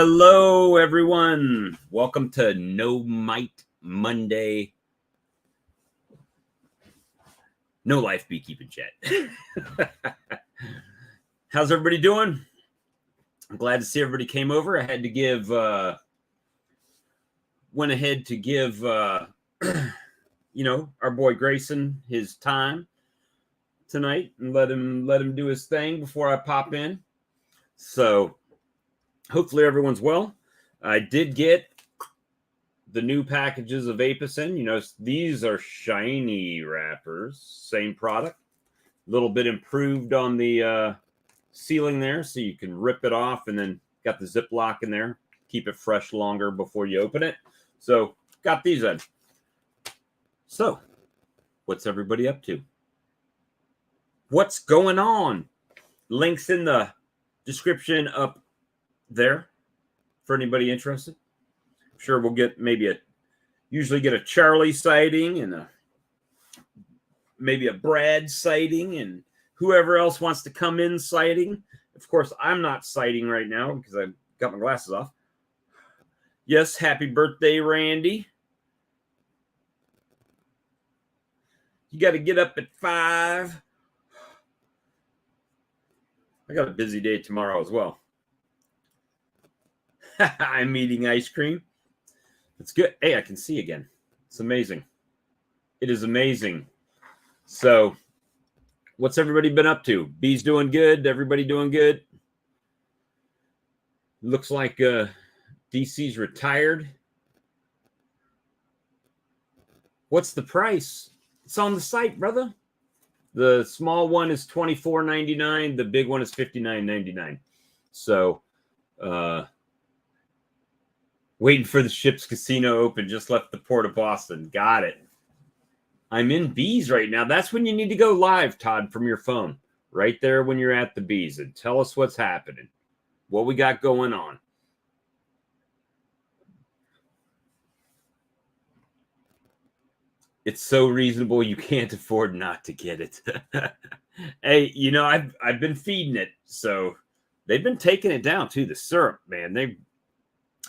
Hello, everyone. Welcome to No Mite Monday. No life beekeeping chat. How's everybody doing? I'm glad to see everybody came over. I had to give, went ahead to give, our boy Grayson his time tonight and let him do his thing before I pop in. So hopefully everyone's well. I did get the new packages of Apicin. These are shiny wrappers, same product, a little bit improved on the sealing there, so you can rip it off, and then got the Ziploc in there, keep it fresh longer before you open it. So got these in. So what's everybody up to? What's going on? Links in the description up there for anybody interested. I'm sure we'll get usually get a Charlie sighting and maybe a Brad sighting and whoever else wants to come in sighting. Of course, I'm not sighting right now because I've got my glasses off. Yes, happy birthday, Randy. You got to get up at 5. I got a busy day tomorrow as well. I'm eating ice cream. It's good. Hey, I can see again. It's amazing. It is amazing. So, what's everybody been up to? Bees doing good? Everybody doing good? Looks like DC's retired. What's the price? It's on the site, brother. The small one is $24.99. The big one is $59.99. So, waiting for the ship's casino open. Just left the port of Boston. Got it. I'm in Bees right now. That's when you need to go live, Todd, from your phone. Right there when you're at the Bees. And tell us what's happening. What we got going on. It's so reasonable you can't afford not to get it. Hey, I've been feeding it. So they've been taking it down too. The syrup, man.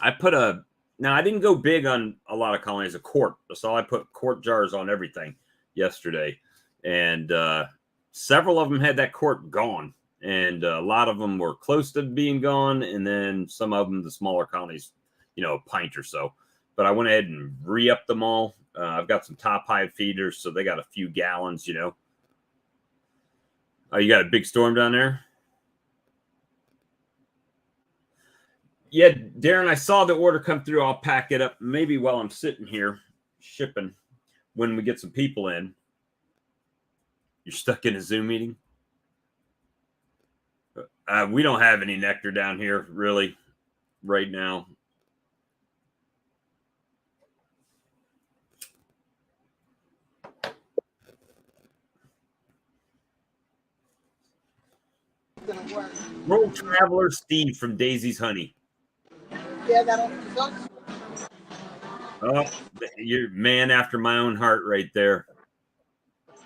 Now I didn't go big on a lot of colonies, a quart. So I put quart jars on everything yesterday. And several of them had that quart gone. And a lot of them were close to being gone. And then some of them, the smaller colonies, a pint or so. But I went ahead and re-upped them all. I've got some top hive feeders, so they got a few gallons, Oh, you got a big storm down there? Yeah, Darren, I saw the order come through. I'll pack it up maybe while I'm sitting here shipping when we get some people in. You're stuck in a Zoom meeting? We don't have any nectar down here, really, right now. World Traveler Steve from Daisy's Honey. Yeah, oh, you're man after my own heart right there.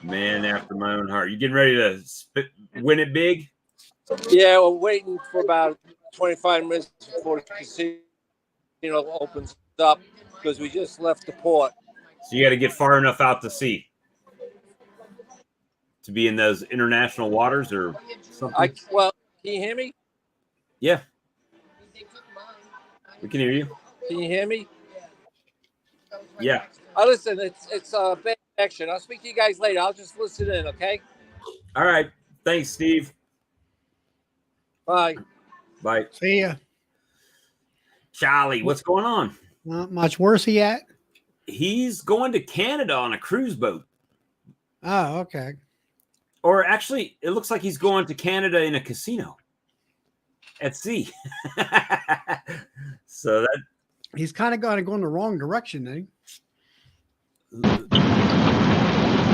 Man after my own heart. You getting ready to win it big? Yeah, we're waiting for about 25 minutes before the casino opens up because we just left the port. So you got to get far enough out to sea to be in those international waters or something? Can you hear me? Yeah. We can hear you. Can you hear me? Yeah. Listen, it's a bad connection. I'll speak to you guys later. I'll just listen in, okay? All right. Thanks, Steve. Bye. Bye. See ya. Charlie, what's going on? Not much. Where's he at? He's going to Canada on a cruise boat. Oh, okay. Or actually, it looks like he's going to Canada in a casino at sea. So that he's kind of going the wrong direction, eh?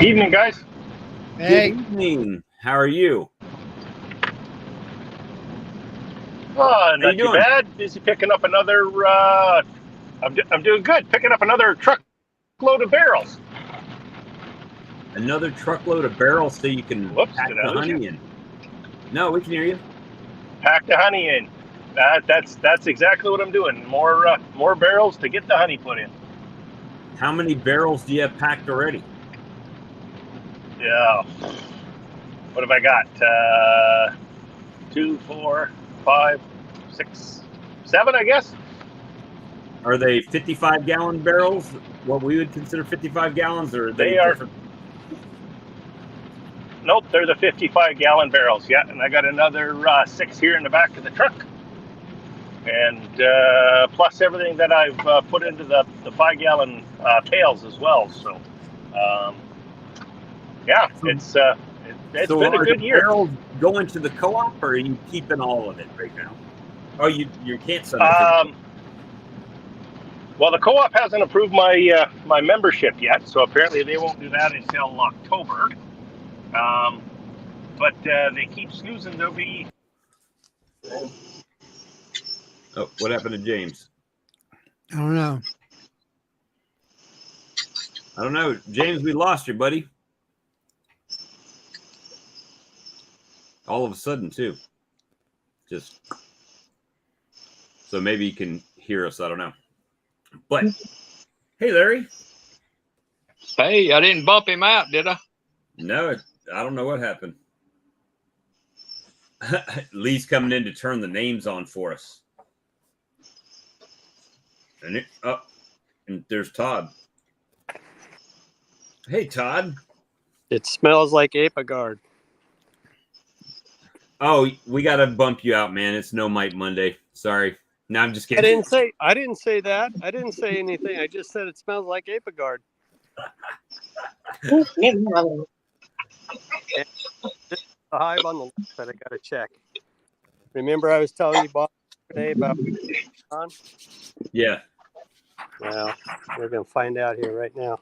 Evening, guys. Hey. Good evening. How are you? Oh, not too bad. Busy picking up another. I'm doing good. Picking up another truckload of barrels. Another truckload of barrels so you can pack the honey in. No, we can hear you. Pack the honey in. That's exactly what I'm doing. More barrels to get the honey put in. How many barrels do you have packed already? Yeah. What have I got? 2, 4, 5, 6, 7, I guess. Are they 55-gallon barrels? What we would consider 55 gallons, or are they They are. different? Nope, they're the 55-gallon barrels. Yeah, and I got another 6 here in the back of the truck, and plus everything that I've put into the 5-gallon pails as well. So, yeah, it's So been a are good the year. barrels going to the co-op, or are you keeping all of it right now? Oh, you can't send it. Well, the co-op hasn't approved my my membership yet, so apparently they won't do that until October. But they keep snoozing. There'll be. Oh, what happened to James? I don't know. I don't know, James. We lost you, buddy. All of a sudden, too. Just so maybe you can hear us. I don't know. But hey, Larry. Hey, I didn't bump him out, did I? No, I don't know what happened. Lee's coming in to turn the names on for us. And and there's Todd. Hey, Todd. It smells like Apagard. Oh, we got to bump you out, man. It's no Mite Monday. Sorry. No, I'm just kidding. I didn't say that. I didn't say anything. I just said it smells like Apagard. The hive on the left that I got to check. Remember I was telling you Bob today about on? Yeah. Well, we're going to find out here right now.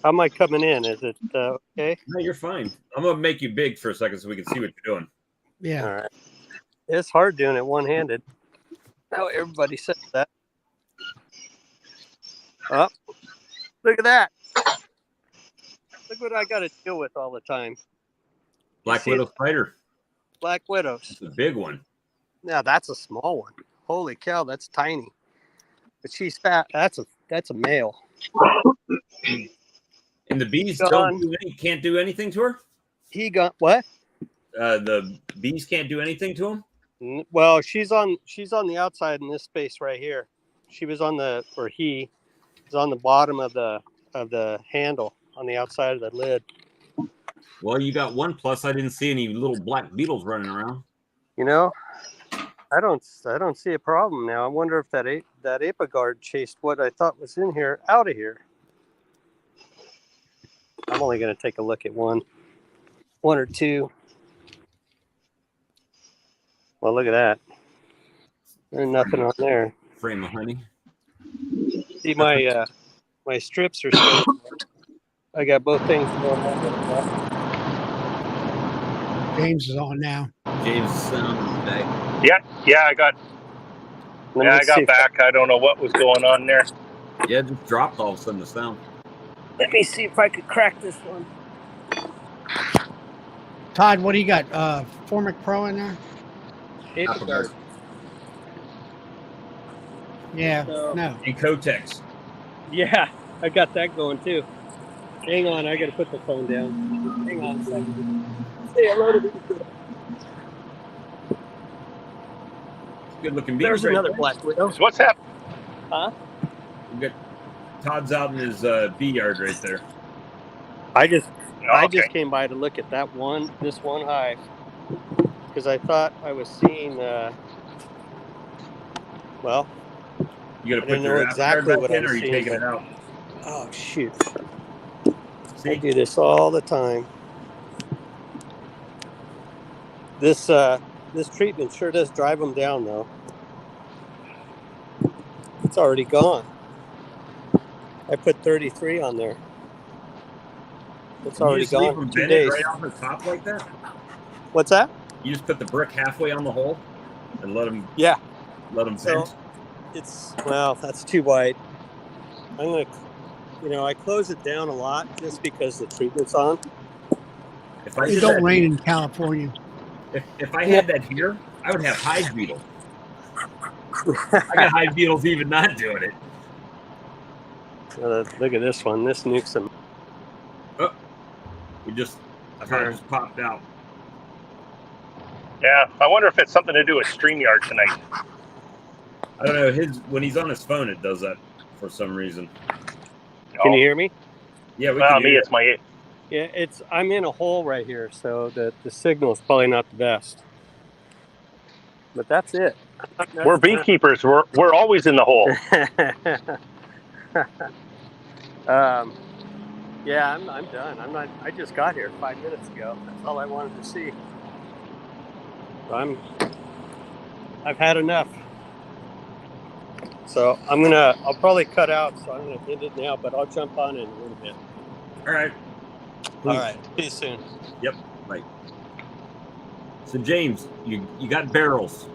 How am I coming in? Is it okay? No, you're fine. I'm going to make you big for a second so we can see what you're doing. Yeah. All right. It's hard doing it one-handed. Oh, everybody says that. Oh, look at that. Look what I got to deal with all the time. Black see Widow it? spider. Black widows. It's a big one. Now that's a small one. Holy cow, that's tiny. But she's fat. That's a male. And the bees Gone. can't do anything to her? He got what? The bees can't do anything to him? Well, she's on the outside in this space right here. He is on the bottom of the handle on the outside of the lid. Well, you got one plus. I didn't see any little black beetles running around. You know, I don't see a problem now. I wonder if that Apagard chased what I thought was in here out of here. I'm only going to take a look at one or two. Well, look at that. There's nothing on there. Frame of honey. See, my strips are still. I got both things going on. James is on now. James is back. Yeah, I got back. I don't know what was going on there. Yeah, it just dropped all of a sudden the sound. Let me see if I could crack this one. Todd, what do you got? Formic Pro in there? Apagard. Yeah. So- No. And Kotex. Yeah, I got that going too. Hang on, I got to put the phone down. Hang on a second. Say hello to me. Good looking bees. There's right another there. black widow. So what's happening? Huh? We got Todd's out in his bee yard right there. I just Okay. came by to look at this one hive because I thought I was seeing. Well, You got to I put didn't your know exactly back what in, I was or you seeing, taking but- it out. oh shoot! I See, do this all the time. This treatment sure does drive them down, though. It's already gone. I put 33 on there. It's Can you already just leave gone them for 2 bended days. right off the top like that. What's that? You just put the brick halfway on the hole and let them. Yeah. Let them So bend. that's too wide. I'm gonna, I close it down a lot just because the treatment's on. If I It did don't that, rain in California. if I had that here, I would have hive beetles. I got hive beetles even not doing it. Look at this one. This nukes them. We just popped out. Yeah, I wonder if it's something to do with StreamYard tonight. I don't know. When he's on his phone, it does that for some reason. Can you hear me? Yeah, we Well, can me, hear it's my. Yeah, I'm in a hole right here, so the signal is probably not the best. But that's it. We're beekeepers. We're always in the hole. Yeah, I'm done. I just got here 5 minutes ago. That's all I wanted to see. So I've had enough. So I'll probably cut out. So I'm gonna end it now, but I'll jump on in a little bit. All right. All right. See you soon. Yep. Right. So James, you got barrels.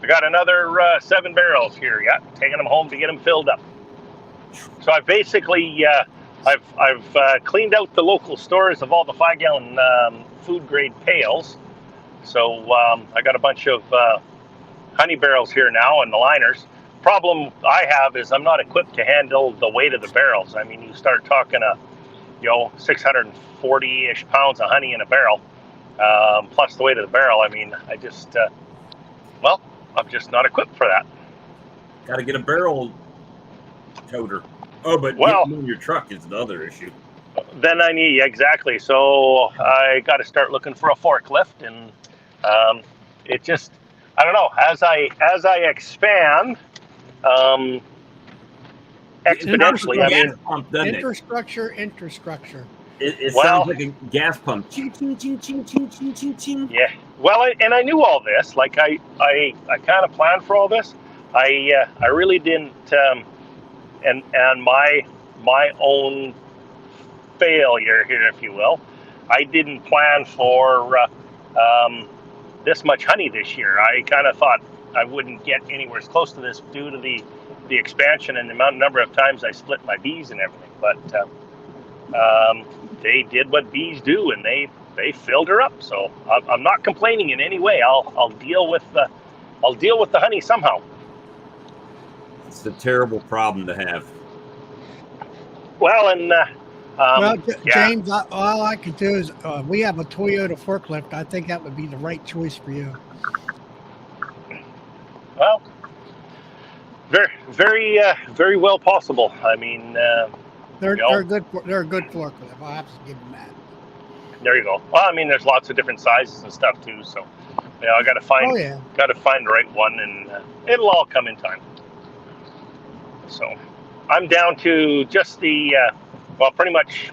I got another 7 barrels here. Yeah, taking them home to get them filled up. So I basically I've cleaned out the local stores of all the 5-gallon food grade pails. So I got a bunch of honey barrels here now and the liners. Problem I have is I'm not equipped to handle the weight of the barrels. I mean, you start talking 640-ish pounds of honey in a barrel, plus the weight of the barrel. I mean, I just I'm just not equipped for that. Got to get a barrel toter. Oh, but getting in your truck is the other issue. Then I need exactly. So I got to start looking for a forklift, and it just I don't know. As I expand exponentially, I mean, pump, infrastructure. It sounds like a gas pump. Ching, ching, ching, ching, ching, ching, ching, ching. Yeah. Well, and I knew all this. Like I kind of planned for all this. I really didn't. And my own failure here, if you will, I didn't plan for this much honey this year. I kind of thought I wouldn't get anywhere close to this due to the expansion and the number of times I split my bees and everything. But they did what bees do, and they filled her up. So I'm not complaining in any way. I'll deal with the honey somehow. It's a terrible problem to have. Well, and James, all I can do is we have a Toyota forklift. I think that would be the right choice for you. Well, very well possible. I mean, they're a good forklift. I'll have to give them that. There you go. Well, I mean, there's lots of different sizes and stuff too. So, I got to find the right one, and it'll all come in time. So, I'm down to just the pretty much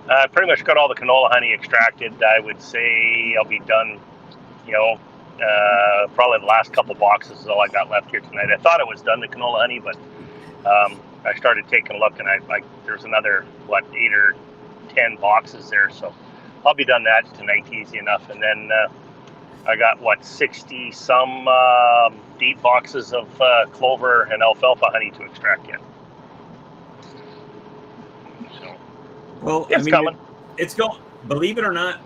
got all the canola honey extracted. I would say I'll be done. Probably the last couple boxes is all I got left here tonight. I thought it was done, the canola honey, but I started taking a look, and there's another 8 or 10 boxes there. So I'll be done that tonight, easy enough. And then I got 60 some deep boxes of clover and alfalfa honey to extract yet. So, well, it's coming. It's going. Believe it or not,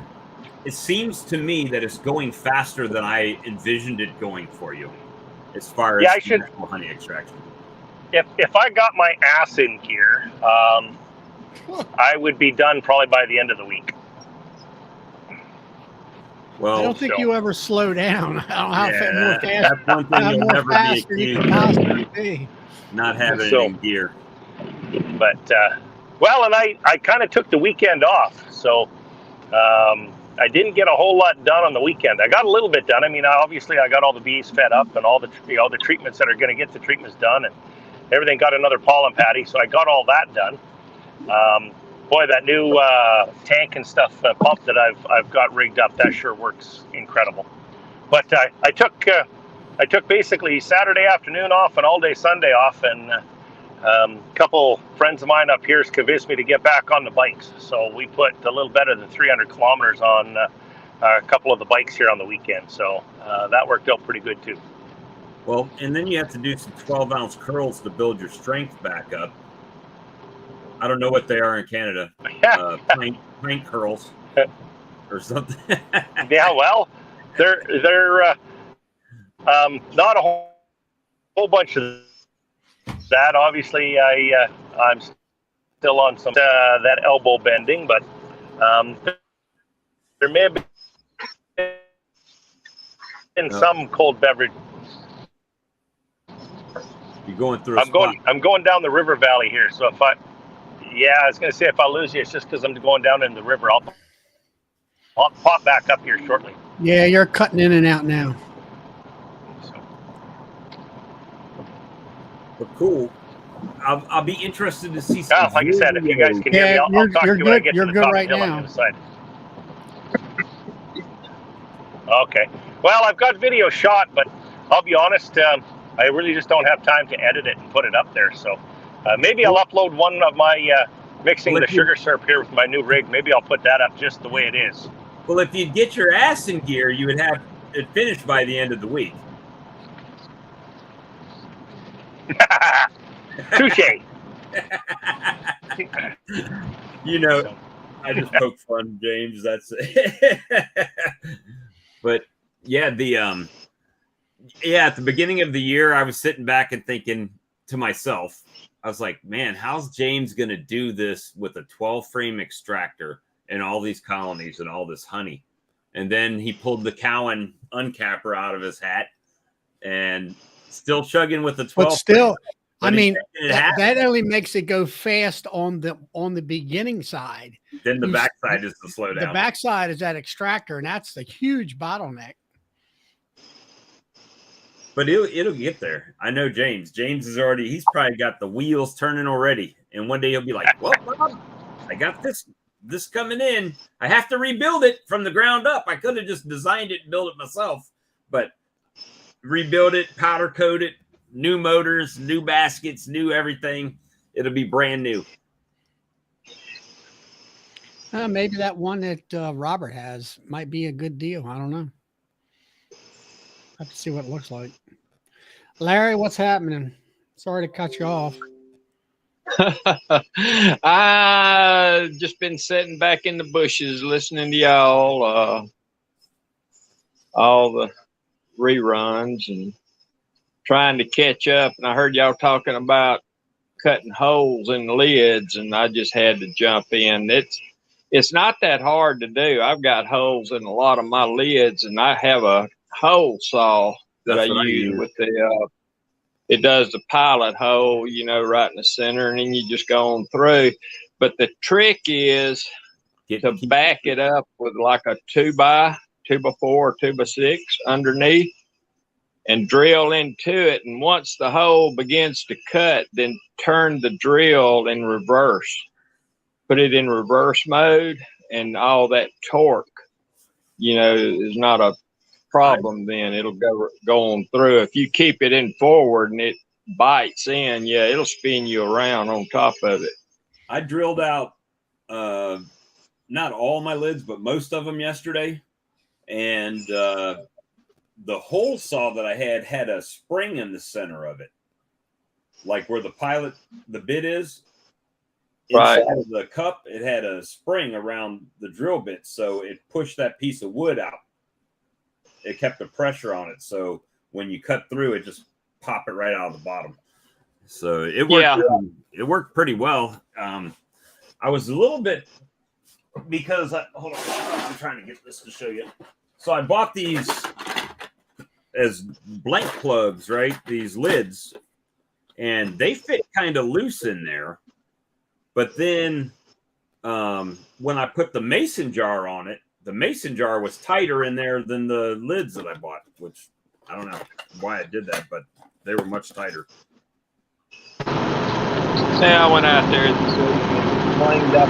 it seems to me that it's going faster than I envisioned it going for you, as far as honey extraction. If I got my ass in gear, I would be done probably by the end of the week. Well, I don't think you ever slow down. I don't know how fast. That's one thing you'll never be accused of, not having it in gear. But and I kind of took the weekend off, so I didn't get a whole lot done on the weekend. I got a little bit done. I mean, obviously, I got all the bees fed up and all the the treatments that are going to get the treatments done, and everything got another pollen patty, so I got all that done. Boy, that new tank and stuff pump that I've got rigged up, that sure works incredible. But I took basically Saturday afternoon off and all day Sunday off, and a couple friends of mine up here convinced me to get back on the bikes. So we put a little better than 300 kilometers on a couple of the bikes here on the weekend. So that worked out pretty good too. Well, and then you have to do some 12-ounce curls to build your strength back up. I don't know what they are in Canada. Plank curls or something. Yeah, well, They're not a whole bunch of that. Obviously, I'm still on some that elbow bending, but there may have been some cold beverage. You're going through a spot. I'm going down the river valley here. So I was going to say if I lose you, it's just because I'm going down in the river. I'll pop back up here shortly. Yeah, you're cutting in and out now. But cool. I'll be interested to see some. Like I said, if you guys can hear me, I'll talk to you when I get to the top of the hill on the other side. Okay. Well, I've got video shot, but I'll be honest, I really just don't have time to edit it and put it up there. So maybe I'll upload one of my mixing the sugar syrup here with my new rig. Maybe I'll put that up just the way it is. Well, if you get your ass in gear, you would have it finished by the end of the week. Touche. You know, I just poke fun, James. That's it. But yeah, at the beginning of the year, I was sitting back and thinking to myself, I was like, man, how's James going to do this with a 12 frame extractor and all these colonies and all this honey? And then he pulled the Cowan uncapper out of his hat and still chugging with the 12. But still, but I mean, that only makes it go fast on the beginning side. Then the backside is the slow down. The backside is that extractor, and that's the huge bottleneck. But it'll get there. I know James. James is already, he's probably got the wheels turning already. And one day he'll be like, well, Bob, I got this coming in. I have to rebuild it from the ground up. I could have just designed it and built it myself. But rebuild it, powder coat it, new motors, new baskets, new everything. It'll be brand new. Maybe that one that Robert has might be a good deal. I don't know. I have to see what it looks like. Larry, what's happening? Sorry to cut you off. I just been sitting back in the bushes listening to y'all, all the reruns and trying to catch up. And I heard y'all talking about cutting holes in the lids, and I just had to jump in. It's not that hard to do. I've got holes in a lot of my lids, and I have a hole saw that I use with the it does the pilot hole, right in the center, and then you just go on through. But the trick is to back it up with like a 2x4 or 2x6 underneath and drill into it. And once the hole begins to cut, then turn the drill in reverse. Put it in reverse mode, and all that torque, is not a problem. Then it'll go on through. If you keep it in forward and it bites in, it'll spin you around on top of it. I drilled out not all my lids, but most of them yesterday, and the hole saw that I had a spring in the center of it, like where the bit is. Inside of the cup, it had a spring around the drill bit, so it pushed that piece of wood out. It kept the pressure on it, so when you cut through, it just pop it right out of the bottom. So it worked. Yeah. It worked pretty well. I was a little bit because hold on, I'm trying to get this to show you. So I bought these as blank plugs, right? These lids, and they fit kind of loose in there. But then when I put the mason jar on it, the mason jar was tighter in there than the lids that I bought, which I don't know why I did that, but they were much tighter. Yeah, I went out there and cleaned up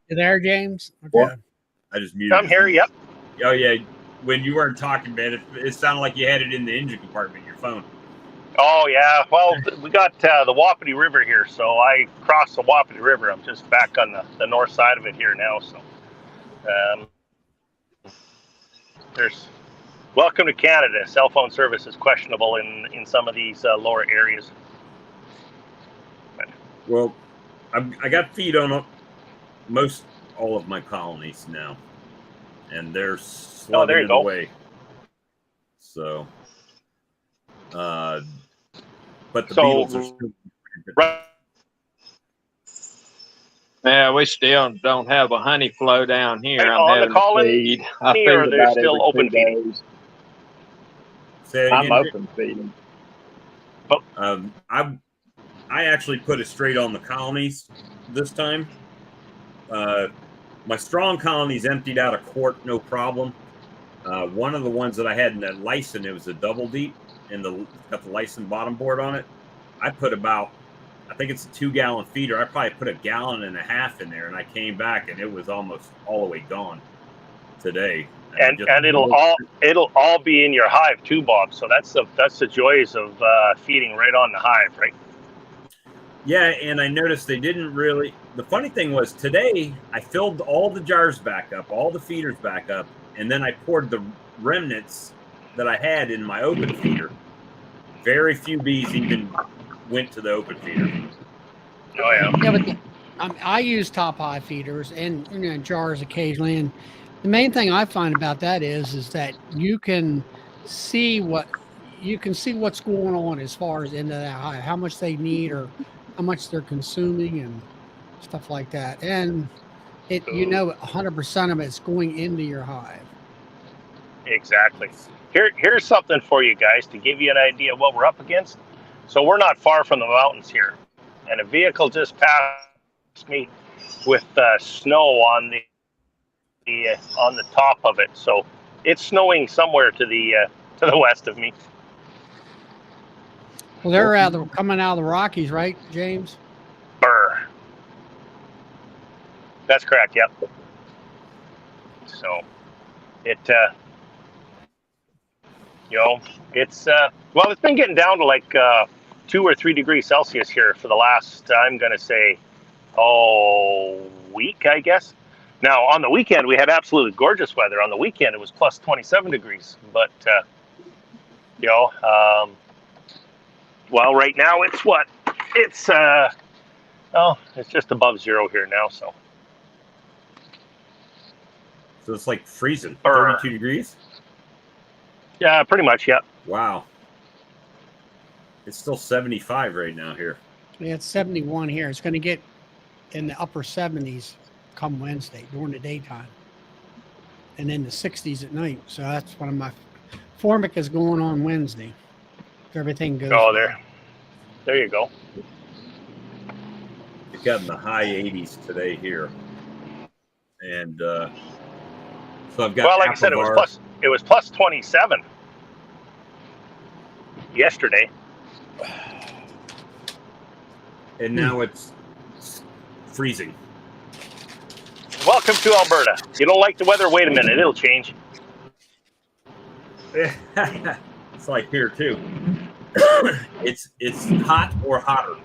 You there, James? Okay. Well, I just muted. I'm here. Yep. Oh yeah. When you weren't talking, man, it sounded like you had it in the engine compartment, your phone. Oh yeah. Well, we got the Wapiti River here, so I crossed the Wapiti River. I'm just back on the north side of it here now. So, there's welcome to Canada. Cell phone service is questionable in some of these lower areas. Well, I got feed on most all of my colonies now, and they're Oh, there slugging you it go. away. So, but the beetles are still. Right. Yeah, we still don't have a honey flow down here. I'm On the having to colony, feed. I feed or they're about still every open 2 feeding? days. Say it I'm again. open feeding. I actually put it straight on the colonies this time. My strong colonies emptied out a quart, no problem. One of the ones that I had in that Lyson, it was a double deep, and got the Lyson bottom board on it. I put about, I think it's a 2-gallon feeder. I probably put 1.5 gallons in there, and I came back and it was almost all the way gone today. And it'll all be in your hive too, Bob. So that's the joys of feeding right on the hive, right? Yeah, and I noticed they didn't really. The funny thing was today I filled all the jars back up, all the feeders back up, and then I poured the remnants that I had in my open feeder. Very few bees even went to the open feeder. Oh yeah. Yeah, but I use top high feeders and jars occasionally, and the main thing I find about that is that you can see what's going on as far as into that hive, how much they need or how much they're consuming and stuff like that, and 100% of it's going into your hive. Exactly. Here's something for you guys to give you an idea of what we're up against. So we're not far from the mountains here, and a vehicle just passed me with snow on the top of it. So it's snowing somewhere to the west of me. Well, they're coming out of the Rockies, right, James? Burr. That's correct. Yep. So it it's it's been getting down to like 2 or 3 degrees Celsius here for the last, I'm gonna say, week, I guess. Now on the weekend we had absolutely gorgeous weather. On the weekend it was plus 27 degrees, but well, right now it's what? It's it's just above 0 here now, so. So it's like freezing, Burr. 32 degrees? Yeah, pretty much, yeah. Wow. It's still 75 right now here. Yeah, it's 71 here. It's going to get in the upper 70s come Wednesday during the daytime, and then the 60s at night. So that's one of my formic is going on Wednesday. If everything goes. Oh, there you go. It got in the high 80s today here, and so I've got. Well, like I said, it was plus 27 yesterday, and now it's freezing. Welcome to Alberta. You don't like the weather? Wait a minute, it'll change. It's like here too. It's hot or hotter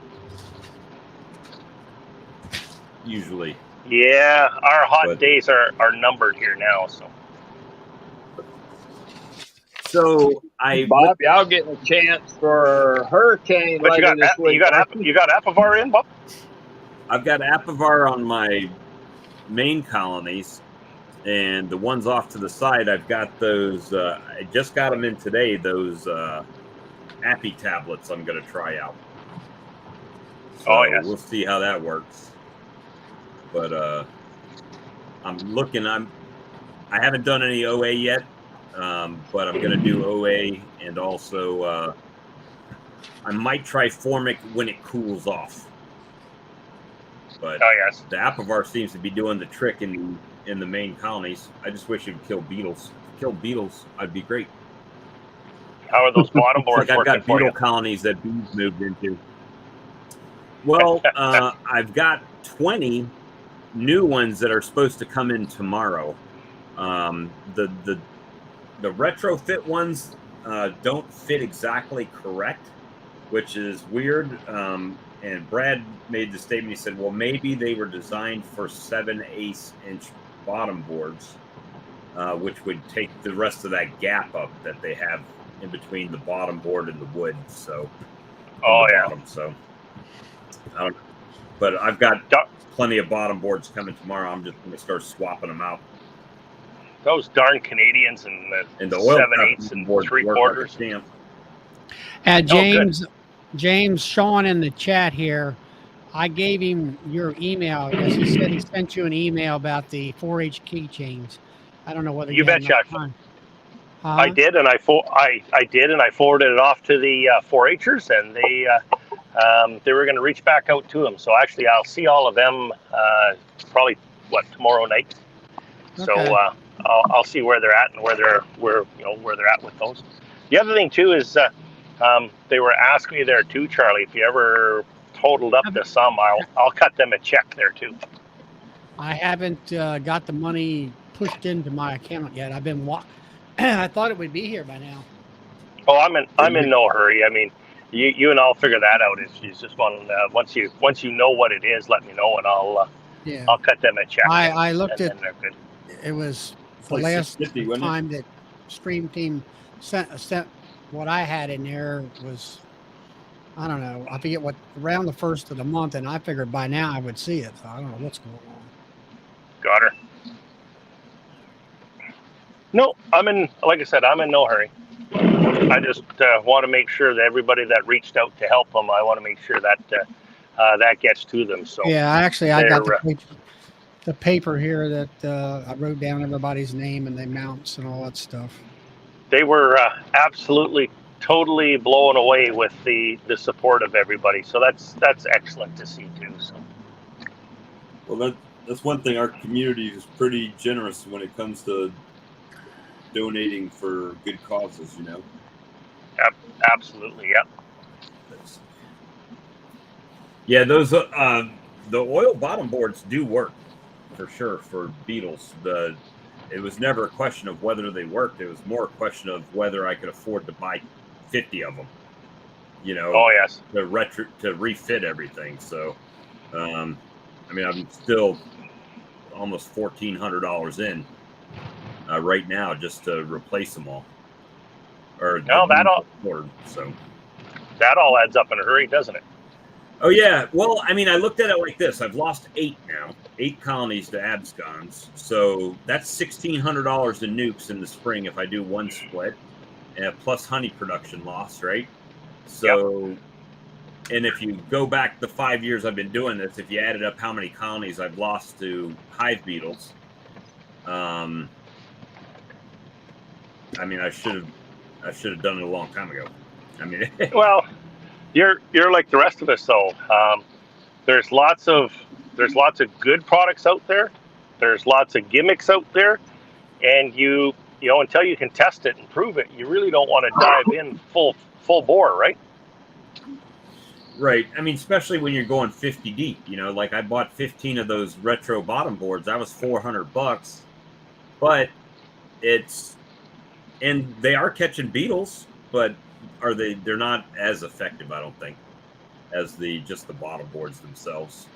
usually. Yeah, our hot days are numbered here now. So Bob, y'all getting a chance for hurricane but later this week. You got Apivar in, Bob? I've got Apivar on my main colonies, and the ones off to the side, I've got those. I just got them in today. Those Appy tablets I'm going to try out. So yes. We'll see how that works. But I'm looking. I haven't done any OA yet, but I'm going to do OA, and also I might try Formic when it cools off. But yes, the Apivar seems to be doing the trick in the main colonies. I just wish it would kill beetles. If it killed beetles, I'd be great. How are those bottom boards I've working got for beetle you? colonies that bees moved into. Well, I've got 20 new ones that are supposed to come in tomorrow. The retrofit ones don't fit exactly correct, which is weird. And Brad made the statement. He said, well, maybe they were designed for 7/8 inch bottom boards, which would take the rest of that gap up that they have in between the bottom board and the wood. So, bottom. So, I don't know. But I've got plenty of bottom boards coming tomorrow. I'm just going to start swapping them out. Those darn Canadians and And the oil 7/8 and 3/4. Like James, James Sean in the chat here. I gave him your email because he said he sent you an email about the 4-H keychains. I don't know whether you betcha. I Huh? did, and I did, and I forwarded it off to the 4-Hers, and they were going to reach back out to him. So actually, I'll see all of them probably tomorrow night. Okay. So I'll see where they're at and where they're at with those. The other thing too is they were asking me there too, Charlie, if you ever totaled up the sum, I'll cut them a check there too. I haven't got the money pushed into my account yet. I've been I thought it would be here by now. Oh, I'm in no hurry. I mean, you and I'll figure that out. It's just once you know what it is, let me know and I'll cut them a check. I looked at. They're good. It was the like last $650, time that Stream Team sent what I had in there was, I don't know, I forget what, around the first of the month, and I figured by now I would see it. So I don't know what's going on. Got her. No, like I said, I'm in no hurry. I just want to make sure that everybody that reached out to help them, I want to make sure that that gets to them. So yeah, actually, I got the paper here that I wrote down everybody's name and their mounts and all that stuff. They were absolutely, totally blown away with the support of everybody. So that's excellent to see too. So. Well, that's one thing. Our community is pretty generous when it comes to donating for good causes, you know. Absolutely, yeah. Yeah, those the oil bottom boards do work for sure for beetles. It was never a question of whether they worked. It was more a question of whether I could afford to buy 50 of them. You know. Oh yes. To refit everything. So, I mean, I'm still almost $1,400 in right now just to replace them all. Or no, that all adds up in a hurry, doesn't it? Oh yeah. Well, I mean, I looked at it like this. I've lost 8 now, 8 colonies to abscons. So that's $1,600 in nukes in the spring if I do one split, and plus honey production loss, right? So, yep. And if you go back the 5 years I've been doing this, if you added up how many colonies I've lost to hive beetles, I mean, I should have done it a long time ago. I mean, well. You're like the rest of us, though. There's lots of good products out there. There's lots of gimmicks out there, and you know until you can test it and prove it, you really don't want to dive in full bore, right? Right. I mean, especially when you're going 50 deep. You know, like I bought 15 of those retro bottom boards. That was $400, but and they are catching beetles, but. They're not as effective, I don't think, as just the bottom boards themselves.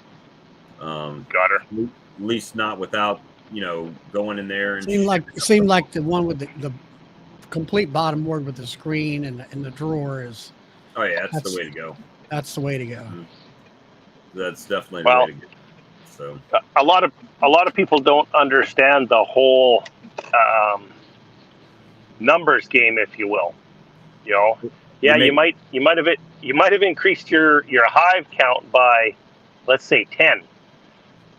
Got her. At least not without, you know, going in there and seemed like the one with the complete bottom board with the screen and the drawer is. Oh yeah, that's the way to go. That's the way to go. Mm-hmm. That's definitely the way to go. So a lot of people don't understand the whole numbers game, if you will. You know, yeah, you might have increased your hive count by, let's say 10,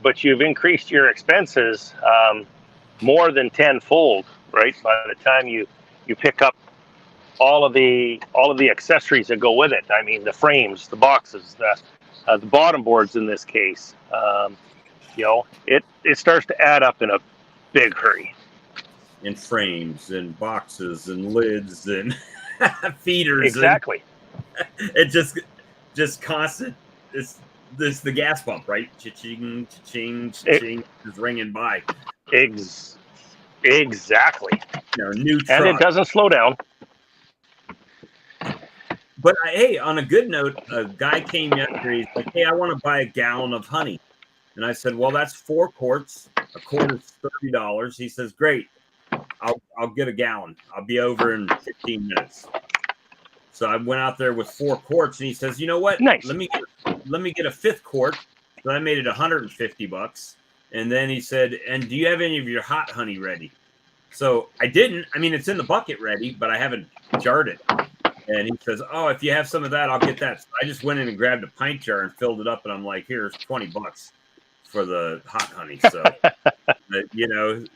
but you've increased your expenses more than 10-fold, right? By the time you pick up all of the accessories that go with it. I mean, the frames, the boxes, the bottom boards in this case. You know, it starts to add up in a big hurry. In frames and boxes and lids and feeders. Exactly. It just constant. It's the gas pump, right? Cha-ching, cha-ching, cha-ching, just ringing by. Exactly. You know, new truck. And it doesn't slow down. But hey, on a good note, a guy came yesterday. He's like, "Hey, I want to buy a gallon of honey," and I said, "Well, that's 4 quarts. A quart is $30." He says, "Great. I'll get a gallon. I'll be over in 15 minutes." So I went out there with 4 quarts, and he says, "You know what? Nice. Let me get a 5th quart, So I made it $150. And then he said, and do you have any of your hot honey ready? So I didn't. I mean, it's in the bucket ready, but I haven't jarred it. And he says, oh, if you have some of that, I'll get that. So I just went in and grabbed a pint jar and filled it up. And I'm like, here's $20 for the hot honey. So,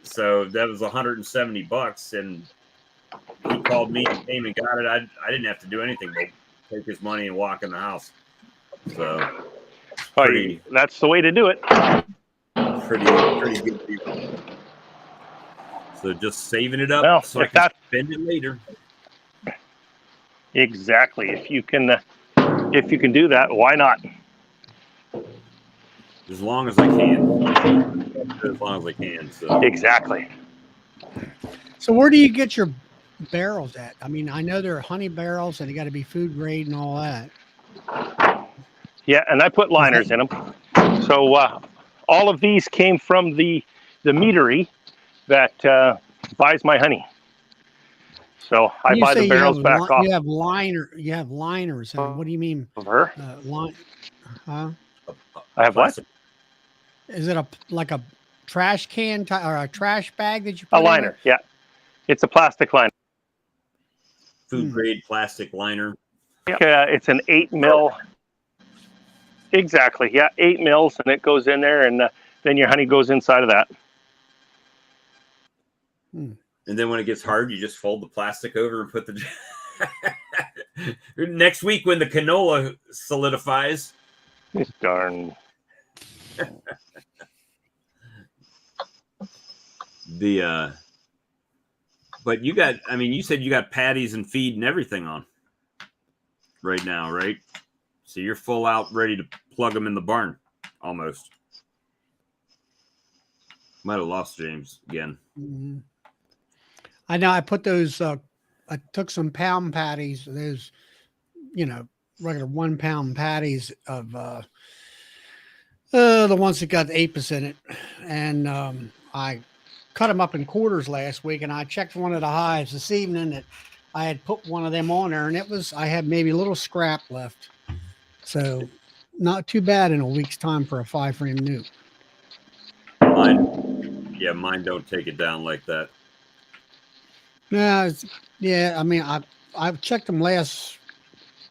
so that was $170. And he called me and came and got it. I didn't have to do anything but take his money and walk in the house. So that's the way to do it. Pretty good deal. So just saving it up so I can spend it later. Exactly. If you can do that, why not? As long as I can. As long as I can. So. Exactly. So where do you get your barrels at? I mean, I know there are honey barrels and they got to be food grade and all that. Yeah, and I put liners in them. So all of these came from the meadery that buys my honey. So I buy the barrels back off. You have liners. And what do you mean? Of her? Huh? I have what? Is it like a trash can or a trash bag that you put a liner? Yeah, it's a plastic liner. Food grade plastic liner. Yeah, it's an 8 mil. Exactly. Yeah, 8 mils, and it goes in there, and then your honey goes inside of that. And then when it gets hard, you just fold the plastic over and put the. Next week, when the canola solidifies. This darn. But you got. I mean, you said you got patties and feed and everything on. Right now, right? So you're full out, ready to plug them in the barn, almost. Might have lost James again. Mm-hmm. I know. I put those. I took some pound patties. Those, regular 1 pound patties of the ones that got 8% in it, and I cut them up in quarters last week. And I checked one of the hives this evening that I had put one of them on there, and I had maybe a little scrap left. So not too bad in a week's time for a 5-frame nuke. Mine don't take it down like that. No, I mean, I've checked them last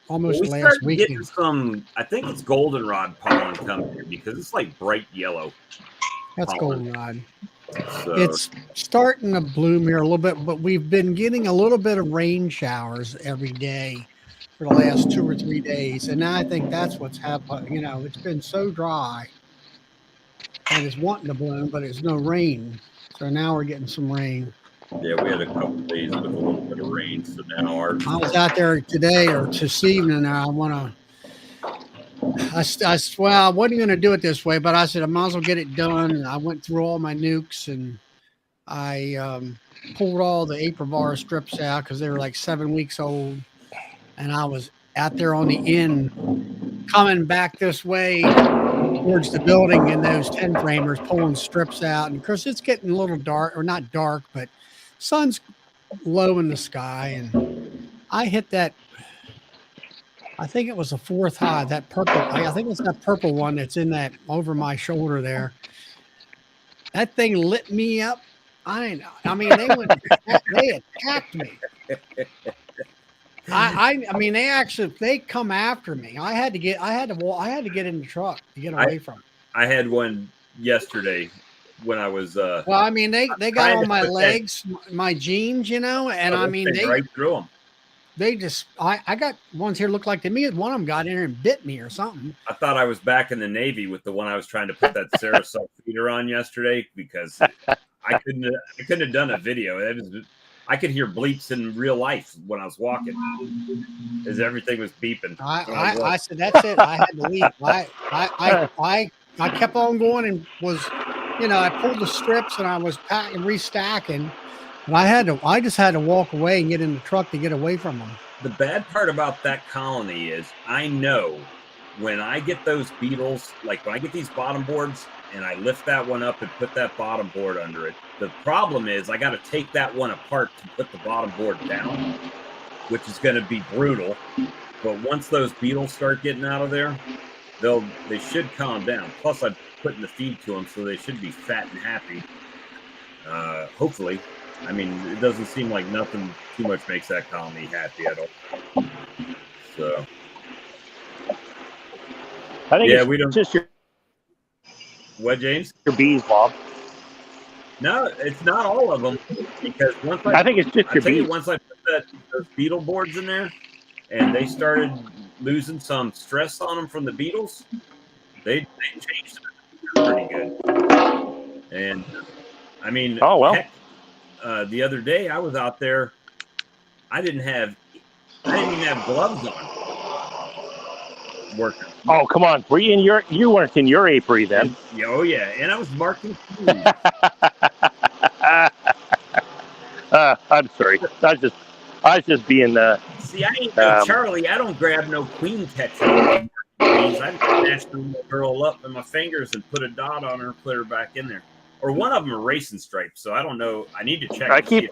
week. Getting some, I think it's goldenrod pollen coming here because it's like bright yellow. That's pollen. goldenrod. So. It's starting to bloom here a little bit, but we've been getting a little bit of rain showers every day for the last 2 or 3 days. And now I think that's what's happened. It's been so dry and it's wanting to bloom, but there's no rain. So now we're getting some rain. Yeah, we had a couple of days with a little bit of rain. So now I was out there today or this evening. I said, well, I wasn't going to do it this way, but I said, I might as well get it done. And I went through all my nukes and I pulled all the aprivar strips out because they were like 7 weeks old. And I was out there on the end coming back this way towards the building in those 10 framers, pulling strips out. And of course, it's getting a little dark, or not dark, but sun's low in the sky. And I hit that. I think it was the 4th hive, that purple. I think it's that purple one that's in that over my shoulder there. That thing lit me up. I mean, they attacked me. I mean, they come after me. I had to get in the truck to get away from them. I had one yesterday when I was. Well, I mean, they got on my legs, my jeans, and I mean, they right through them. They just, I got ones here look like to me. One of them got in there and bit me or something. I thought I was back in the Navy with the one I was trying to put that Sarasol feeder on yesterday because I couldn't have done a video. I could hear bleeps in real life when I was walking, as everything was beeping. I said, that's it. I had to leave. I kept on going and was, I pulled the strips and I was packing, restacking. And I just had to walk away and get in the truck to get away from them. The bad part about that colony is I know when I get those beetles, like when I get these bottom boards and I lift that one up and put that bottom board under it, the problem is I got to take that one apart to put the bottom board down, which is going to be brutal. But once those beetles start getting out of there, they should calm down. Plus, I'm putting the feed to them, so they should be fat and happy. Hopefully, I mean, it doesn't seem like nothing too much makes that colony happy at all. So, I think yeah, it's we don't. just What, James? your bees, Bob. No, it's not all of them, because I think it's just I your tell you, bees. once I put those beetle boards in there, and they started losing some stress on them from the beetles, they changed it pretty good. And I mean, Oh, well. heck, the other day I was out there, I didn't even have gloves on working. Oh, come on. You weren't in your apiary then? And, oh yeah, and I was marking. I'm sorry. I was just being See, I ain't no Charlie. I don't grab no queen catcher. I just snatched the little girl up in my fingers and put a dot on her and put her back in there. Or one of them are racing stripes, so I don't know. I need to check. I keep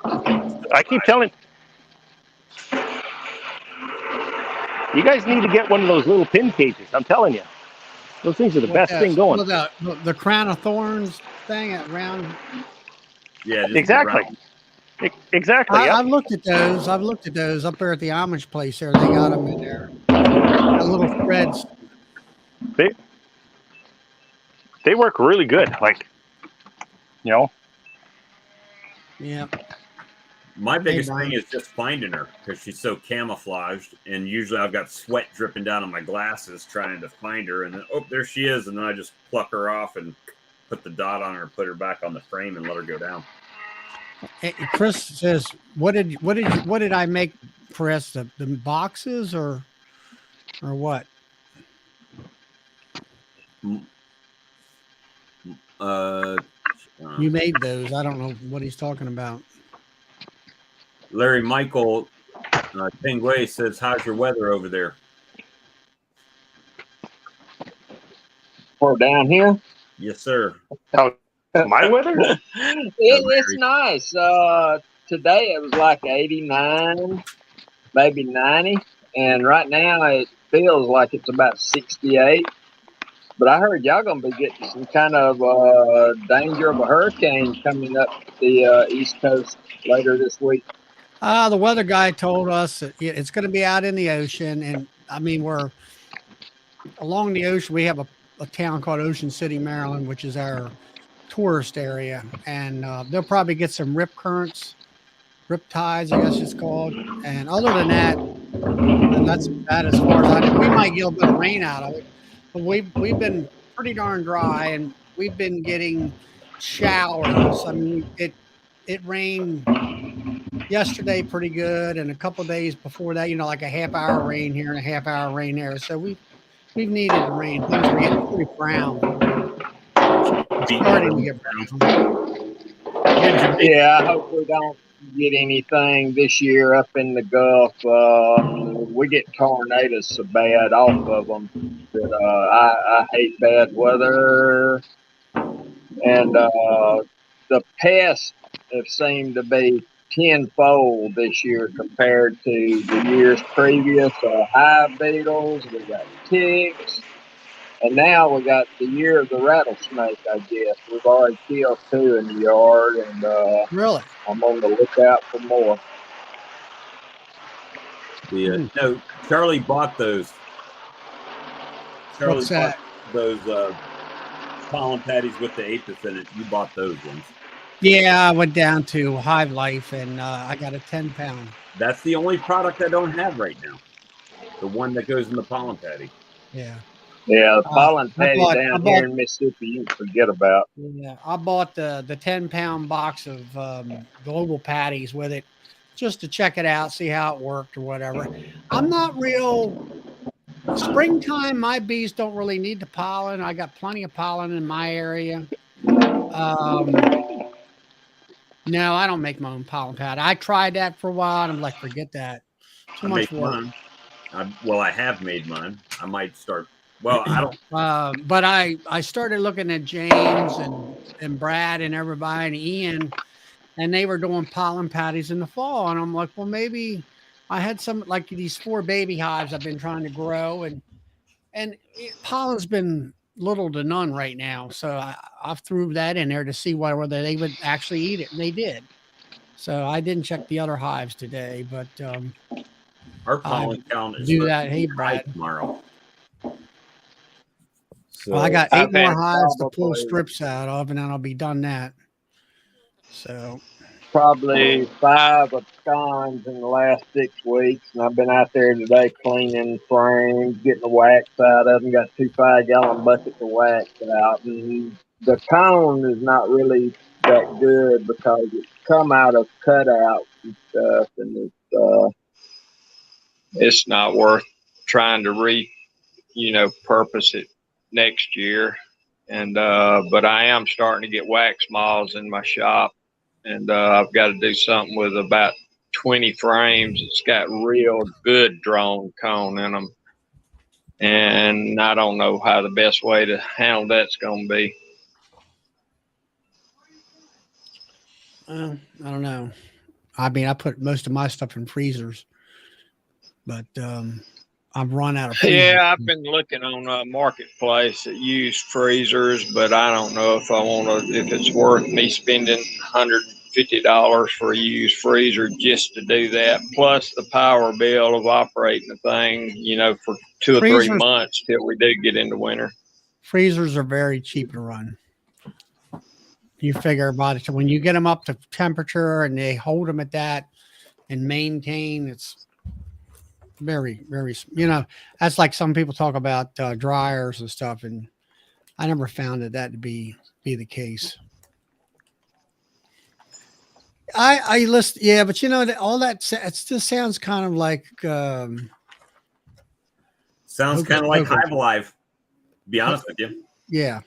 telling you guys need to get one of those little pin cages. I'm telling you, those things are the best thing going. The crown of thorns thing at round. Yeah, just exactly. Exactly. I've looked at those. I've looked at those up there at the Amish place. There, they got them in there. The little threads. They work really good. Like, Yeah. My biggest thing is just finding her, because she's so camouflaged, and usually I've got sweat dripping down on my glasses trying to find her, and then there she is, and then I just pluck her off and put the dot on her, put her back on the frame, and let her go down. Hey, Chris says, "What did I make, Chris? The boxes or what?" You made those. I don't know what he's talking about. Larry Michael Tingway says, "How's your weather over there?" Or down here? Yes, sir. Oh, my weather? It's nice. Today it was like 89, maybe 90, and right now it feels like it's about 68. But I heard y'all gonna be getting some kind of danger of a hurricane coming up the East Coast later this week. The weather guy told us that it's going to be out in the ocean, and I mean we're along the ocean. We have a town called Ocean City, Maryland, which is our tourist area, and they'll probably get some rip currents, rip tides, I guess it's called. And other than that, that's about as far as I know. We might get a bit of rain out of it, but we've been pretty darn dry, and we've been getting showers. I mean, it rained yesterday pretty good, and a couple of days before that, like a half-hour rain here and a half-hour rain there. So we've needed the rain. Things are getting pretty brown. Starting to get brown. Yeah, I hope we don't get anything this year up in the Gulf. We get tornadoes so bad off of them that I hate bad weather. And the pests have seemed to be tenfold this year compared to the years previous. Hive beetles, we got ticks, and now we got the year of the rattlesnake, I guess. We've already killed 2 in the yard, and really, I'm on the lookout for more. Yeah, no, Charlie bought those. Charlie What's bought that? Those pollen patties with the apis in it. You bought those ones. Yeah, I went down to Hive Life, and I got a 10-pound. That's the only product I don't have right now. The one that goes in the pollen patty. Yeah. Yeah, the pollen patty down here in Mississippi, you can forget about. Yeah, I bought the 10-pound box of global patties with it just to check it out, see how it worked or whatever. I'm not real. Springtime, my bees don't really need the pollen. I got plenty of pollen in my area. No, I don't make my own pollen patty. I tried that for a while, and I'm like, forget that. Too much work. I have made mine. I might start. Well, I don't. But I started looking at James and Brad and everybody and Ian, and they were doing pollen patties in the fall, and I'm like, well, maybe I had some like these 4 baby hives I've been trying to grow, and And pollen's been little to none right now. So I threw that in there to see whether they would actually eat it. And they did. So I didn't check the other hives today, but Our pollen count is do supposed that. to Hey, be high Brad. tomorrow. So Well, I got 8 I've more had hives to pull strips out of, and then I'll be done that. So probably 5 absconds in the last 6 weeks, and I've been out there today cleaning frames, getting the wax out of them. Got 2 5-gallon buckets of wax out, and the cone is not really that good because it's come out of cutouts and stuff, and it's not worth trying to purpose it next year. And but I am starting to get wax moths in my shop, and I've got to do something with about 20 frames. It's got real good drawn cone in them, and I don't know how the best way to handle that's going to be. I don't know. I mean, I put most of my stuff in freezers, but I've run out of freezers. Yeah, I've been looking on Marketplace at used freezers, but I don't know if if it's worth me spending $150 for a used freezer just to do that, plus the power bill of operating the thing, for 2 or 3 months till we do get into winter. Freezers are very cheap to run. You figure about it. So when you get them up to temperature and they hold them at that and maintain, it's very, very, that's like some people talk about dryers and stuff, and I never found that to be the case. I list, yeah, but all that it still sounds kind of like sounds kind of like Hive Alive, to be honest with you. Yeah.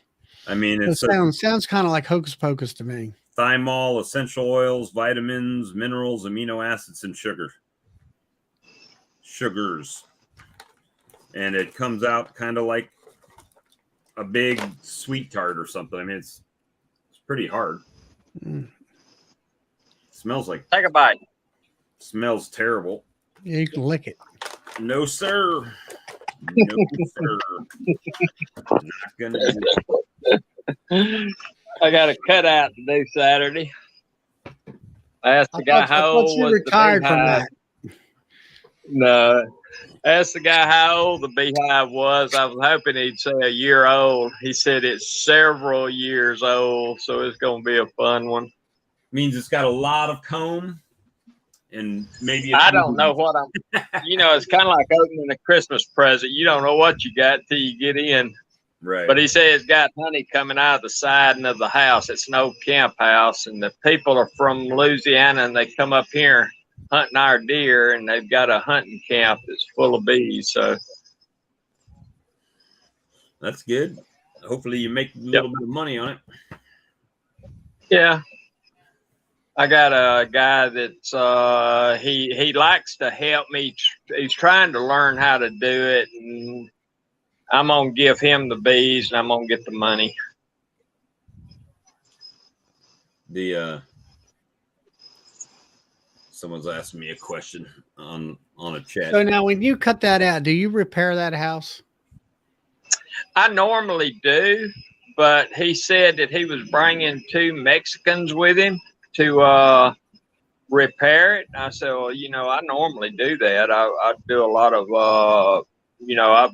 I mean, it sounds kind of like hocus pocus to me. Thymol, essential oils, vitamins, minerals, amino acids, and sugars. And it comes out kind of like a big sweet tart or something. I mean, it's pretty hard. Smells like. Take a bite. Smells terrible. Yeah, you can lick it. No, sir. No, sir. Not gonna do it. I got a cutout to do Saturday. I asked the guy how old was retired the from beehive. that. No. I asked the guy how old the beehive was. I was hoping he'd say a year old. He said it's several years old, so it's going to be a fun one. Means it's got a lot of comb, and maybe I don't know what I'm. It's kind of like opening a Christmas present. You don't know what you got till you get in. Right. But he said it's got honey coming out of the siding of the house. It's an old camp house, and the people are from Louisiana, and they come up here hunting our deer, and they've got a hunting camp that's full of bees. So that's good. Hopefully you make a little bit of money on it. Yeah. I got a guy that's he likes to help me. He's trying to learn how to do it, and I'm gonna give him the bees, and I'm gonna get the money. Someone's asking me a question on a chat. So now, when you cut that out, do you repair that house? I normally do, but he said that he was bringing 2 Mexicans with him to repair it. I said, well, I normally do that. I do a lot of, I've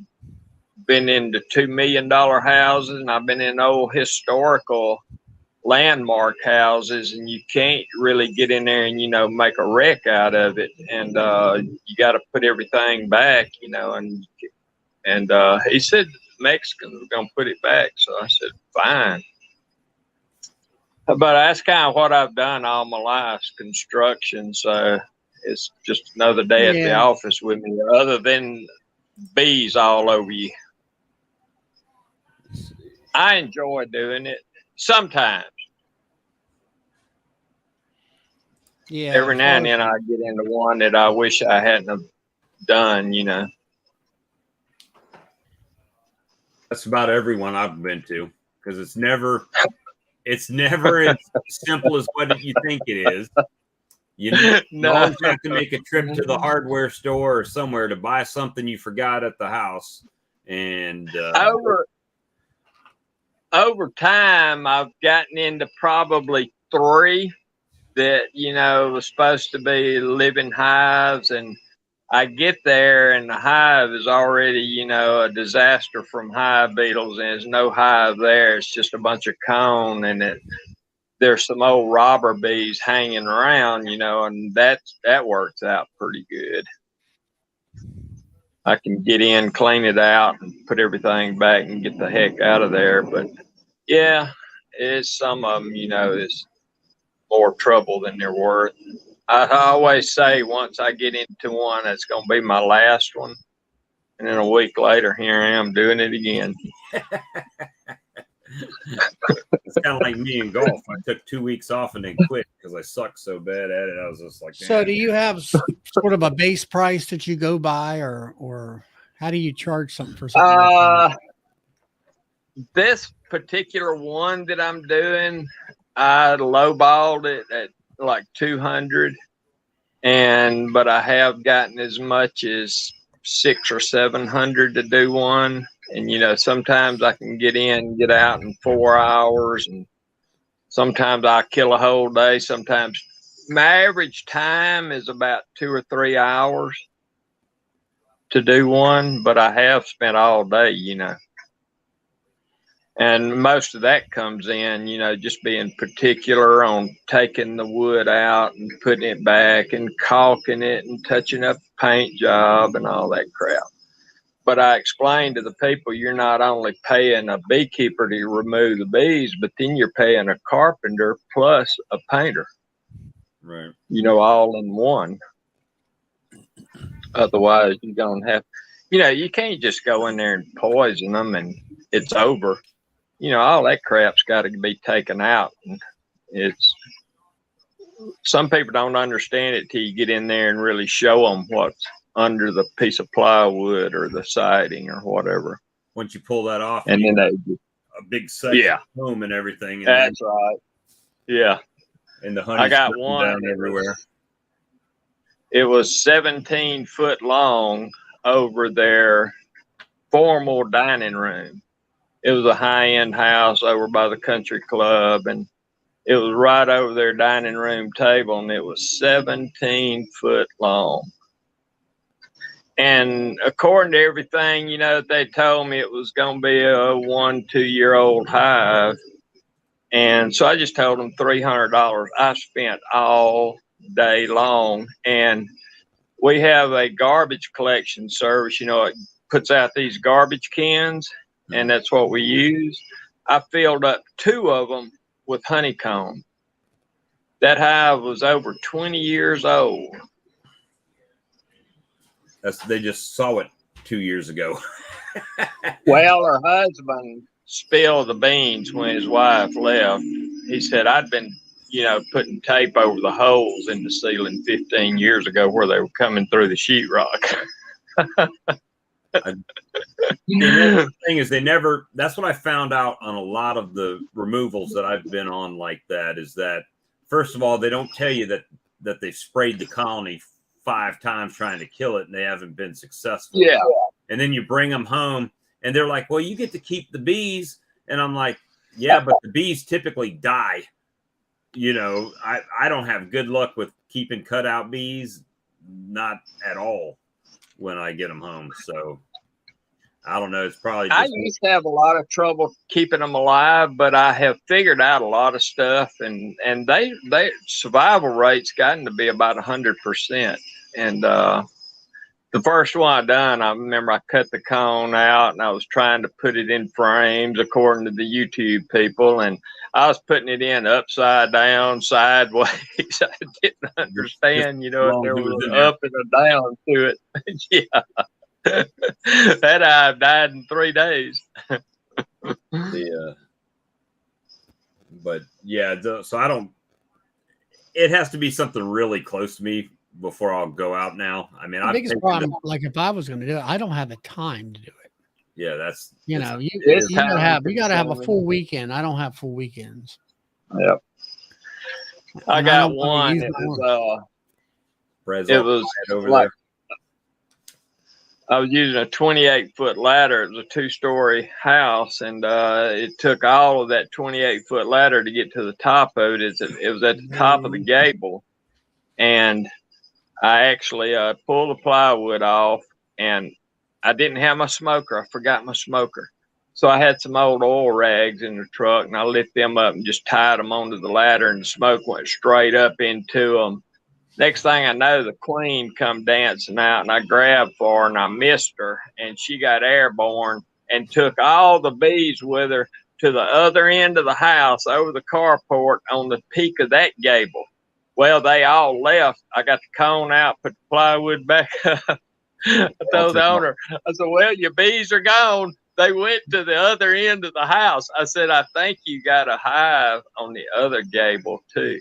been into $2 million houses, and I've been in old historical landmark houses, and you can't really get in there and make a wreck out of it, and you got to put everything back, and he said the Mexicans were going to put it back, so I said fine. But that's kind of what I've done all my life, construction. So it's just another day at the office with me, other than bees all over you. I enjoy doing it sometimes. Yeah. Every now and then I get into one that I wish I hadn't have done, That's about everyone I've been to, because it's never as simple as what you think it is. You always have to make a trip to the hardware store or somewhere to buy something you forgot at the house, And over time, I've gotten into probably 3 that, was supposed to be living hives. And I get there and the hive is already, a disaster from hive beetles, and there's no hive there. It's just a bunch of cone, and there's some old robber bees hanging around, and that works out pretty good. I can get in, clean it out, and put everything back and get the heck out of there. But yeah, it's some of them, is more trouble than they're worth. I always say once I get into one, it's going to be my last one. And then a week later, here I am doing it again. It's kind of like me in golf. I took 2 weeks off and then quit because I sucked so bad at it. I was just like, so do you have sort of a base price that you go by, or how do you charge something for something like that? This particular one that I'm doing, I lowballed it at like 200, but I have gotten as much as 600 or 700 to do one. And sometimes I can get in and get out in 4 hours, and sometimes I kill a whole day. Sometimes my average time is about 2 or 3 hours to do one, but I have spent all day, and most of that comes in, just being particular on taking the wood out and putting it back and caulking it and touching up the paint job and all that crap. But I explained to the people, you're not only paying a beekeeper to remove the bees, but then you're paying a carpenter plus a painter. Right. All in one. Otherwise, you're going to have, you can't just go in there and poison them and it's over. All that crap's got to be taken out. And some people don't understand it till you get in there and really show them what's under the piece of plywood or the siding or whatever. Once you pull that off, and then a big section of home and everything. And that's right. Yeah. And the honey, I got one down everywhere. It was 17 foot long over their formal dining room. It was a high-end house over by the country club, and it was right over their dining room table, and it was 17 foot long. And according to everything, they told me it was going to be a 1-2 year old hive. And so I just told them $300. I spent all day long. And we have a garbage collection service, it puts out these garbage cans, and that's what we use. I filled up 2 of them with honeycomb. That hive was over 20 years old. They just saw it 2 years ago. Well, her husband spilled the beans when his wife left. He said, I'd been, putting tape over the holes in the ceiling 15 years ago where they were coming through the sheetrock. The thing is, that's what I found out on a lot of the removals that I've been on like that, is that, first of all, they don't tell you that they've sprayed the colony 5 times trying to kill it and they haven't been successful. Yeah. And then you bring them home and they're like, well, you get to keep the bees. And I'm like, yeah, but the bees typically die. I don't have good luck with keeping cutout bees. Not at all when I get them home. So I don't know. It's probably I used to have a lot of trouble keeping them alive, but I have figured out a lot of stuff, and they survival rate's gotten to be about 100%. And the first one I done, I remember I cut the cone out and I was trying to put it in frames according to the YouTube people, and I was putting it in upside down, sideways. I didn't understand, if there was an up and a down to it. Yeah. That hive died in 3 days. But yeah, so I don't. It has to be something really close to me before I'll go out now. I mean, the biggest problem, like if I was going to do it, I don't have the time to do it. Yeah, that's you gotta have a full weekend. I don't have full weekends. Yep. I got one. It was over like, I was using a 28-foot ladder. It was a 2-story house, and it took all of that 28-foot ladder to get to the top of it. It was at the top of the gable, and I actually pulled the plywood off, and I didn't have my smoker. I forgot my smoker. So I had some old oil rags in the truck, and I lifted them up and just tied them onto the ladder, and the smoke went straight up into them. Next thing I know, the queen come dancing out, and I grabbed for her, and I missed her, and she got airborne and took all the bees with her to the other end of the house over the carport on the peak of that gable. Well, they all left. I got the cone out, put the plywood back up. I told the owner, I said, well, your bees are gone. They went to the other end of the house. I said, I think you got a hive on the other gable, too.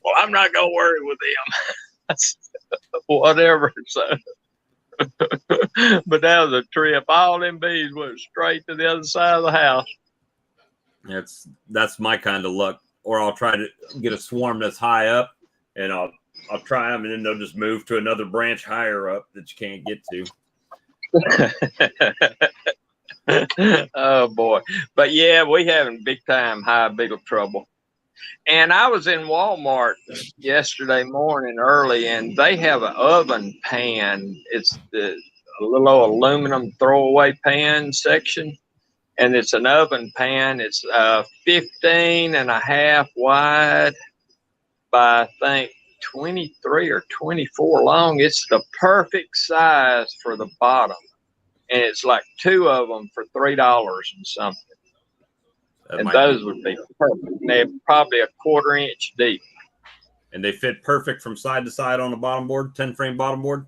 Well, I'm not going to worry with them. Whatever. So, but that was a trip. All them bees went straight to the other side of the house. That's my kind of luck. Or I'll try to get a swarm that's high up, and I'll try them, and then they'll just move to another branch higher up that you can't get to. Oh boy. But yeah, we having big time hive beetle trouble. And I was in Walmart yesterday morning early, and they have an oven pan. It's a little old aluminum throwaway pan section, and it's an oven pan. It's 15.5 wide by, I think, 23 or 24 long. It's the perfect size for the bottom, and it's like 2 of them for $3 and something. And those would be perfect. And they're probably a 1/4 inch deep. And they fit perfect from side to side on the bottom board, 10-frame bottom board?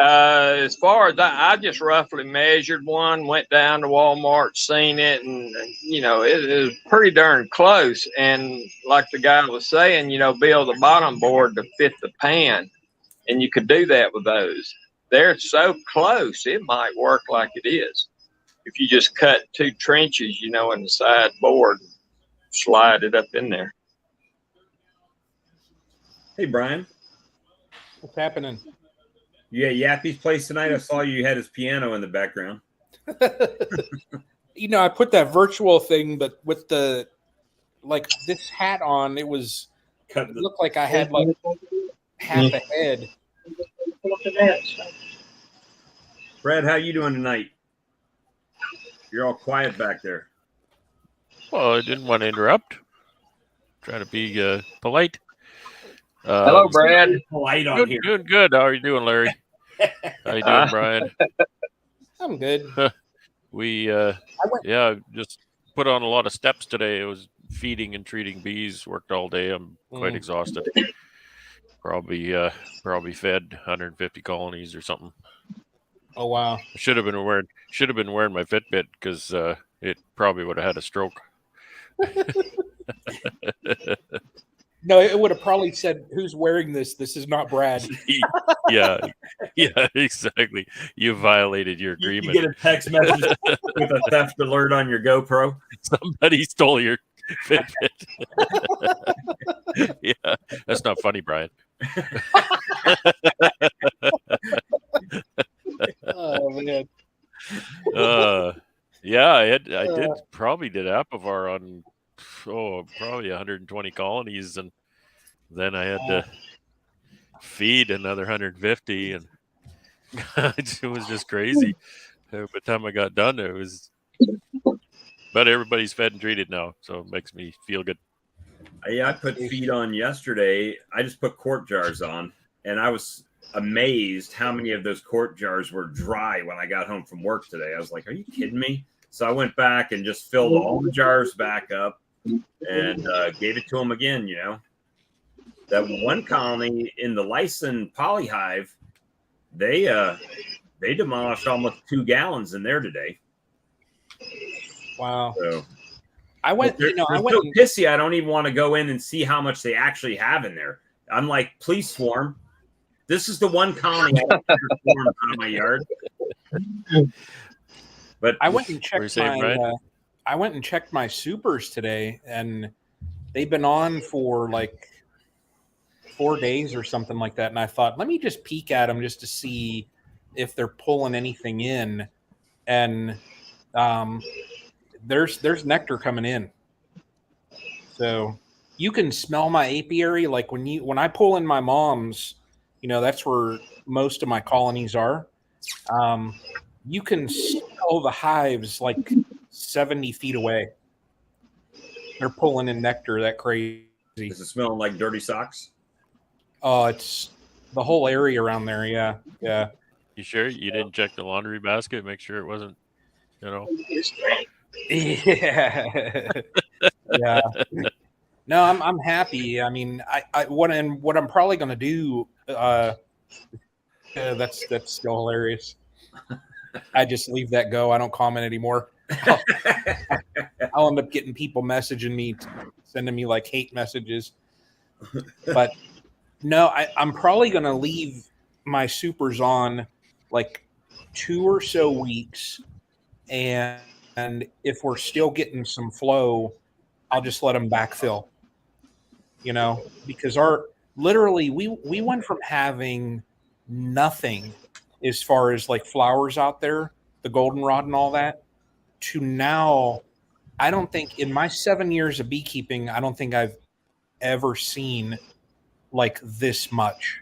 As far as I just roughly measured one, went down to Walmart, seen it, and, you know, it is pretty darn close. And like the guy was saying, you know, build a bottom board to fit the pan. And you could do that with those. They're so close, it might work like it is. If you just cut 2 trenches, you know, in the side board, slide it up in there. Hey, Brian. What's happening? You at Yappy's place tonight? I saw you had his piano in the background. You know, I put that virtual thing, but with the, like, this hat on, it looked like I had, like, half a head. Brad, how you doing tonight? You're all quiet back there. Well, I didn't want to interrupt. Trying to be polite. Hello, Brad. Polite on Good, here. good. How are you doing, Larry? How you doing, Brian? I'm good. We just put on a lot of steps today. It was feeding and treating bees. Worked all day. I'm quite exhausted. Probably fed 150 colonies or something. Oh wow! I should have been wearing my Fitbit because it probably would have had a stroke. No, it would have probably said, "Who's wearing this? This is not Brad." yeah, exactly. You violated your agreement. You get a text message with a theft alert on your GoPro. Somebody stole your Fitbit. Yeah, that's not funny, Brian. Oh man. Yeah, I did Apivar on probably 120 colonies, and then I had to feed another 150, and it was just crazy. By the time I got done, but everybody's fed and treated now, so it makes me feel good. Yeah, I put feed on yesterday. I just put quart jars on, and I was amazed how many of those quart jars were dry when I got home from work today. I was like, are you kidding me? So I went back and just filled all the jars back up and gave it to them again. You know, that one colony in the Lyson polyhive, they demolished almost 2 gallons in there today. Wow. So I went so pissy. I don't even want to go in and see how much they actually have in there. I'm like, please swarm. This is the one colony I swarm out of my yard. But I went and checked my supers today, and they've been on for like 4 days or something like that. And I thought, let me just peek at them just to see if they're pulling anything in, and there's nectar coming in. So you can smell my apiary. Like when I pull in my mom's, that's where most of my colonies are. You can smell the hives like 70 feet away. They're pulling in nectar that crazy. Is it smelling like dirty socks? Oh, it's the whole area around there. Yeah. Yeah. You sure you didn't check the laundry basket? Make sure it wasn't, Yeah. Yeah. No, I'm happy. I mean, what I'm probably going to do, that's still hilarious. I just leave that go. I don't comment anymore. I'll end up getting people messaging me, sending me like hate messages. But no, I'm probably going to leave my supers on like 2 or so weeks. And if we're still getting some flow, I'll just let them backfill, because literally we went from having nothing as far as like flowers out there, the goldenrod and all that, to now, I don't think in my 7 years of beekeeping, I don't think I've ever seen like this much.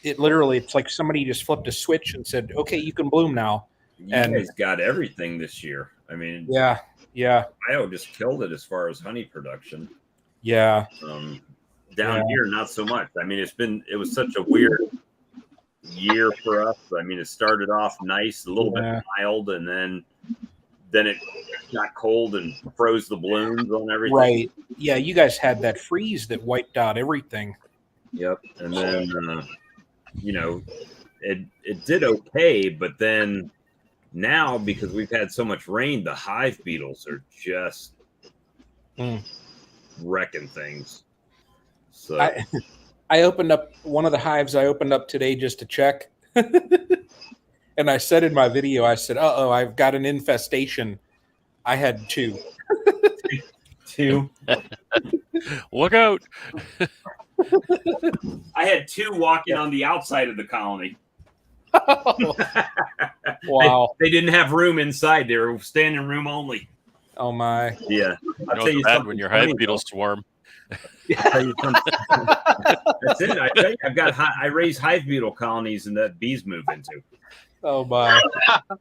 It's like somebody just flipped a switch and said, okay, you can bloom now. You guys got everything this year. I mean, yeah. Ohio just killed it as far as honey production. Yeah. Down here, not so much. I mean, it was such a weird year for us. I mean, it started off nice, a little bit mild, and then it got cold and froze the blooms on everything. Right. Yeah, you guys had that freeze that wiped out everything. Yep. And then, it did okay, but then now, because we've had so much rain, the hive beetles are just wrecking things. So I opened up one of the hives I opened up today just to check. And I said in my video, I said, uh-oh, I've got an infestation. I had 2. 2. Look out. I had 2 walking on the outside of the colony. Wow. They didn't have room inside. They were standing room only. Oh, my. Yeah. I'll tell you bad when your hive beetles swarm. I'll tell you something. That's it. I tell you, I raise hive beetle colonies and that bees move into. Oh, my. I'll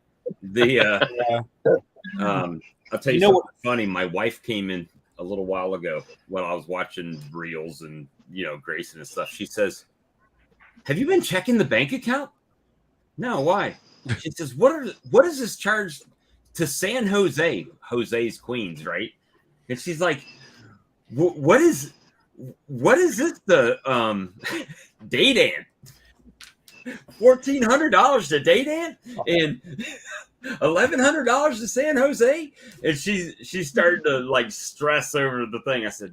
tell you something funny. My wife came in a little while ago while I was watching reels and, Grayson and stuff. She says, have you been checking the bank account? No, why? She says, what is this charge to San Jose? Jose's Queens, right? And she's like, what is this? The date aunt? $1,400 to date aunt and $1,100 to San Jose? And she started to like stress over the thing. I said,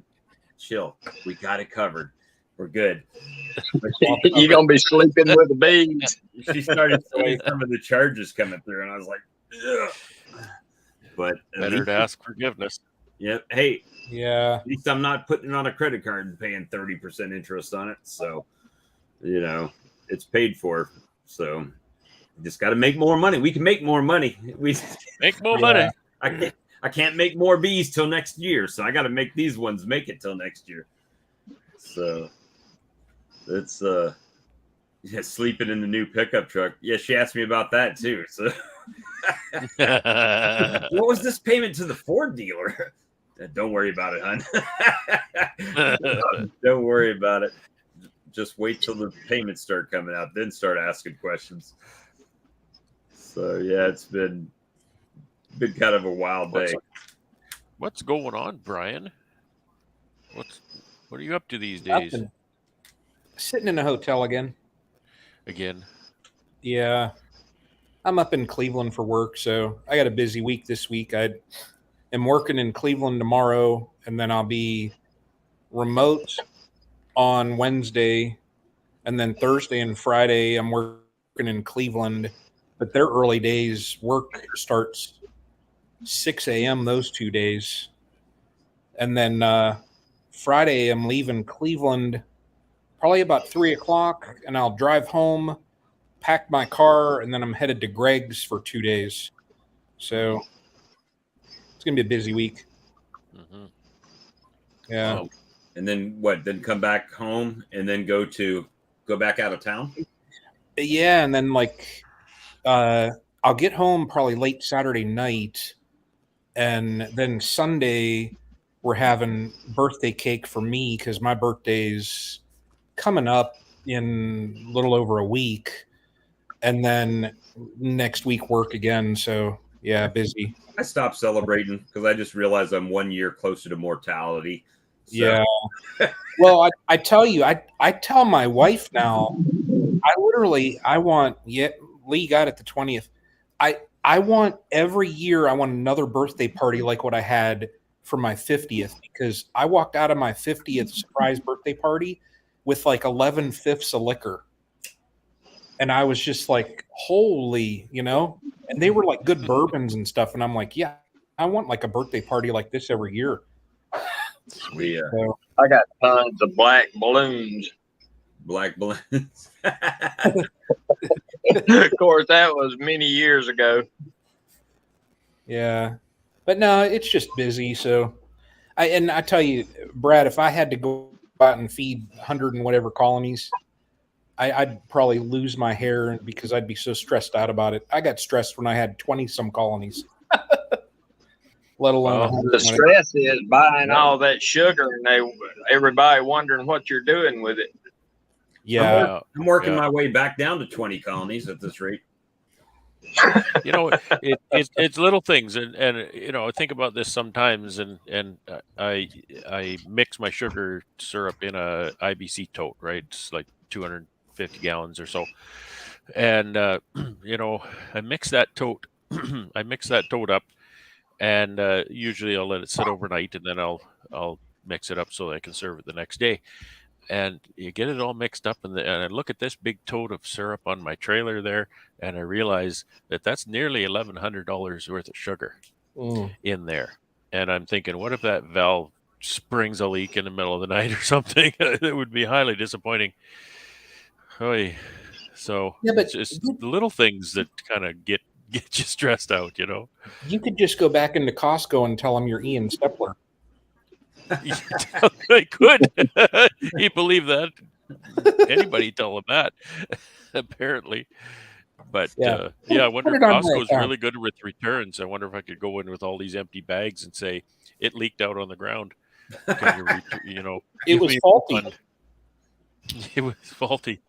chill, we got it covered. We're good. You're gonna be sleeping with the bees. She started seeing some of the charges coming through, and I was like, ugh. But better to ask forgiveness. Yeah. Hey. Yeah. At least I'm not putting it on a credit card and paying 30% interest on it. So, it's paid for. So, just got to make more money. We can make more money. We make more money. I can't make more bees till next year. So I got to make these ones make it till next year. So it's sleeping in the new pickup truck. Yeah, she asked me about that too. So what was this payment to the Ford dealer? Don't worry about it, hon. Don't worry about it. Just wait till the payments start coming out, then start asking questions. So yeah, it's been kind of a wild day. What's going on, Brian? What are you up to these days? Sitting in a hotel again. Yeah. I'm up in Cleveland for work, so I got a busy week this week. I am working in Cleveland tomorrow, and then I'll be remote on Wednesday, and then Thursday and Friday I'm working in Cleveland, but their early days work starts 6 a.m. those 2 days. And then Friday I'm leaving Cleveland probably about 3 o'clock, and I'll drive home packed my car, and then I'm headed to Greg's for 2 days. So it's gonna be a busy week. Mm-hmm. Yeah. Wow. And then what? Then come back home and then go back out of town. Yeah, and then like I'll get home probably late Saturday night, and then Sunday we're having birthday cake for me because my birthday's coming up in a little over a week, and then next week work again. So yeah, busy. I stopped celebrating because I just realized I'm 1 year closer to mortality. So. Yeah. Well, I tell you, I tell my wife now, I want, Lee got it the 20th. I want every year, I want another birthday party like what I had for my 50th, because I walked out of my 50th surprise birthday party with like 11 fifths of liquor. And I was just like, holy, and they were like good bourbons and stuff. And I'm like, yeah, I want like a birthday party like this every year. Sweet. So, I got tons of black balloons. Black balloons. Of course, that was many years ago. yeah. But no, it's just busy. So I tell you, Brad, if I had to go out and feed 100 and whatever colonies, I'd probably lose my hair because I'd be so stressed out about it. I got stressed when I had 20 some colonies, let alone Well, 100. the stress is buying all that sugar and everybody wondering what you're doing with it. Yeah. I'm working my way back down to 20 colonies at this rate. It's little things, and I think about this sometimes, and I mix my sugar syrup in a IBC tote, right? It's like 250 gallons or so, and I mix that tote. I mix that tote up, and usually I'll let it sit overnight, and then I'll mix it up so that I can serve it the next day. And you get it all mixed up, and I look at this big tote of syrup on my trailer there, and I realize that that's nearly $1,100 worth of sugar in there. And I'm thinking, what if that valve springs a leak in the middle of the night or something? It would be highly disappointing. Oy. So Yeah, but it's just the little things that kind of get you stressed out, You could just go back into Costco and tell them you're Ian Stepler. I could. You believe that? Anybody tell them that? Apparently. But I wonder if Costco's really good with returns. I wonder if I could go in with all these empty bags and say it leaked out on the ground. It was faulty. It was faulty.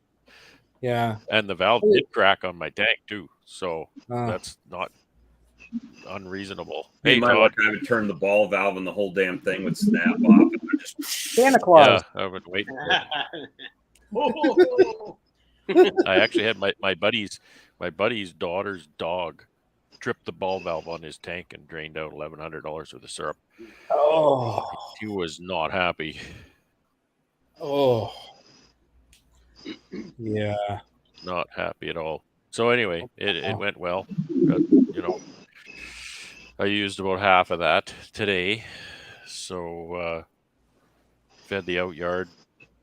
Yeah. And the valve did crack on my tank too. So that's not unreasonable. Hey, Todd, I would turn the ball valve and the whole damn thing would snap off. And just Santa Claus. Yeah, I would wait. I actually had my buddy's daughter's dog tripped the ball valve on his tank and drained out $1,100 worth of syrup. Oh, he was not happy. Oh, yeah, not happy at all. So anyway, it went well. I used about half of that today. So fed the out yard,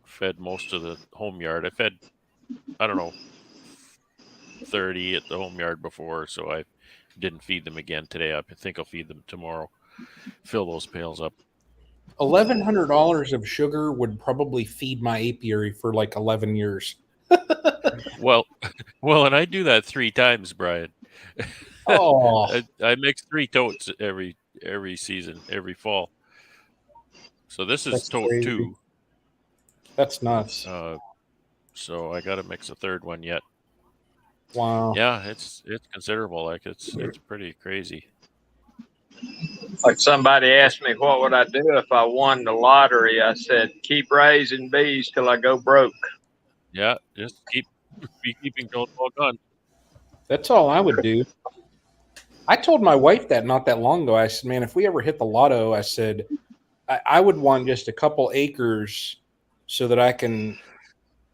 fed most of the home yard. I fed, 30 at the home yard before, so I didn't feed them again today. I think I'll feed them tomorrow. Fill those pails up. $1,100 of sugar would probably feed my apiary for like 11 years. Well, and I do that 3 times, Brian. Oh, I mix 3 totes every season, every fall. So this is tote crazy. 2. That's nuts. So I got to mix a 3rd one yet. Wow. Yeah, it's considerable. Like it's pretty crazy. Like somebody asked me, what would I do if I won the lottery? I said, keep raising bees till I go broke. Yeah, just keep beekeeping till it's all gone. That's all I would do. I told my wife that not that long ago. I said, man, if we ever hit the lotto, I said, I would want just a couple acres so that I can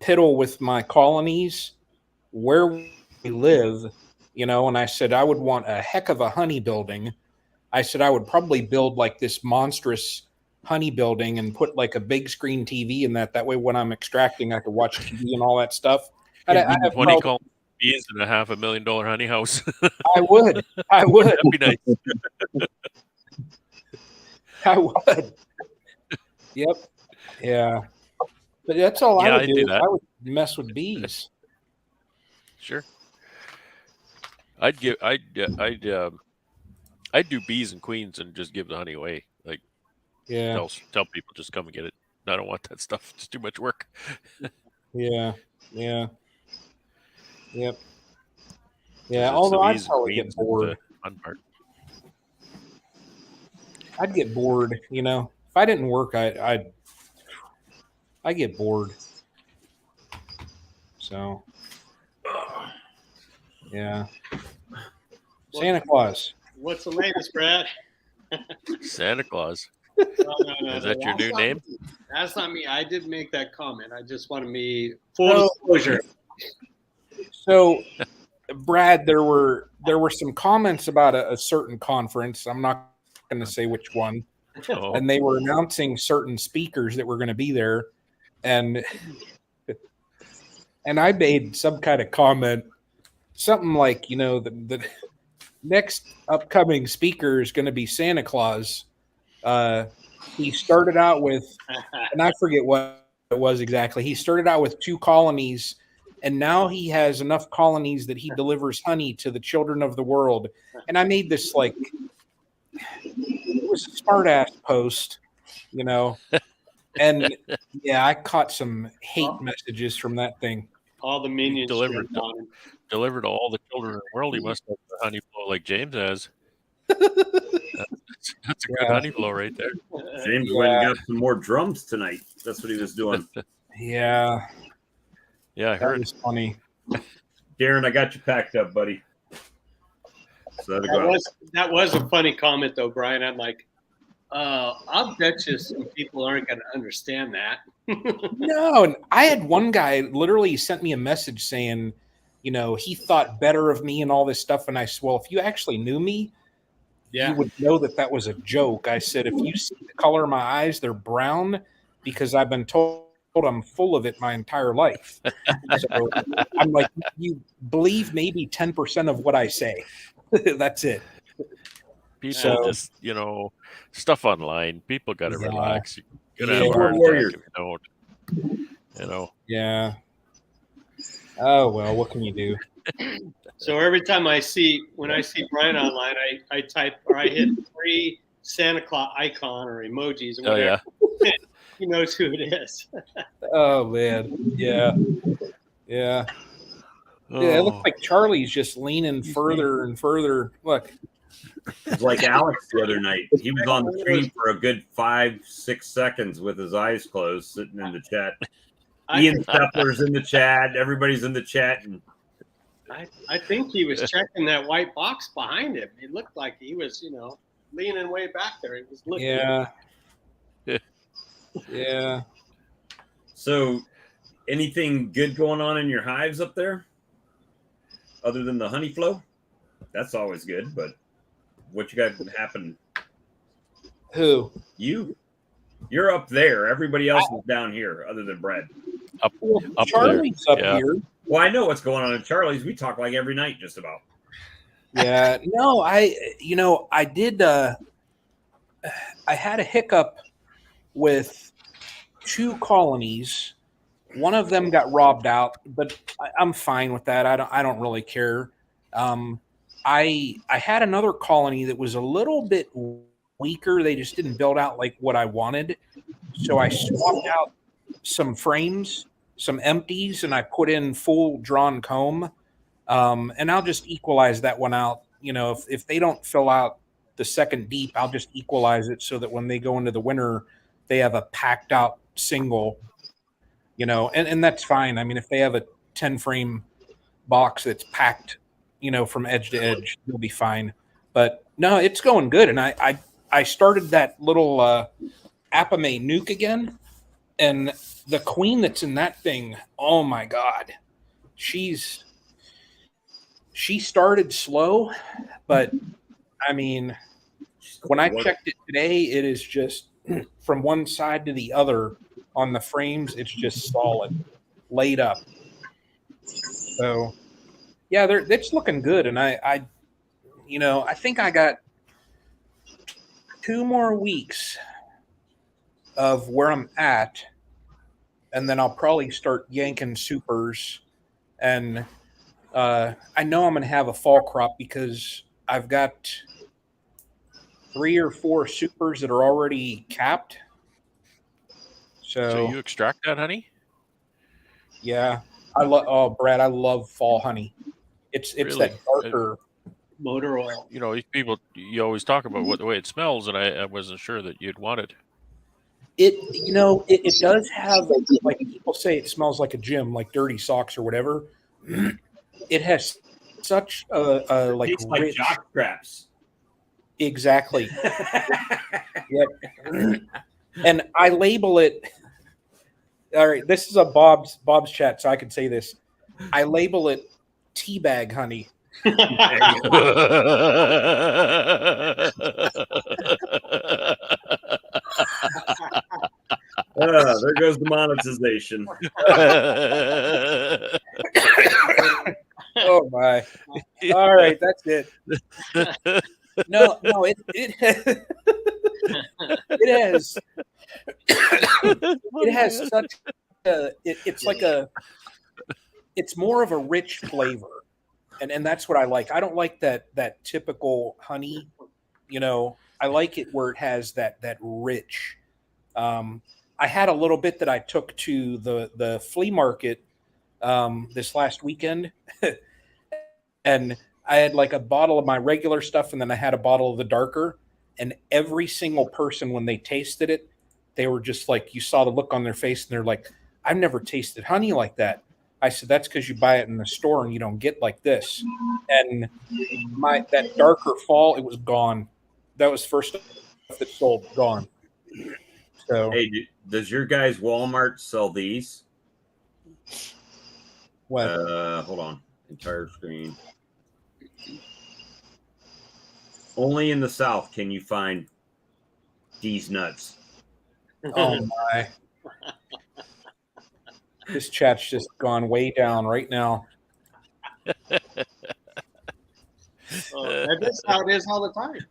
piddle with my colonies where we live, and I said, I would want a heck of a honey building. I said, I would probably build like this monstrous honey building and put like a big screen TV in that. That way, when I'm extracting, I could watch TV and all that stuff. I have 20 colonies. bees in a $500,000 honey house. I would. That'd be nice. I would. Yep. Yeah. But that's all I Yeah, would I'd do. do is that. I would mess with bees. Sure. I'd do bees and queens and just give the honey away. Like Yeah. tell people just come and get it. I don't want that stuff. It's too much work. Yeah. Yeah. Yep. Yeah. It's Although the I'd bees and probably queens get bored. that's the fun part. I'd get bored. You know, if I didn't work, I'd get bored. So, yeah. Santa Claus. What's the latest, Brad? Santa Claus. No, Is that your that's new not name? me. That's not me. I did make that comment. I just wanted me full disclosure. So, Brad, there were some comments about a certain conference. I'm not going to say which one. Oh. And they were announcing certain speakers that were going to be there, and I made some kind of comment, something like, you know, the next upcoming speaker is going to be Santa Claus. He started out with, and I forget what it was exactly. He started out with 2 colonies, and now he has enough colonies that he delivers honey to the children of the world. And I made this like, it was a smart ass post, you know, and yeah, I caught some hate messages from that thing. All the minions delivered on him. to all the children in the world. He must have the honey flow like James has. That's a good honey flow right there. James went and got some more drums tonight. That's what he was doing. Yeah. Yeah, I heard. That was funny. Darren, I got you packed up, buddy. So That was a funny comment, though, Brian. I'm like, I'll bet you some people aren't going to understand that. No, and I had one guy literally sent me a message saying, you know, he thought better of me and all this stuff. And I said, well, if you actually knew me, you would know that was a joke. I said, if you see the color of my eyes, they're brown because I've been told I'm full of it my entire life. So I'm like, you believe maybe 10% of what I say. That's it. People just, you know, stuff online. People got to relax. You're gonna have a heart attack if you don't. You know. Yeah. Oh well, what can you do? So every time when I see Brian online, I type or I hit 3 Santa Claus icon or emojis and whatever. Oh yeah. He knows who it is. Oh man, yeah. Yeah, it looks like Charlie's just leaning further and further. Look, it's like Alex the other night. He was on the screen for a good 5-6 seconds with his eyes closed, sitting in the chat. Ian Stepler's in the chat. Everybody's in the chat, and I think he was checking that white box behind him. It looked like he was, you know, leaning way back there. He was looking. Yeah. Yeah. So, anything good going on in your hives up there, other than the honey flow? That's always good. But what you got happen? Who? You're up there. Everybody else is down here, other than Brad. Up Charlie's there. up here. Well, I know what's going on in Charlie's. We talk like every night, just about. Yeah. No, I did. I had a hiccup with 2 colonies. One of them got robbed out, but I'm fine with that. I don't really care. I had another colony that was a little bit weaker. They just didn't build out like what I wanted. So I swapped out some frames, some empties, and I put in full drawn comb. And I'll just equalize that one out. You know, if they don't fill out the second deep, I'll just equalize it so that when they go into the winter, they have a packed out single, you know, and that's fine. I mean, if they have a 10 frame box that's packed, you know, from edge to edge, they'll be fine. But no, it's going good. And I started that little Apame nuke again, and the queen that's in that thing, oh my God, she started slow, but I mean, when I checked it today, it is just from one side to the other on the frames. It's just solid, laid up. So Yeah, it's looking good, and I think I got 2 more weeks of where I'm at, and then I'll probably start yanking supers. And I know I'm going to have a fall crop because I've got 3 or 4 supers that are already capped. So you extract that honey? Yeah, Brad, I love fall honey. It's Really? that darker Motor oil. You know, these people, you always talk about the way it smells, and I wasn't sure that you'd want it. it does have, like people say, it smells like a gym, like dirty socks or whatever. It has such a like Tastes like rich, jock straps. exactly. Yep. And I label it. All right, this is a Bob's chat, so I can say this. I label it teabag honey. There goes the monetization. Oh my! All right, that's it. No, it has it has such it's more of a rich flavor, and that's what I like. I don't like that typical honey. I like it where it has that rich. I had a little bit that I took to the flea market this last weekend, and I had like a bottle of my regular stuff, and then I had a bottle of the darker. And every single person, when they tasted it, they were just like, you saw the look on their face, and they're like, "I've never tasted honey like that." I said, "That's because you buy it in the store and you don't get like this." And that darker fall, it was gone. That was first stuff that sold, gone. So, hey, does your guys' Walmart sell these? what? Hold on, entire screen. Only in the South can you find these nuts. Oh my! This chat's just gone way down right now. That's how it is all the time.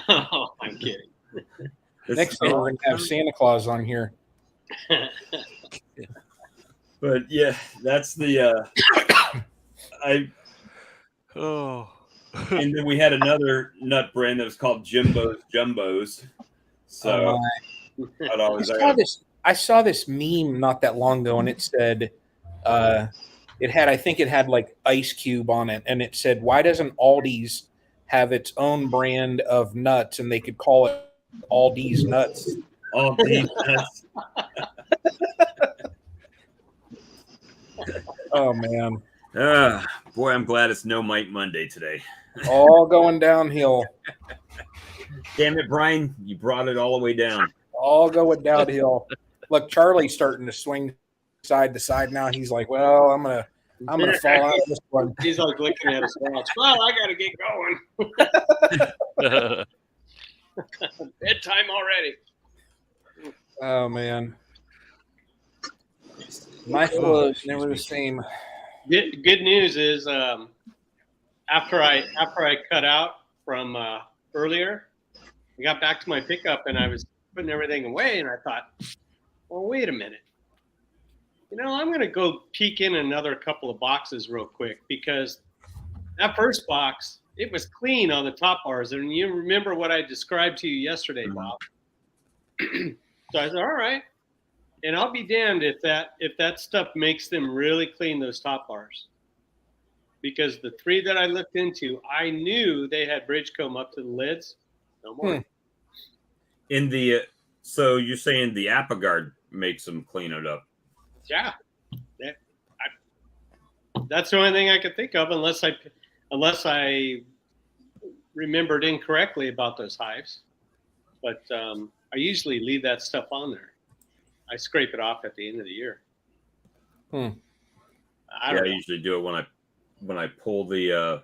Oh, I'm kidding. Next thing we're gonna have Santa Claus on here. But yeah, that's the Oh. and then we had another nut brand that was called Jimbo's Jumbos. So I'd always I saw this meme not that long ago, and it said I think it had like Ice Cube on it, and it said, "Why doesn't Aldi's have its own brand of nuts, and they could call it Aldi's Nuts?" Aldi's Nuts. Oh man. Boy, I'm glad it's no Mite Monday today. All going downhill. Damn it, Brian. You brought it all the way down. All going downhill. Look, Charlie's starting to swing side to side now. He's like, "Well, I'm gonna fall out of this one." He's like looking at his watch. Well, I gotta get going. Bedtime already. Oh man. My flow is never the same. Good news is after I cut out from earlier, I got back to my pickup and I was putting everything away, and I thought, well, wait a minute. I'm going to go peek in another couple of boxes real quick, because that first box, it was clean on the top bars. And you remember what I described to you yesterday, Bob. So I said, all right. And I'll be damned if that stuff makes them really clean those top bars. Because the 3 that I looked into, I knew they had bridge comb up to the lids. No more. In the so you're saying the Apogard makes them clean it up? Yeah, that's the only thing I could think of, unless I remembered incorrectly about those hives. But I usually leave that stuff on there. I scrape it off at the end of the year. I usually do it when I pull the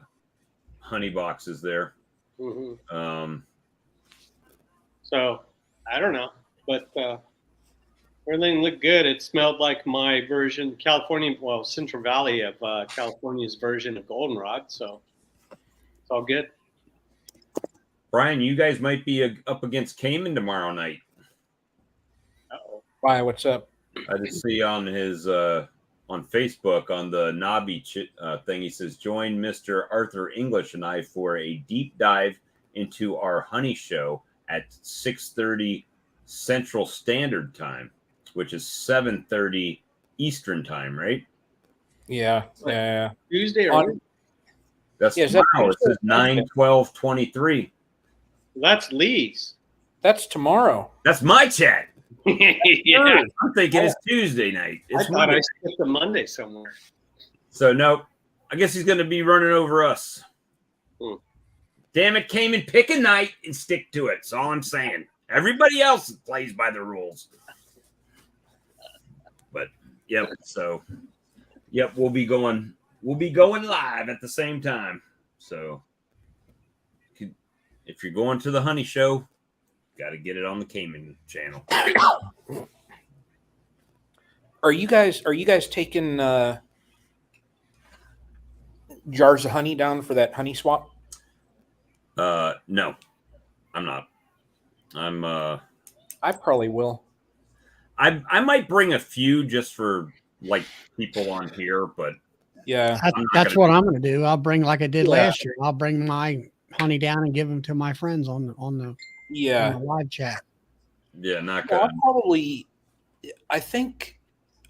honey boxes there. Mm-hmm. So I don't know, but Everything looked good. It smelled like my version, California, well, Central Valley of California's version of goldenrod. So it's all good. Brian, you guys might be up against Cayman tomorrow night. Uh-oh. Why? What's up? I just see on his on Facebook on the Nobby thing. He says, "Join Mr. Arthur English and I for a deep dive into our honey show at 6:30 Central Standard Time, which is 7:30 Eastern Time, right?" Yeah. Tuesday or On- That's Yeah, is that tomorrow. It Tuesday? says 9/12/23. that's Lee's. That's tomorrow. That's my chat. Yeah. I'm thinking it's Tuesday night. I It's thought Monday. I skipped a Monday somewhere. So no, I guess he's going to be running over us. Damn it, Cayman, pick a night and stick to it. That's all I'm saying. Everybody else plays by the rules. But yep, so yep, we'll be going live at the same time. So if you're going to the honey show, got to get it on the Cayman channel. Are you guys taking jars of honey down for that honey swap? No, I'm not. I probably will. I might bring a few just for like people on here, but Yeah. That's what I'm going to do. I'll bring like I did Yeah. last year. I'll bring my honey down and give them to my friends on the live chat. yeah, not Well, good. I think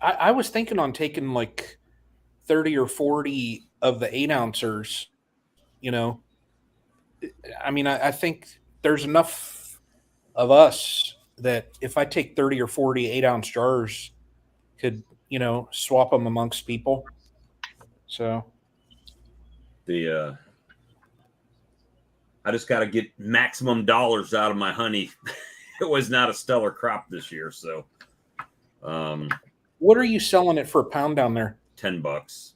I was thinking on taking like 30 or 40 of the 8-ouncers, you know. I mean, I think there's enough of us that if I take 30 or 40 8-ounce jars, could, you know, swap them amongst people. So I just got to get maximum dollars out of my honey. It was not a stellar crop this year, so what are you selling it for a pound down there? $10.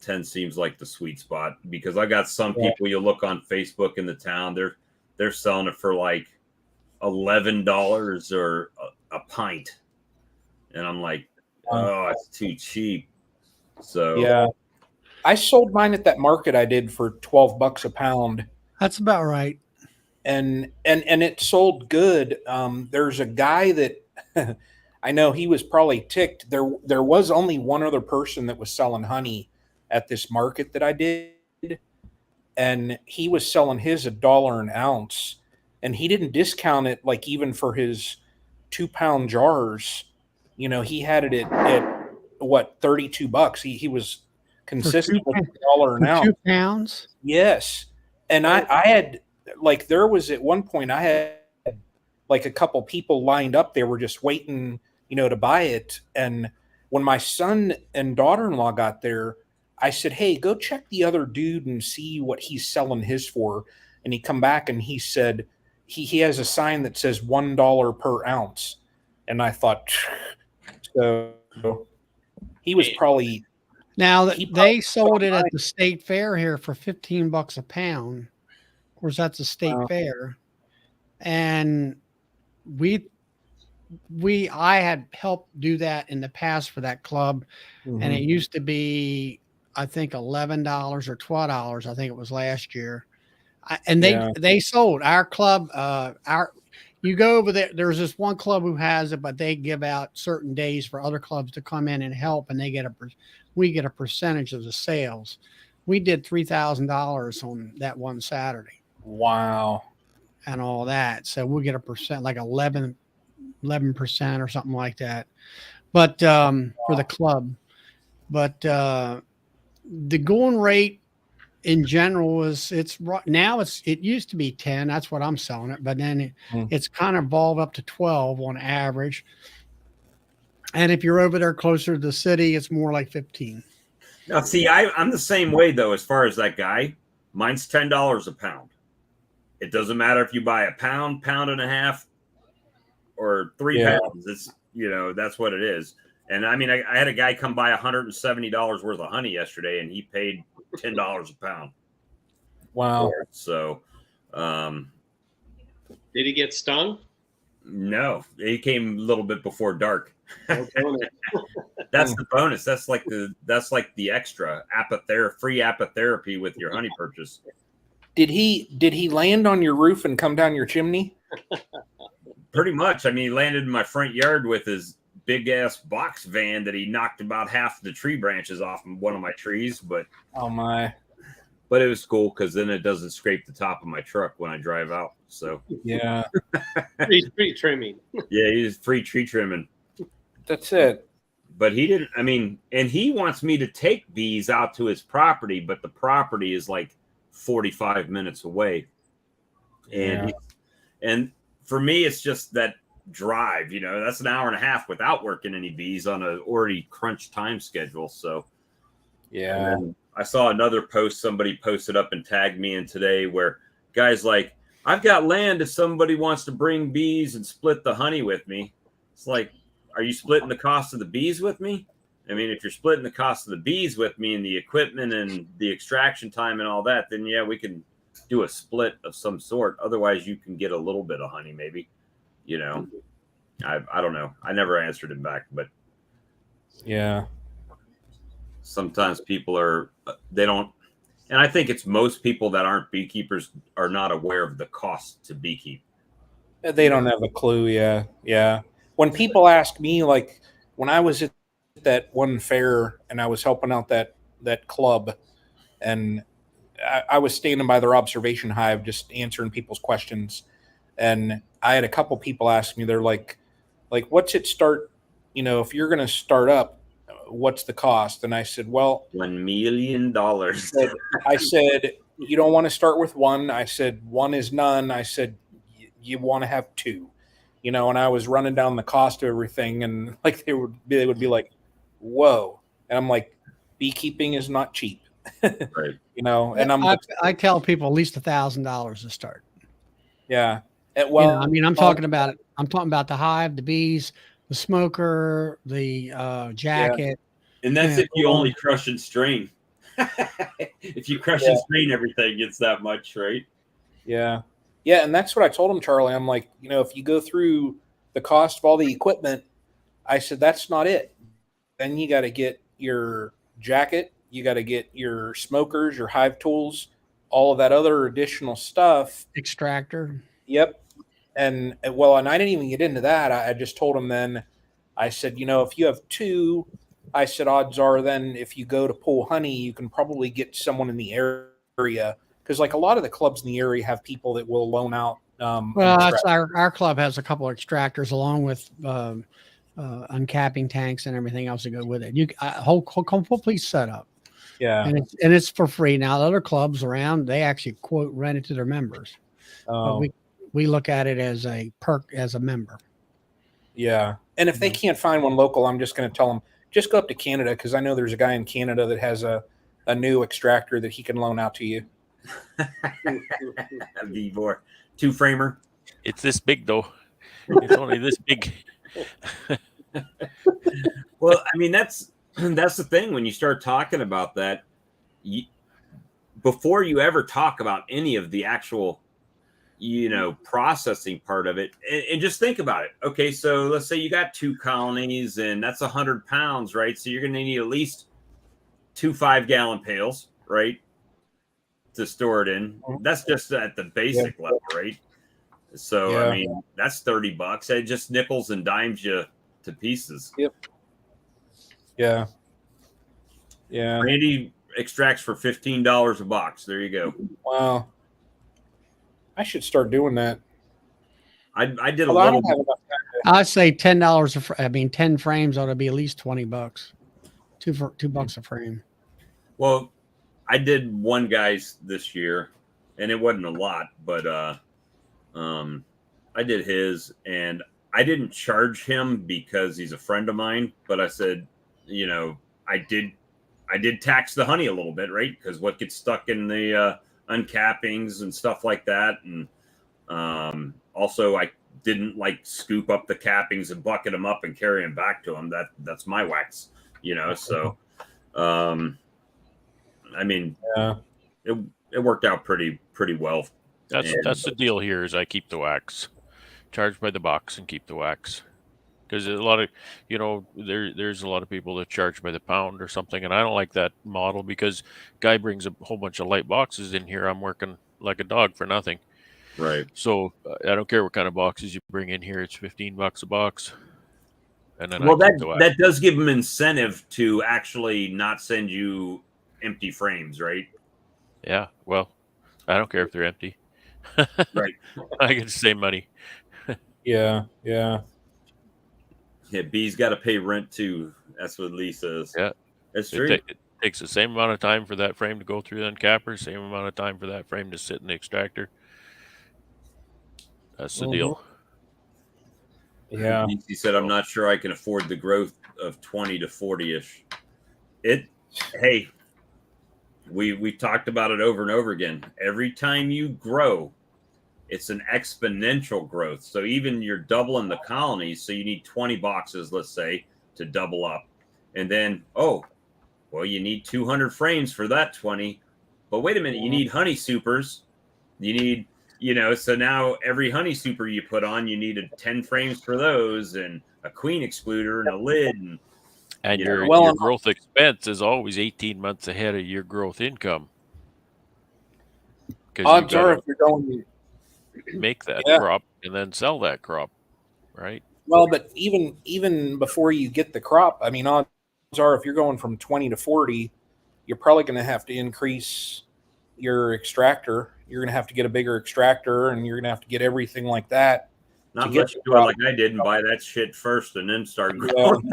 10 seems like the sweet spot because I got some people you look on Facebook in the town, they're selling it for like $11 or a pint. And I'm like, oh, it's too cheap. So yeah, I sold mine at that market I did for $12 a pound. That's about right. And it sold good. There's a guy that I know he was probably ticked. There was only one other person that was selling honey at this market that I did, and he was selling his $1 an ounce, and he didn't discount it like even for his 2-pound jars. You know, he had it at what, $32. He was consistent with $1 an ounce. 2 pounds. Yes, and I had like there was at one point I had like a couple people lined up. They were just waiting, you know, to buy it. And when my son and daughter-in-law got there, I said, "Hey, go check the other dude and see what he's selling his for." And he come back and he said he has a sign that says $1 per ounce. And I thought, so he was probably. Now they sold it at the state fair here for $15 a pound. Of course, that's a state fair, and I had helped do that in the past for that club, and it used to be, I think, $11 or $12. I think it was last year, and they sold our club. You go over there. There's this one club who has it, but they give out certain days for other clubs to come in and help, and we get a percentage of the sales. We did $3,000 on that one Saturday. Wow. And all that. So we'll get a percent, like 11% or something like that. But for the club. But the going rate in general is it used to be 10. That's what I'm selling it. But then it's kind of evolved up to 12 on average. And if you're over there closer to the city, it's more like 15. now see, I'm the same way though, as far as that guy. Mine's $10 a pound. It doesn't matter if you buy a pound, pound and a half, or 3 pounds. It's, you know, that's what it is. And I mean, I had a guy come buy $170 worth of honey yesterday, and he paid $10 a pound. Wow. So, did he get stung? No, he came a little bit before dark. No bonus. That's the bonus. That's like the extra free apitherapy with your honey purchase. Did he land on your roof and come down your chimney? Pretty much. I mean, he landed in my front yard with his big ass box van that he knocked about half the tree branches off of one of my trees. But Oh my. it was cool because then it doesn't scrape the top of my truck when I drive out. So Yeah. Free tree trimming. yeah, he's free tree trimming. That's it. But he didn't. I mean, and he wants me to take bees out to his property, but the property is like 45 minutes away. And and for me, it's just that drive. That's an hour and a half without working any bees on a already crunched time schedule. So Yeah. and then I saw another post somebody posted up and tagged me in today where guys like, I've got land if somebody wants to bring bees and split the honey with me. It's like, are you splitting the cost of the bees with me? I mean, if you're splitting the cost of the bees with me and the equipment and the extraction time and all that, then yeah, we can do a split of some sort. Otherwise, you can get a little bit of honey, maybe. I don't know. I never answered him back, but Yeah. sometimes people they don't, and I think it's most people that aren't beekeepers are not aware of the cost to beekeep. They don't have a clue. Yeah. Yeah. When people ask me, like when I was at that one fair and I was helping out that club, and I was standing by their observation hive just answering people's questions, and I had a couple people ask me, they're like what's it start, if you're going to start up, what's the cost? And I said, well, $1 million. I said, you don't want to start with one. I said, one is none. I said, you want to have two, and I was running down the cost of everything, and like they would be like, whoa. And I'm like, beekeeping is not cheap. Right. And I tell people at least $1,000 to start. Yeah. Well, I mean, I'm talking about the hive, the bees, the smoker, the jacket. And that's if you only crush and strain. If you crush and strain everything, it's that much, right? Yeah. Yeah. And that's what I told him, Charlie. I'm like, if you go through the cost of all the equipment, I said, that's not it. Then you got to get your jacket. You got to get your smokers, your hive tools, all of that other additional stuff. Extractor. Yep. And I didn't even get into that. I just told him then, I said, if you have two, I said, odds are then if you go to pull honey, you can probably get someone in the area. Because like a lot of the clubs in the area have people that will loan out. That's our club has a couple of extractors along with uncapping tanks and everything else to go with it. Whole complete setup. Yeah. And it's for free. Now, other clubs around, they actually quote rent it to their members. But we look at it as a perk as a member. Yeah. And if they can't find one local, I'm just going to tell them, just go up to Canada, because I know there's a guy in Canada that has a new extractor that he can loan out to you. V4 two-framer. It's this big, though. It's only this big. Well, I mean, that's the thing when you start talking about that, before you ever talk about any of the actual, processing part of it, and just think about it. Okay, so let's say you got 2 colonies, and that's 100 pounds, right? So you're going to need at least 2 5-gallon pails, right, to store it in. That's just at the basic level, right? So I mean, that's $30. It just nickels and dimes you to pieces. Yep. Yeah. Yeah. Randy extracts for $15 a box. There you go. Wow. I should start doing that. I did a little bit. I'd say $10 10 frames ought to be at least $20. $2 a frame. Well, I did one guy's this year, and it wasn't a lot, but I did his, and I didn't charge him because he's a friend of mine, but I said, I did tax the honey a little bit, right? Because what gets stuck in the uncappings and stuff like that, and also I didn't scoop up the cappings and bucket them up and carry them back to him. That's my wax, So, I mean, it worked out pretty well. That's the deal here. Is I keep the wax. charge by the box and keep the wax. Because a lot of, there's a lot of people that charge by the pound or something, and I don't like that model because guy brings a whole bunch of light boxes in here. I'm working like a dog for nothing. Right. So I don't care what kind of boxes you bring in here. It's $15 a box, and then I Well, keep the wax. that does give them incentive to actually not send you empty frames, right? Yeah. Well, I don't care if they're empty. Right. I get the same money. Yeah. Yeah, B's got to pay rent too. That's what Lee says. Yeah. That's true. It takes the same amount of time for that frame to go through the uncapper, same amount of time for that frame to sit in the extractor. That's the deal. Yeah. He said, I'm not sure I can afford the growth of 20 to 40-ish. Hey, we talked about it over and over again. Every time you grow, it's an exponential growth. So even you're doubling the colonies. So you need 20 boxes, let's say, to double up. And then, you need 200 frames for that 20. But wait a minute, you need honey supers. You need, so now every honey super you put on, you needed 10 frames for those and a queen excluder and a lid. And your growth expense is always 18 months ahead of your growth income. Odds are if you're going to make that crop and then sell that crop, right? Well, but even before you get the crop, I mean, odds are if you're going from 20 to 40, you're probably going to have to increase your extractor. You're going to have to get a bigger extractor, and you're going to have to get everything like that. Not unless you do it like I did and buy that shit first and then start growing.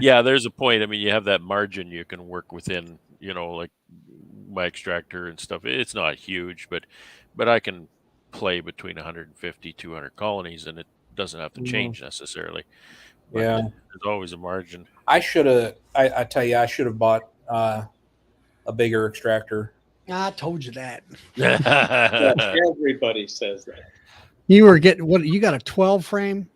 Yeah, there's a point. I mean, you have that margin you can work within, like my extractor and stuff. It's not huge, but I can play between 150, 200 colonies, and it doesn't have to change necessarily. But there's always a margin. I tell you, I should have bought a bigger extractor. I told you that. Everybody says that. You were getting what? You got a 12 frame?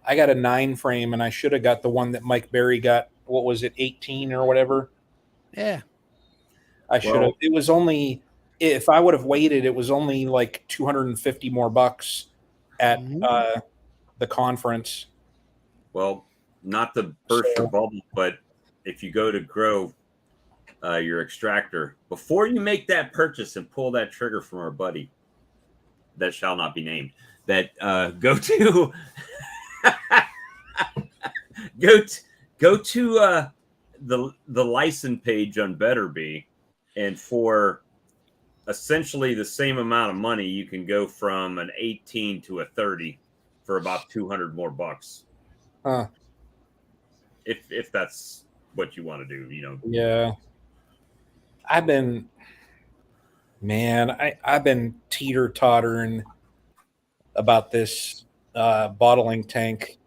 I got a 9 frame, and I should have got the one that Mike Berry got. What was it, 18 or whatever? Yeah. I should have. It was only, if I would have waited, it was only like $250 more bucks at the conference. Well, not to burst your bubble, but if you go to grow your extractor, before you make that purchase and pull that trigger from our buddy that shall not be named, that go to go to the license page on Better Bee, and for essentially the same amount of money, you can go from an 18 to a 30 for about 200 more bucks. Huh. If that's what you want to do, Yeah. I've been teeter-tottering about this bottling tank.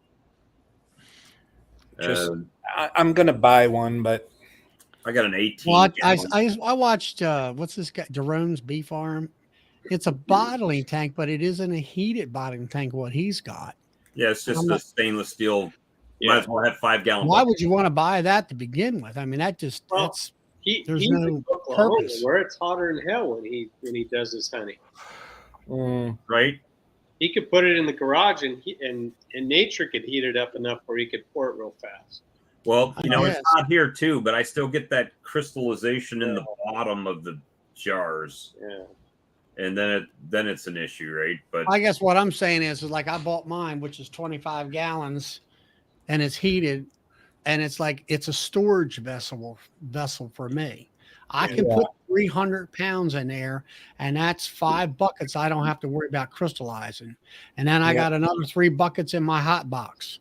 I'm gonna buy one, but I got an 18. Well, I watched what's this guy, Jerome's Bee Farm. It's a bottling tank, but it isn't a heated bottling tank. What he's got. Yeah, it's just a stainless steel. Might as well have 5-gallon. Why would you want to buy that to begin with? I mean, there's he's no in Oklahoma, purpose. where it's hotter than hell when he does his honey. Right. He could put it in the garage and nature could heat it up enough where he could pour it real fast. Well, it's hot here too, but I still get that crystallization in the bottom of the jars. Yeah. And then it's an issue, right? But I guess what I'm saying is like I bought mine, which is 25 gallons, and it's heated, and it's like it's a storage vessel for me. I can put 300 pounds in there, and that's 5 buckets. I don't have to worry about crystallizing. And then I got another 3 buckets in my hot box,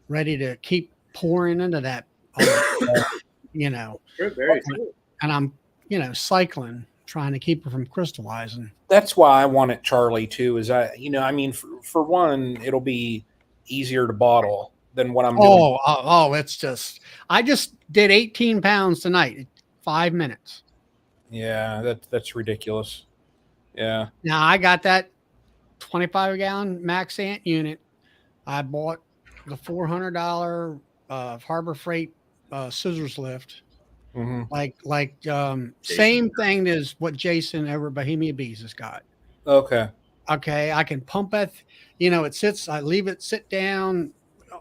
ready to keep pouring into that. Very true. And I'm cycling, trying to keep it from crystallizing. That's why I want it Charlie too. Is for one, it'll be easier to bottle than what I'm doing. It's just I just did 18 pounds tonight, 5 minutes. Yeah, that's ridiculous. Yeah. Now I got that 25-gallon Max Ant unit. I bought the $400 Harbor Freight scissors lift. Mm-hmm. Same thing as what Jason over Bohemia Bees has got. Okay. Okay, I can pump it. You know, it sits. I leave it sit down.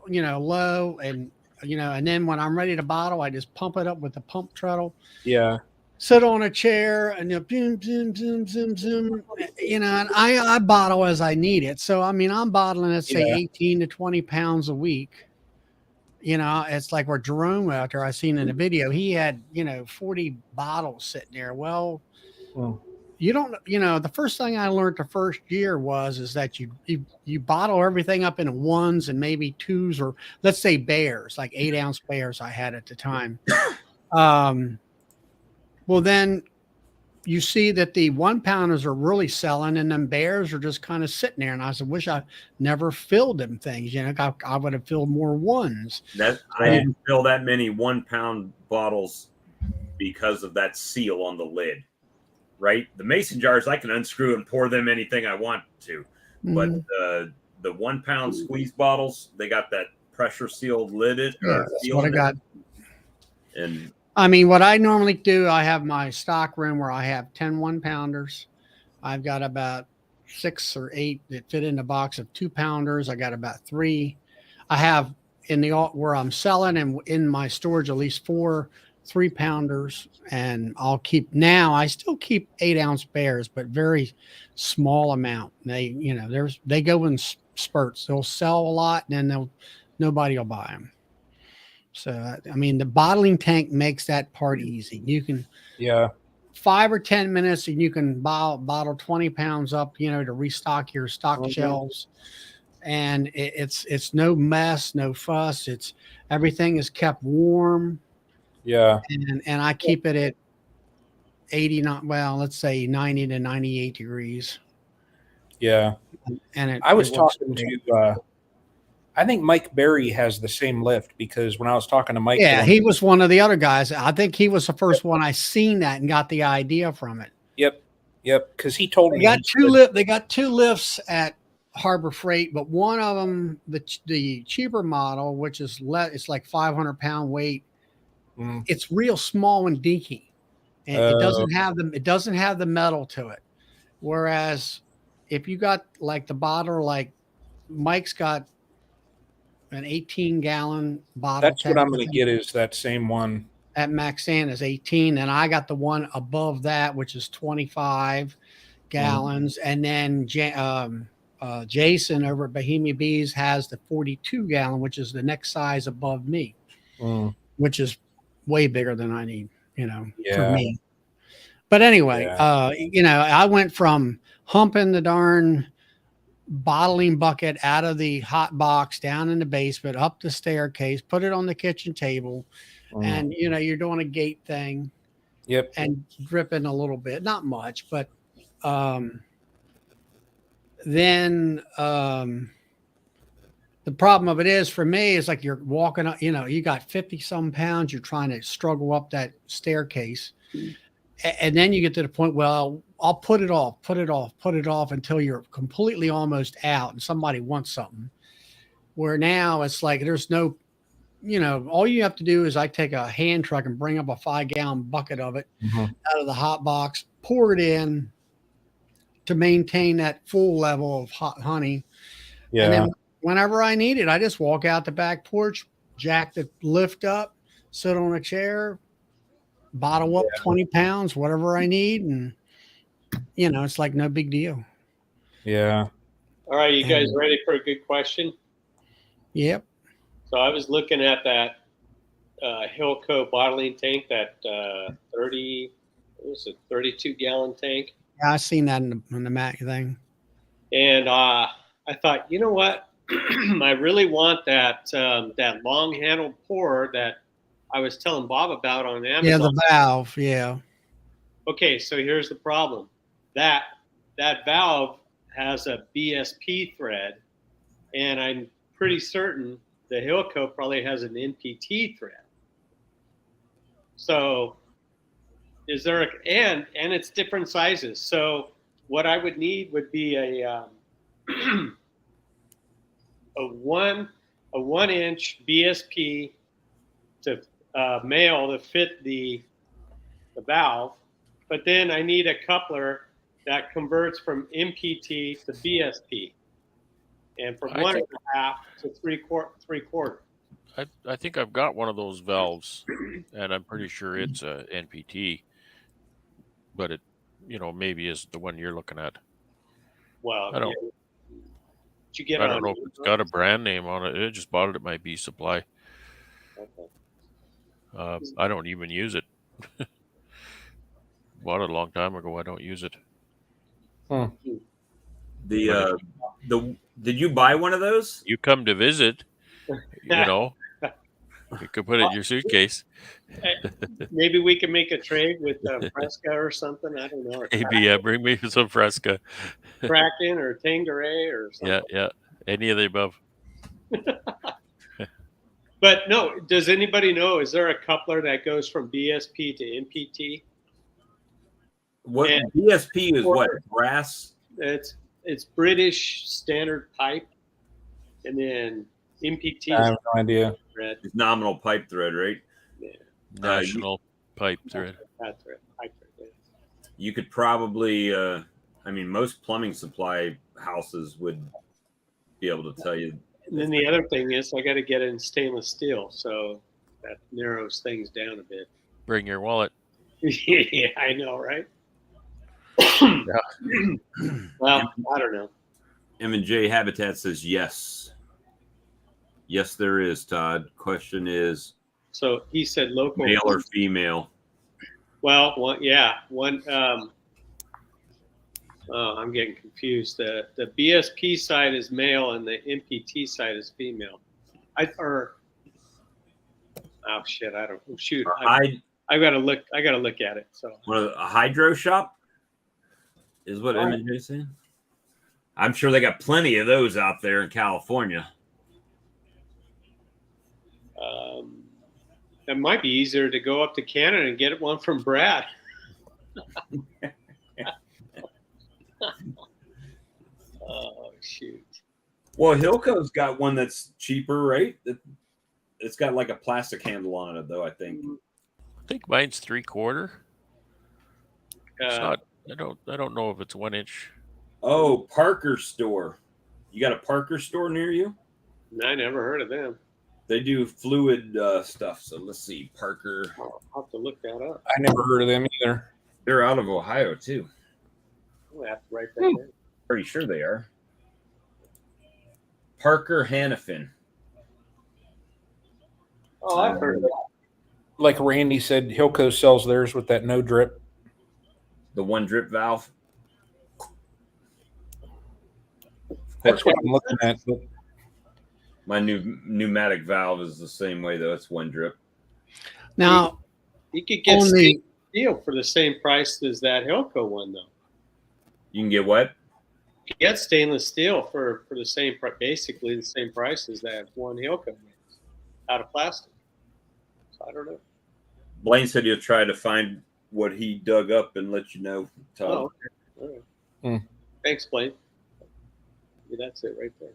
You know, low, and and then when I'm ready to bottle, I just pump it up with the pump treadle. Yeah. Sit on a chair and boom, boom, boom, boom, boom. And I bottle as I need it. So I mean, I'm bottling, let's say, Yeah. 18 to 20 pounds a week. It's like where Jerome out there, I seen in the video, he had 40 bottles sitting there. Well, Mm. you don't, the first thing I learned the first year is that you bottle everything up into ones and maybe twos, or let's say bears, like 8-ounce bears I had at the time. Well, then you see that the 1-pounders are really selling, and then bears are just kind of sitting there. And I said, wish I never filled them things. I would have filled more ones. I didn't fill that many 1-pound bottles because of that seal on the lid. Right, the mason jars I can unscrew and pour them anything I want to, but the 1-pound squeeze bottles, they got that pressure sealed lid. That's what I got. And I mean, what I normally do, I have my stock room where I have 10 1-pounders. I've got about 6 or 8 that fit in the box of 2-pounders. I got about 3. I have in the where I'm selling and in my storage at least 4 3-pounders, and I still keep 8-ounce bears, but very small amount. They they go in spurts. They'll sell a lot, and then nobody will buy them. So I mean, the bottling tank makes that part easy. You can 5 or 10 minutes, and you can bottle 20 pounds up, to restock your stock shelves. And it's no mess, no fuss. Everything is kept warm. Yeah. And I keep it at 80, let's say 90 to 98 degrees. Yeah. And I was talking to, I think Mike Berry has the same lift, because when I was talking to Mike. Yeah, he was one of the other guys. I think he was the first one I seen that and got the idea from it. Yep. Because he told me. They got 2 lifts at Harbor Freight, but one of them, the cheaper model, which is it's like 500-pound weight. It's real small and dinky, and it doesn't have the metal to it. Whereas if you got like the bottle, like Mike's got an 18-gallon bottle. That's what I'm going to get, is that same one. At Maxan is 18, and I got the one above that, which is 25 gallons. And then Jason over at Bohemia Bees has the 42-gallon, which is the next size above me, which is way bigger than I need, for me. But anyway, I went from humping the darn bottling bucket out of the hot box down in the basement, up the staircase, put it on the kitchen table, and you're doing a gate thing. Yep. And dripping a little bit, not much, but then the problem of it is, for me, is like you're walking up, you got 50 some pounds, you're trying to struggle up that staircase. And then you get to the point, well, I'll put it off until you're completely almost out and somebody wants something. Where now it's like there's no, all you have to do is I take a hand truck and bring up a 5-gallon bucket of it out of the hot box, pour it in to maintain that full level of hot honey. Yeah. And then whenever I need it, I just walk out the back porch, jack the lift up, sit on a chair, bottle up 20 pounds, whatever I need. And, it's like no big deal. Yeah. All right. You guys ready for a good question? Yep. So I was looking at that Hilco bottling tank, that 32-gallon tank. Yeah, I seen that in the Mac thing. And I thought, you know what? I really want that that long-handled pour that I was telling Bob about on Amazon. Yeah, the valve. Yeah. Okay, so here's the problem. That valve has a BSP thread, and I'm pretty certain the Hilco probably has an NPT thread. So is there and it's different sizes. So what I would need would be a 1-inch BSP to male to fit the valve, but then I need a coupler that converts from MPT to BSP, and from I one and think a half to three quarter. I think I've got one of those valves, and I'm pretty sure it's a NPT, but it, maybe is the one you're looking at. Well, I don't. yeah. Did you get I it don't on know if it's got a brand name on it. I just bought it at my Bee Supply. Okay. I don't even use it. Bought it a long time ago. I don't use it. Hmm. The did you buy one of those? You come to visit, you could put it in your suitcase. Maybe we can make a trade with Fresca or something. I don't know. Or Maybe bring me some Fresca. Kraken or Tangeray or something. Yeah, any of the above. But no, does anybody know? Is there a coupler that goes from BSP to MPT? What And BSP is? What brass? It's British standard pipe, and then MPT I is have no idea. red. It's nominal pipe thread, right? Yeah, National pipe thread. pipe thread. Yeah. You could probably, most plumbing supply houses would be able to tell you. And then the other thing is, I got to get it in stainless steel, so that narrows things down a bit. Bring your wallet. Yeah, I know, right? Well, I don't know. M&J Habitat says yes. Yes, there is, Todd. Question is, So he said local. male or female? Well, one. I'm getting confused. The BSP side is male and the MPT side is female. I don't. Shoot, I gotta look. I gotta look at it. So A hydro shop is what M&J saying. I'm sure they got plenty of those out there in California. it might be easier to go up to Canada and get one from Brad. Oh shoot. Well, Hilco's got one that's cheaper, right? It's got like a plastic handle on it, though. I think. I think mine's 3/4. It's Uh, not. I don't know if it's 1 inch. Oh, Parker store. You got a Parker store near you? I never heard of them. They do fluid stuff. So let's see, Parker. I'll have to look that up. I never heard of them either. They're out of Ohio too. I'll have to write that down. Pretty sure they are. Parker Hannafin. Oh, I've heard of that. Like Randy said, Hilco sells theirs with that no drip. The one drip valve. That's what I'm looking at. But My new pneumatic valve is the same way though. It's one drip. Now, You could get on the stainless steel for the same price as that Hilco one, though. You can get what? You can get stainless steel for the same, basically the same price as that one Hilco is, out of plastic. So I don't know. Blaine said he'll try to find what he dug up and let you know, Todd. Oh, okay. All right. Thanks, Blaine. Yeah, that's it right there.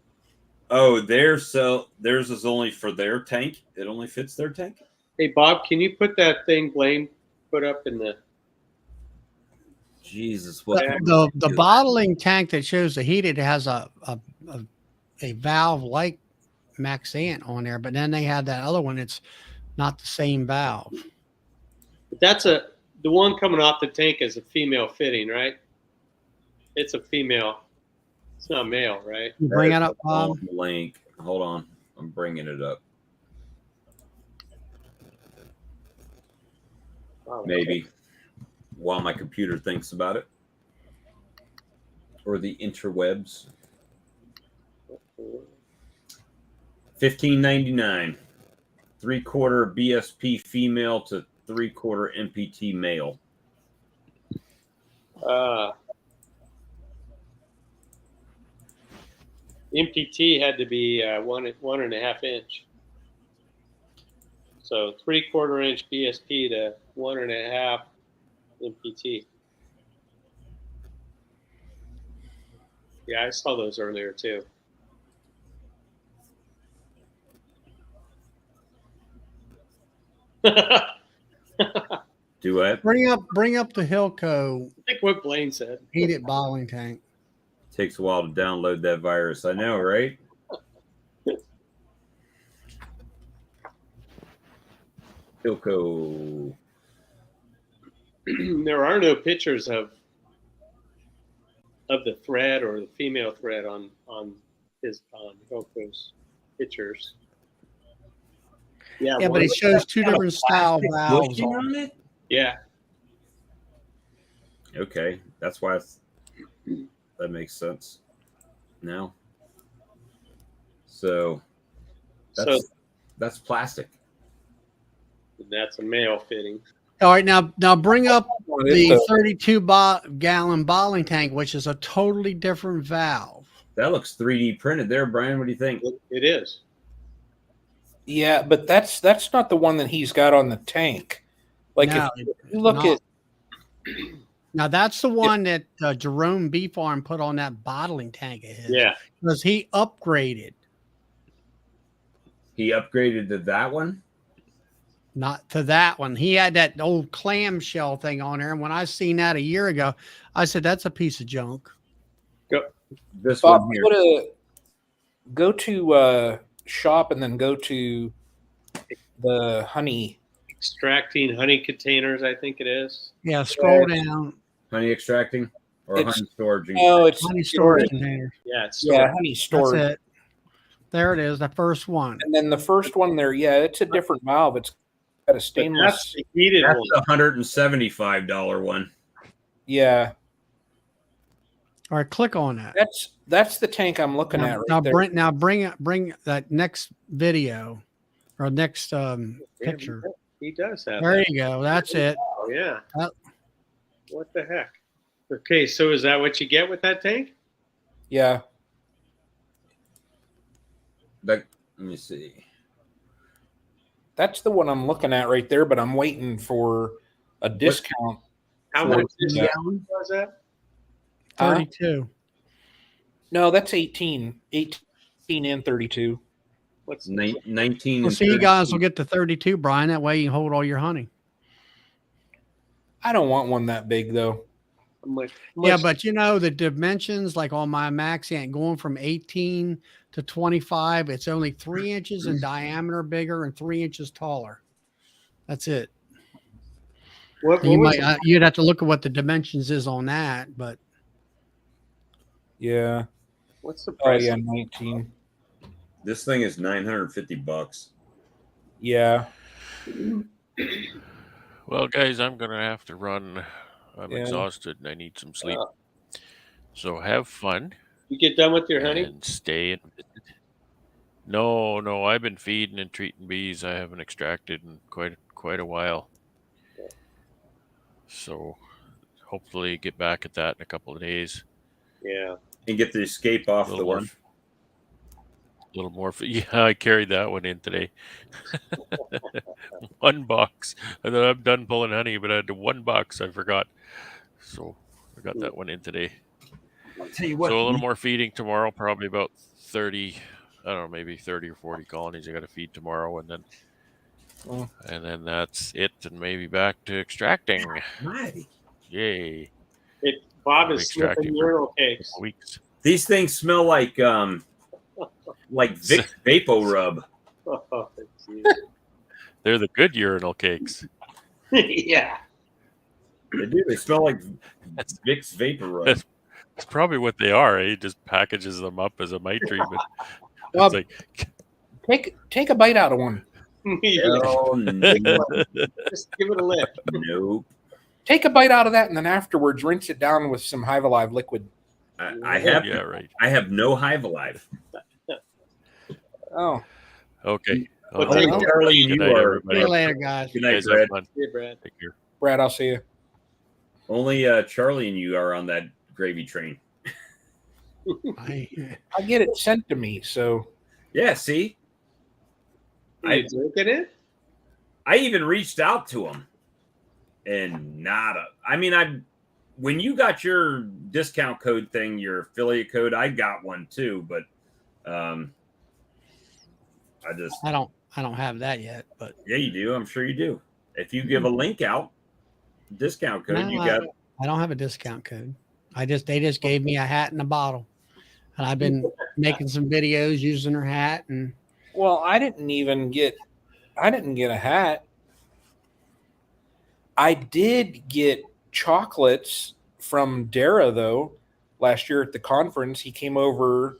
Oh, theirs is only for their tank. It only fits their tank. Hey, Bob, can you put that thing Blaine put up in the? Jesus, what? the bottling tank that shows the heated has a valve like Maxant on there, but then they had that other one. It's not the same valve. That's the one coming off the tank is a female fitting, right? It's a female. It's not male, right? You bring it up, Bob. Link. Hold on, I'm bringing it up. Oh, Maybe while my computer thinks about it, or the interwebs. $15.99. 3/4 BSP female to 3/4 MPT male. MPT had to be 1.5 inch. So 3/4 inch BSP to 1.5 MPT. Yeah, I saw those earlier too. Do it. Bring up the Hilco. The what Blaine said. Heated bottling tank. Takes a while to download that virus. I know, right? Ilko. There are no pictures of the thread or the female thread on Ilko's pictures. Yeah, one but it of shows two different style valves Bushing on on it. it? yeah. Okay, that's why that makes sense now. So that's plastic. That's a male fitting. All right, now bring up the It's 32-gallon bottling tank, which is a totally different valve. That looks 3D printed there, Brian. What do you think? It is. yeah, but that's not the one that he's got on the tank. Like No, if it's you look not. at Now that's the one that Jerome Bee Farm put on that bottling tank of his. Yeah. Because he upgraded, He upgraded to that one. not to that one. He had that old clamshell thing on there, and when I seen that a year ago, I said that's a piece of junk. This Bob, one here. go to shop and then go to the honey. Extracting honey containers, I think it is. Yeah, scroll down. Honey extracting or It's- honey storage? No, it's Honey storage container. Yeah, it's yeah, honey That's storage. it. There it is, the first one. And then the first one there, yeah, it's a different valve. It's got a But that's stainless. the heated That's one. the $175 one. Yeah, All right, click on that. that's the tank I'm looking at right there. Bring that next video or next picture. He does have There that. you go. That's it. Oh, yeah. Oh. What the heck? Okay, so is that what you get with that tank? Yeah, Let me see. that's the one I'm looking at right there. But I'm waiting for a discount. How for- much yeah. was that? 32. No, that's 18 and 32. What's 19 Well, and see, you guys 32. will get the 32, Brian. That way you can hold all your honey. I don't want one that big though. Yeah, but you know, the dimensions, like on my Maxi, ain't going from 18 to 25. It's only 3 inches in diameter bigger and 3 inches taller. That's it. what You was might, you'd have to look at what the dimensions is on that, but Yeah. what's the Oh price? yeah, 19. This thing is $950. Yeah. Well, guys, I'm gonna have to run. I'm Yeah. exhausted and I need some sleep. So have fun You get done with your honey? and stay and visit. No, I've been feeding and treating bees. I haven't extracted in quite a while. So hopefully get back at that in a couple of days. Yeah. And get the escape off A the little more, one. little more. Yeah, I carried that one in today. One box. And then I'm done pulling honey, but I had one box I forgot. So I got that one in today. I'll tell you what. So a little more feeding tomorrow, probably about 30, I don't know, maybe 30 or 40 colonies I got to feed tomorrow. And then Oh. and then that's it. And maybe back to extracting. Mighty. Yay. Bob I'm is extracting sniffing for urinal cakes. weeks. These things smell like Vic Vapo Rub. Oh, geez. They're the good urinal cakes. Yeah. They do. They smell like Vicks Vapor Rub. That's probably what they are. He just packages them up as a mite treatment. Well, It's like, take a bite out of one. Yeah. Oh, no. Just give it a lick. Nope. Take a bite out of that, and then afterwards rinse it down with some Hive Alive liquid. I have yeah, right. I have no Hive Alive. Oh, Okay. Well, Okay. thank Charlie, Good you night, are. everybody. see you later, guys. Good You night, guys Brad. have fun. Hey, Brad. Take care. Brad, I'll see you. Only Charlie and you are on that gravy train. I get it sent to me, so Yeah, see? Are you drinking it? I even reached out to him and nada. I mean, when you got your discount code thing, your affiliate code, I got one too, but I don't have that yet, but yeah, you do. I'm sure you do. If you give a link out, discount code, no, you got. I don't have a discount code. They just gave me a hat and a bottle, and I've been making some videos using her hat. And Well, I didn't get a hat. I did get chocolates from Dara though. Last year at the conference, he came over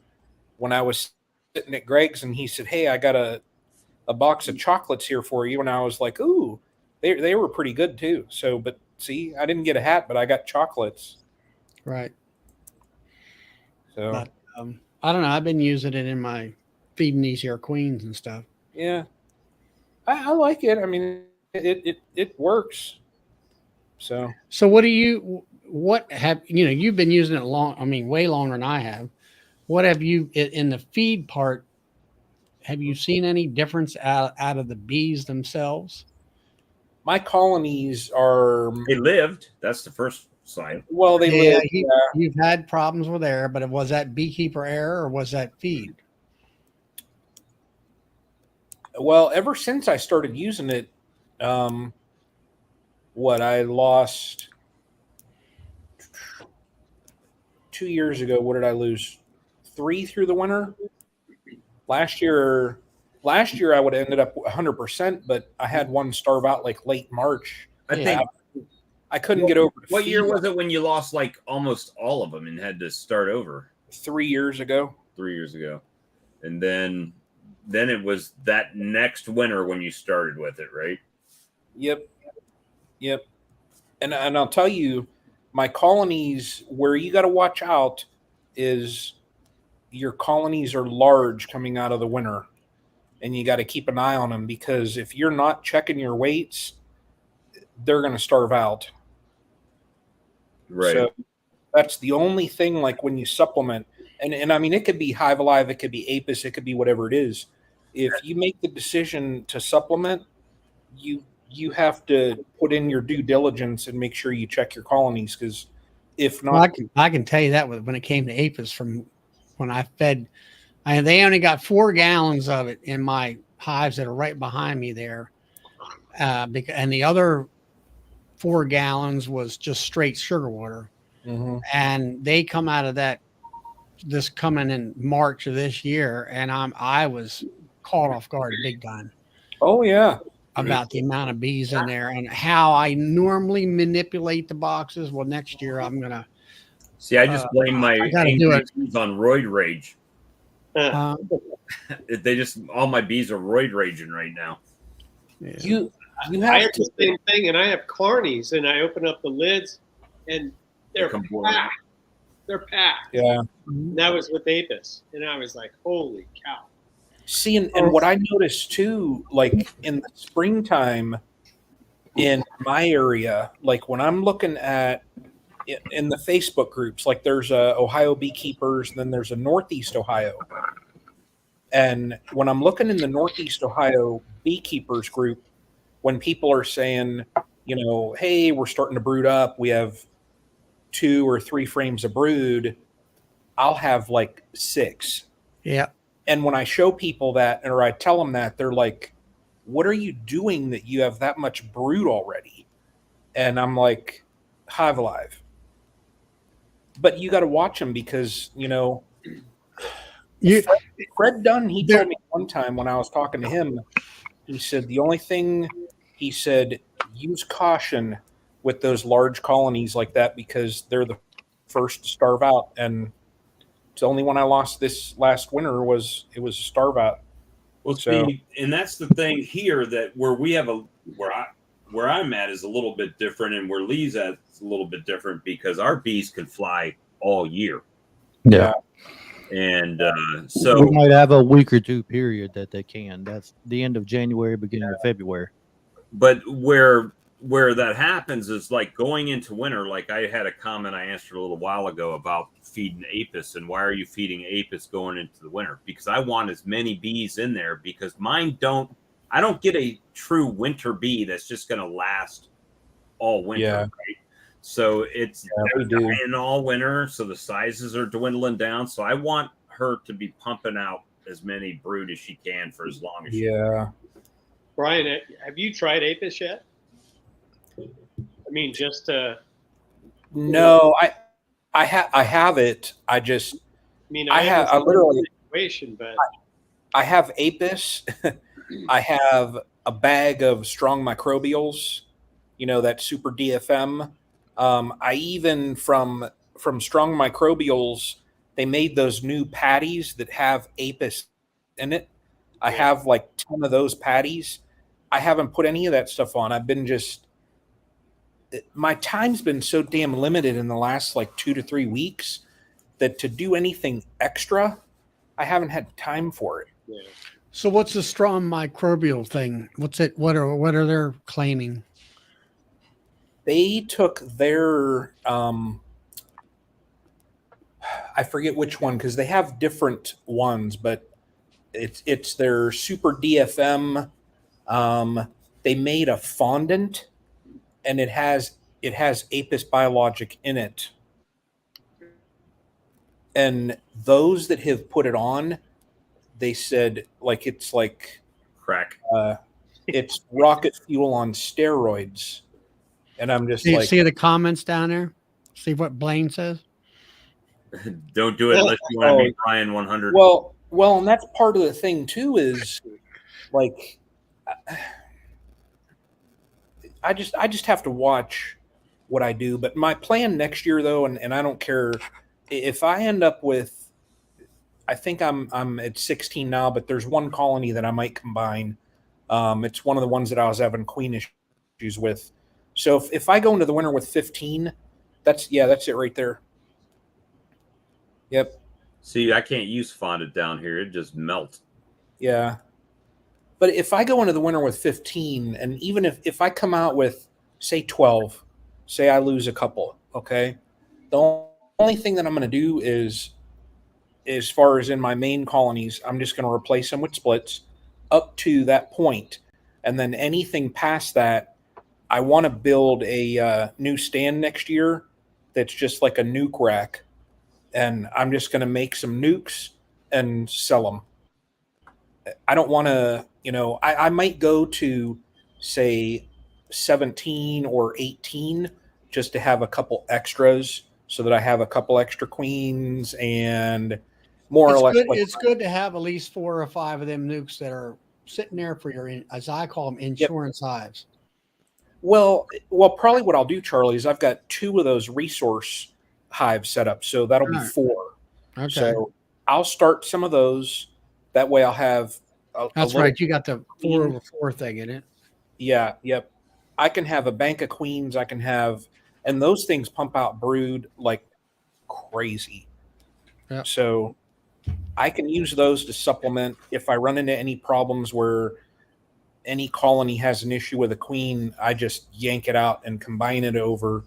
when I was sitting at Greg's, and he said, "Hey, I got a box of chocolates here for you." And I was like, "Ooh, they were pretty good too." So, but see, I didn't get a hat, but I got chocolates. right. So, But I don't know. I've been using it in my feeding these here queens and stuff. yeah, I like it. I mean, it works. So, So what have you've been using it long? I mean, way longer than I have. What have you in the feed part? Have you seen any difference out of the bees themselves? my colonies are They lived. That's the first sign. well, they Yeah, live. you've had problems with air, but was that beekeeper error or was that feed? Well, ever since I started using it, what I lost 2 years ago. What did I lose? 3 through the winter. Last year, I would have ended up 100%, but I had one starve out like late March. I think. I couldn't get over. What year was it when you lost like almost all of them and had to start over? 3 years ago. 3 years ago, and then it was that next winter when you started with it, right? Yep. And I'll tell you, my colonies, where you got to watch out is your colonies are large coming out of the winter, and you got to keep an eye on them, because if you're not checking your weights, they're going to starve out. Right. So that's the only thing, like when you supplement, and I mean, it could be Hive Alive, it could be Apis, it could be whatever it is. If you make the decision to supplement, you have to put in your due diligence and make sure you check your colonies, because if not, Well, I can tell you that when it came to Apis, from when I fed, they only got 4 gallons of it in my hives that are right behind me there, and the other 4 gallons was just straight sugar water, and they come out of this coming in March of this year, and I was caught off guard big time. Oh yeah. About the amount of bees in there and how I normally manipulate the boxes. Well, next year I'm gonna see. I just blame my bees on roid rage. They just all my bees are roid raging right now. Yeah. You I have the same thing, and I have carnies, and I open up the lids, and they're packed. They're packed. Yeah. And that was with Apis, and I was like, "Holy cow!" See, and what I noticed too, like in the springtime in my area, like when I'm looking at in the Facebook groups, like there's a Ohio Beekeepers, and then there's a Northeast Ohio. And when I'm looking in the Northeast Ohio Beekeepers group, when people are saying, hey, we're starting to brood up, we have 2 or 3 frames of brood, I'll have like 6. Yeah. And when I show people that, or I tell them that, they're like, what are you doing that you have that much brood already? And I'm like, Hive Alive. But you got to watch them, because, Fred Dunn, he told me one time when I was talking to him, he said, the only thing, he said, use caution with those large colonies like that, because they're the first to starve out. And the only one I lost this last winter was a starve out. Well, see, and that's the thing here, that where I'm at is a little bit different, and where Lee's at is a little bit different, because our bees can fly all year. Yeah. And so we might have a week or 2 period that they can. That's the end of January, beginning of February. But where that happens is like going into winter. Like I had a comment I answered a little while ago about feeding Apis, and why are you feeding Apis going into the winter? Because I want as many bees in there, because I don't get a true winter bee that's just going to last all winter. Right? So it's dying all winter, so the sizes are dwindling down. So I want her to be pumping out as many brood as she can for as long as she can. Brian, have you tried Apis yet? I mean, just to No, I have it. I mean, I understand literally the situation, but I have Apis. I have a bag of strong microbials, that super DFM. I even from strong microbials, they made those new patties that have Apis in it. I yeah. have like 10 of those patties. I haven't put any of that stuff on. I've been my time's been so damn limited in the last like 2 to 3 weeks that to do anything extra, I haven't had time for it. Yeah. So what's the strong microbial thing? What's it? What are they claiming? They took their I forget which one because they have different ones, but it's their super DFM. They made a fondant, and it has Apis biologic in it, and those that have put it on, they said like it's like Crack. it's rocket fuel on steroids, and I'm just Do you like, see the comments down there? See what Blaine says? Don't do it unless you want to oh, be Brian 100. well, and that's part of the thing too is like I just have to watch what I do. But my plan next year though, and I don't care if I end up with, I think I'm at 16 now, but there's one colony that I might combine. It's one of the ones that I was having queen issues with. So if I go into the winter with 15, that's it right there. Yep. See, I can't use fondant down here. It just melts. Yeah. But if I go into the winter with 15, and even if I come out with, say, 12, say I lose a couple, okay? The only thing that I'm going to do is, as far as in my main colonies, I'm just going to replace them with splits up to that point. And then anything past that, I want to build a new stand next year that's just like a nuke rack. And I'm just going to make some nukes and sell them. I don't want to, I might go to, say, 17 or 18 just to have a couple extras so that I have a couple extra queens and more or less. It's good to have at least 4 or 5 of them nukes that are sitting there for your, as I call them, insurance hives. Well, probably what I'll do, Charlie, is I've got 2 of those resource hives set up. So that'll be 4. Okay. So I'll start some of those. That way I'll have That's right. You got the 4 over 4 thing in it. Yeah, yep. I can have a bank of queens. I can have, and those things pump out brood like crazy. Yep. So I can use those to supplement if I run into any problems where any colony has an issue with a queen. I just yank it out and combine it over.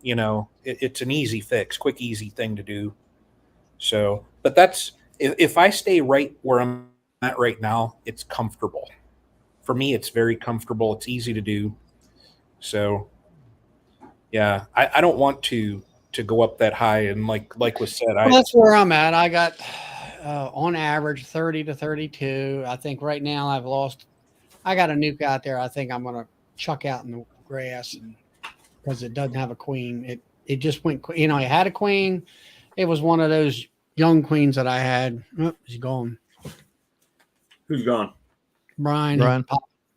It's an easy fix, quick, easy thing to do. So, but that's if I stay right where I'm at right now, it's comfortable. For me, it's very comfortable. It's easy to do. So, yeah, I don't want to go up that high. And like was said, that's where I'm at. I got on average 30 to 32. I think right now I got a nuke out there. I think I'm going to chuck out in the grass because it doesn't have a queen. It just went, it had a queen. It was one of those young queens that I had. Oh, he's gone. Who's gone? Brian.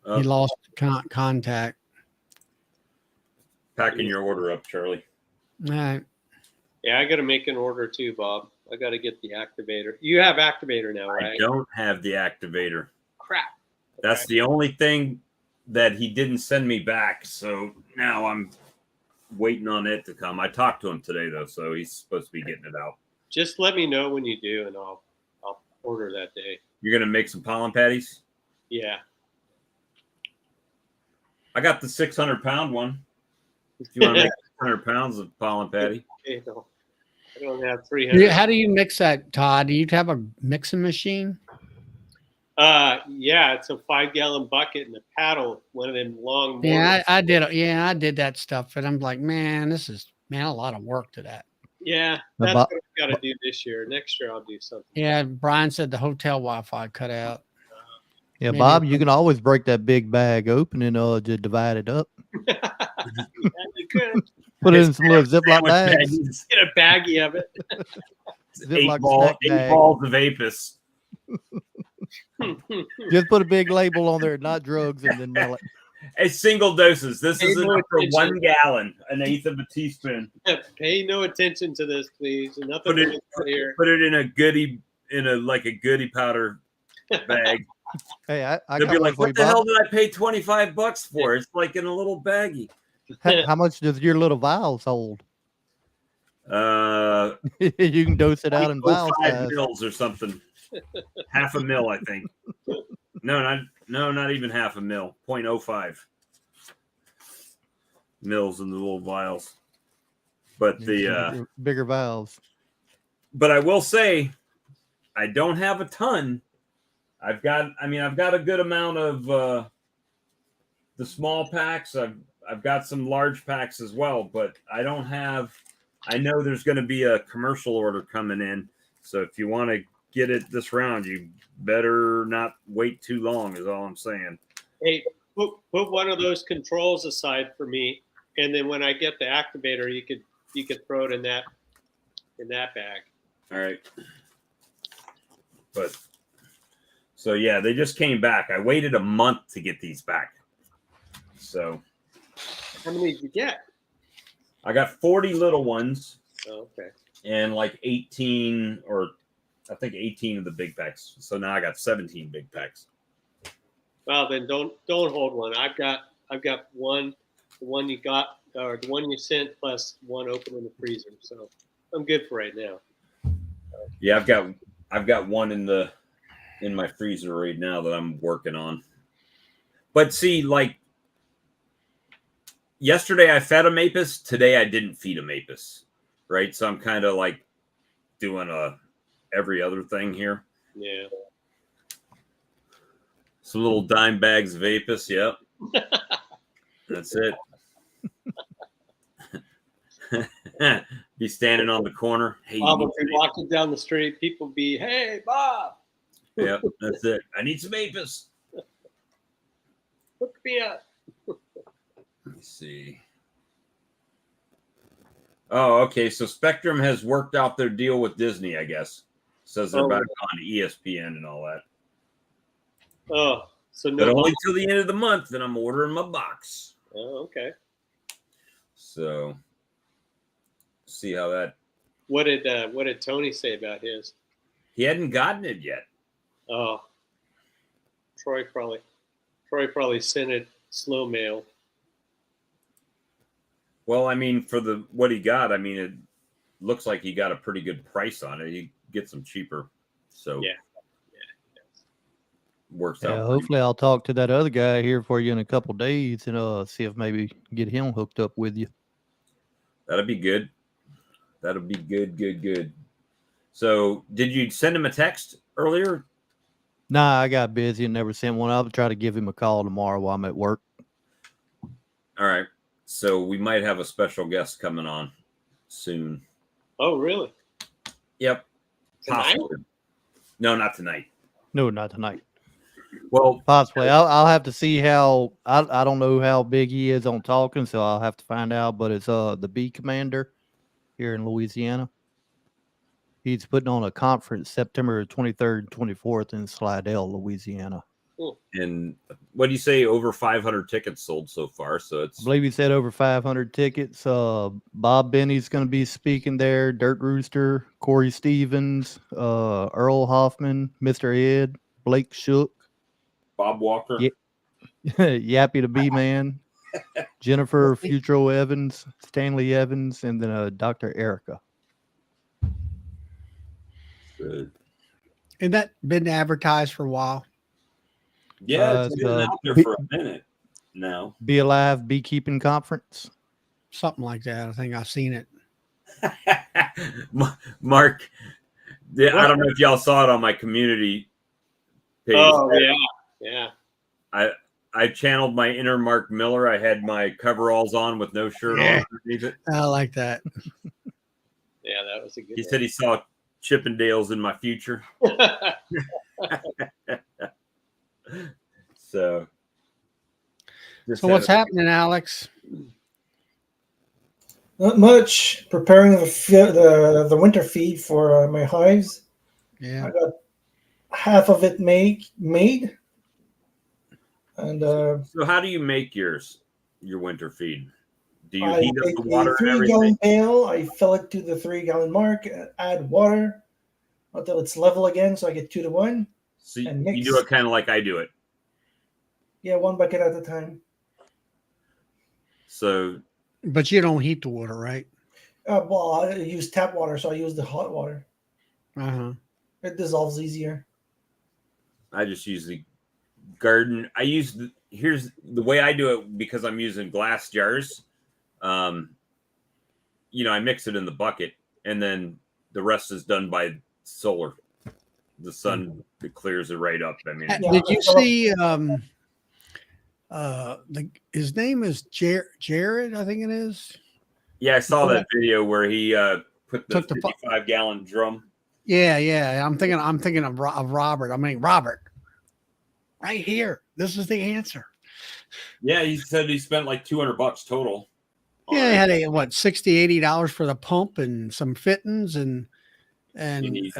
He lost contact. Packing your order up, Charlie. All right. Yeah, I got to make an order too, Bob. I got to get the activator. You have activator now, right? I don't have the activator. Crap. That's the only thing that he didn't send me back. So now I'm waiting on it to come. I talked to him today, though, so he's supposed to be getting it out. Just let me know when you do, and I'll order that day. You're going to make some pollen patties? Yeah. I got the 600-pound one. If you want to make 600 pounds of pollen patty. I don't have 300. How do you mix that, Todd? Do you have a mixing machine? Yeah, it's a 5-gallon bucket and a paddle, one of them long mortars. Yeah, I did. Yeah, I did that stuff, and I'm like, man, a lot of work to that. Yeah, that's what I've got to do this year. Next year, I'll do something. Yeah, Brian said the hotel Wi-Fi cut out. Yeah, Bob, you can always break that big bag open and just divide it up. Yeah, you could. Put it in some little Ziploc Sandwich bags. baggies. Get a baggie of it. Ziploc snack Eight bag. balls of Apis. Just put a big label on there, not drugs, and then mail it. A single doses. This Pay is no enough for attention. 1 gallon, an eighth of a teaspoon. Pay no attention to this, please. Nothing Put it, out here. put it in a goodie powder bag. Hey, I They'll got be one like, for you, "What the hell Bob. did I pay $25 for?" It's like in a little baggie. How much does your little vials hold? Uh, You can dose it out in vial 0.05 size. mils or something. Half a mil, I think. No, not even half a mil. 0.05 mils in the little vials. But Bigger vials. but I will say, I don't have a ton. I've got a good amount of the small packs. I've got some large packs as well, but I don't have. I know there's going to be a commercial order coming in, so if you want to get it this round, you better not wait too long. Is all I'm saying. Hey, put one of those controls aside for me, and then when I get the activator, you could throw it in that bag. All right. But so yeah, they just came back. I waited a month to get these back. So How many did you get? I got 40 little ones Oh, okay. and like 18 or I think 18 of the big packs. So now I got 17 big packs. Well, then don't hold one. I've got one, the one you got or the one you sent plus one open in the freezer. So I'm good for right now. Yeah, I've got one in my freezer right now that I'm working on. But see, like yesterday I fed them Apis. Today I didn't feed them Apis. Right? So I'm kind of like doing every other thing here. Yeah. Some little dime bags of Apis. Yep. That's it. Be standing on the corner. Hey, Bob will be walking down the street. People be, hey, Bob. Yeah, that's it. I need some Apis. Hook me up. Let me see. Oh, okay. So Spectrum has worked out their deal with Disney, I guess. Says they're back on ESPN and all that. Oh, so no. But only till the end of the month, then I'm ordering my box. Oh, okay. So see how that. What did Tony say about his? He hadn't gotten it yet. Oh, Troy probably sent it slow mail. Well, I mean, for what he got, I mean, it looks like he got a pretty good price on it. He gets them cheaper, so yeah. Works Yeah, out. hopefully I'll talk to that other guy here for you in a couple days and see if maybe get him hooked up with you. That'll be good. That'll be good. So, did you send him a text earlier? Nah, I got busy and never sent one. I'll try to give him a call tomorrow while I'm at work. All right. So we might have a special guest coming on soon. Oh, really? Yep. Tonight? Possibly. No, not tonight. No, not tonight. Well, possibly. I'll have to see how. I don't know how big he is on talking, so I'll have to find out. But it's the Bee Commander here in Louisiana. He's putting on a conference September 23rd, 24th in Slidell, Louisiana. And what do you say? Over 500 tickets sold so far. So it's. I believe he said over 500 tickets. Bob Benny's going to be speaking there. Dirt Rooster, Corey Stevens, Earl Hoffman, Mr. Ed, Blake Shook, Bob Walker, Yappy the Bee Man, Jennifer Futuro Evans, Stanley Evans, and then Dr. Erica. Good. And that been advertised for a while. Yeah, it's been out there for a minute now. Be Alive Beekeeping Conference. Something like that. I think I've seen it. Mark, I don't know if y'all saw it on my community page. Oh, yeah. I channeled my inner Mark Miller. I had my coveralls on with no shirt on underneath it. I like that. Yeah, that was a good He one. said he saw Chippendales in my future. So what's happening, Alex? Not much. Preparing the winter feed for my hives. Yeah. I got half of it made, and So how do you make your winter feed? Do you I heat up take the a water and 3 everything? gallon pail. I fill it to the 3 gallon mark. Add water until it's level again, so I get 2 to 1, So and you do mix. it kind of like I do it. Yeah, 1 bucket at a time. So But you don't heat the water, right? Well, I use tap water, so I use the hot water. Uh-huh. It dissolves easier. I just use the garden. Here's the way I do it because I'm using glass jars. I mix it in the bucket, and then the rest is done by solar. The sun it clears it right up. I mean, Did you see his name is Jared, I think it is. yeah, I saw that video where he put the Took the 55-gallon drum. Yeah. I'm thinking of Robert. I mean, Robert, right here. This is the answer. Yeah, he said he spent like $200 total. Yeah, he had $60-$80 for the pump and some fittings and he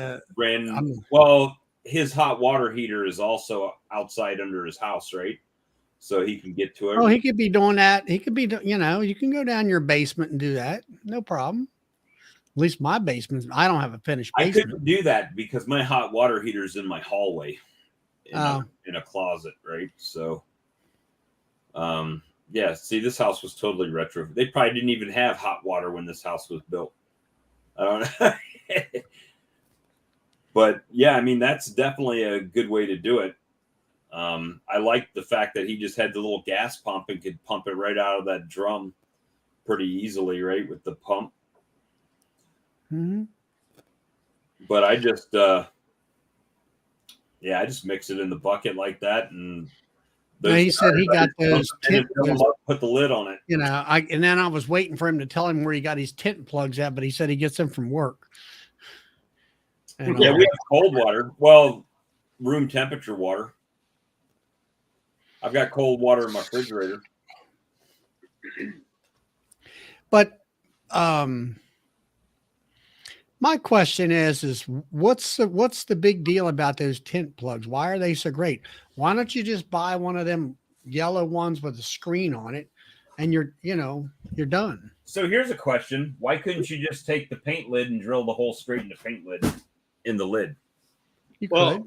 his hot water heater is also outside under his house, right? So he can get to it. Oh, he could be doing that. He could be, you can go down your basement and do that. No problem. At least my basement, I don't have a finished I basement. couldn't do that because my hot water heater is in my hallway in a closet, right? So, yeah. See, this house was totally retro. They probably didn't even have hot water when this house was built. I don't know. But yeah, I mean, that's definitely a good way to do it. I like the fact that he just had the little gas pump and could pump it right out of that drum pretty easily, right, with the pump. Mm-hmm. But I just I just mix it in the bucket like that, and he said he got those put the lid on it. And then I was waiting for him to tell him where he got his tent plugs at, but he said he gets them from work. And yeah, we have cold water. Well, room temperature water. I've got cold water in my refrigerator. But my question is what's the big deal about those tent plugs? Why are they so great? Why don't you just buy one of them yellow ones with a screen on it, and you're done? So here's a question: why couldn't you just take the paint lid and drill the hole straight in the paint lid in the lid? You could.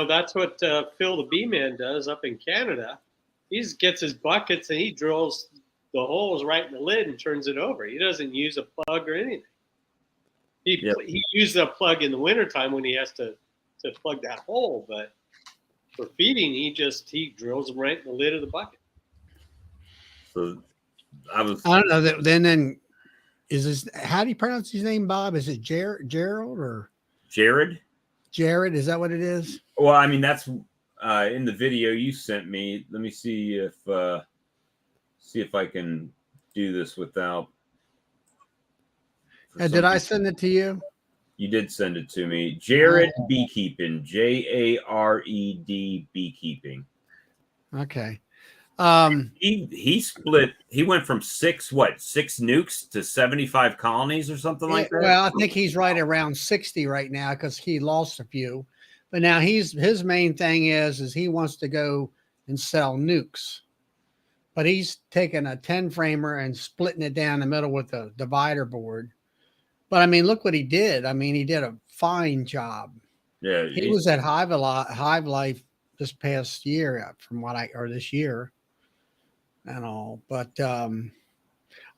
That's what Phil the Bee Man does up in Canada. He gets his buckets and he drills the holes right in the lid and turns it over. He doesn't use a plug or anything. He uses a plug in the wintertime when he has to plug that hole, but for feeding, he drills them right in the lid of the bucket. So I don't know. Then is this, how do you pronounce his name, Bob? Is it Gerald or Jared? Jared, is that what it is? Well, I mean, that's in the video you sent me. Let me see if I can do this without. Did I send it to you? You did send it to me. Jared Beekeeping, Jared Beekeeping. Okay. He split. He went from 6 nukes to 75 colonies or something like that. Well, I think he's right around 60 right now because he lost a few. But now his main thing is he wants to go and sell nukes. But he's taking a 10 framer and splitting it down the middle with a divider board. But I mean, look what he did. I mean, he did a fine job. Yeah, he was at Hive Life this past year, this year, and all. But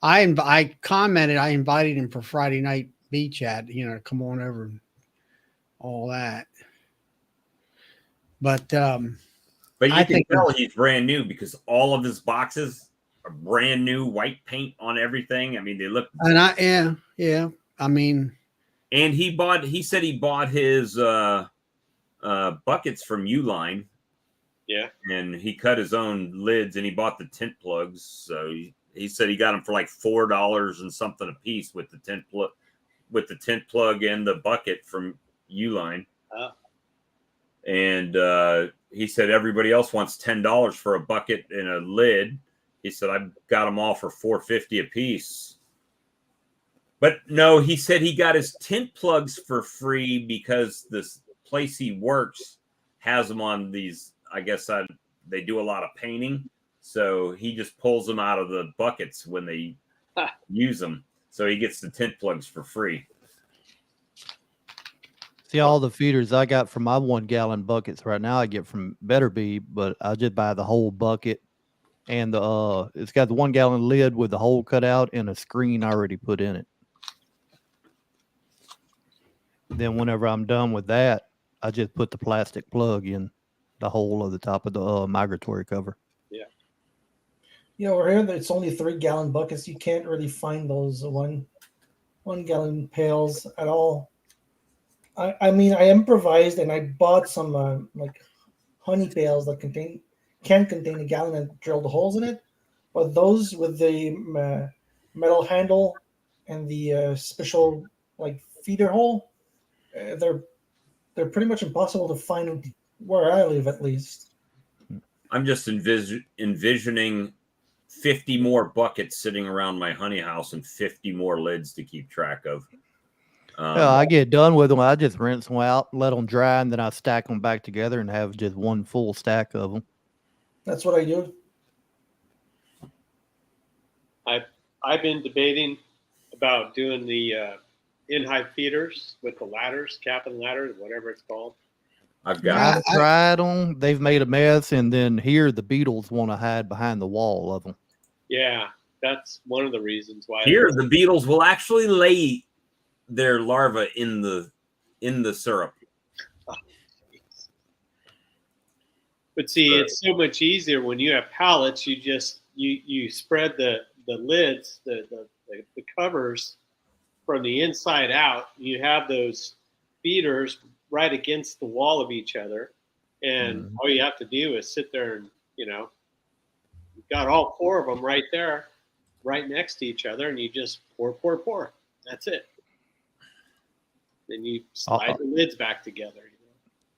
I commented. I invited him for Friday night bee chat. Come on over and all that. But you can tell he's brand new because all of his boxes are brand new, white paint on everything. I mean, they look. And yeah. I mean, and he said he bought his buckets from Uline. Yeah. And he cut his own lids and he bought the tent plugs. So he said he got them for like $4 and something a piece with the tent plug and the bucket from Uline. And he said everybody else wants $10 for a bucket and a lid. He said, I've got them all for $4.50 a piece. But no, he said he got his tint plugs for free because this place he works has them on these, I guess they do a lot of painting. So he just pulls them out of the buckets when they use them. So he gets the tint plugs for free. See, all the feeders I got from my 1 gallon buckets right now, I get from Better Bee, but I just buy the whole bucket. And it's got the 1 gallon lid with the hole cut out and a screen already put in it. Then whenever I'm done with that, I just put the plastic plug in the hole of the top of the migratory cover. Yeah, over here it's only 3-gallon buckets. You can't really find those 1-gallon pails at all. I mean, I improvised and I bought some like honey pails that can contain a gallon and drilled holes in it. But those with the metal handle and the special like feeder hole, they're pretty much impossible to find where I live, at least. I'm just envisioning 50 more buckets sitting around my honey house and 50 more lids to keep track of. I get done with them. I just rinse them out, let them dry, and then I stack them back together and have just one full stack of them. That's what I do. I've been debating about doing the in-hive feeders with the ladders, cap and ladders, whatever it's called. I've tried them. They've made a mess, and then here the beetles want to hide behind the wall of them. Yeah, that's one of the reasons why. Here, the beetles will actually lay their larvae in the syrup. But see, it's so much easier when you have pallets. You just you spread the lids, the covers from the inside out. You have those feeders right against the wall of each other, and all you have to do is sit there and you've got all 4 of them right there, right next to each other, and you just pour. That's it. Then you slide the lids back together.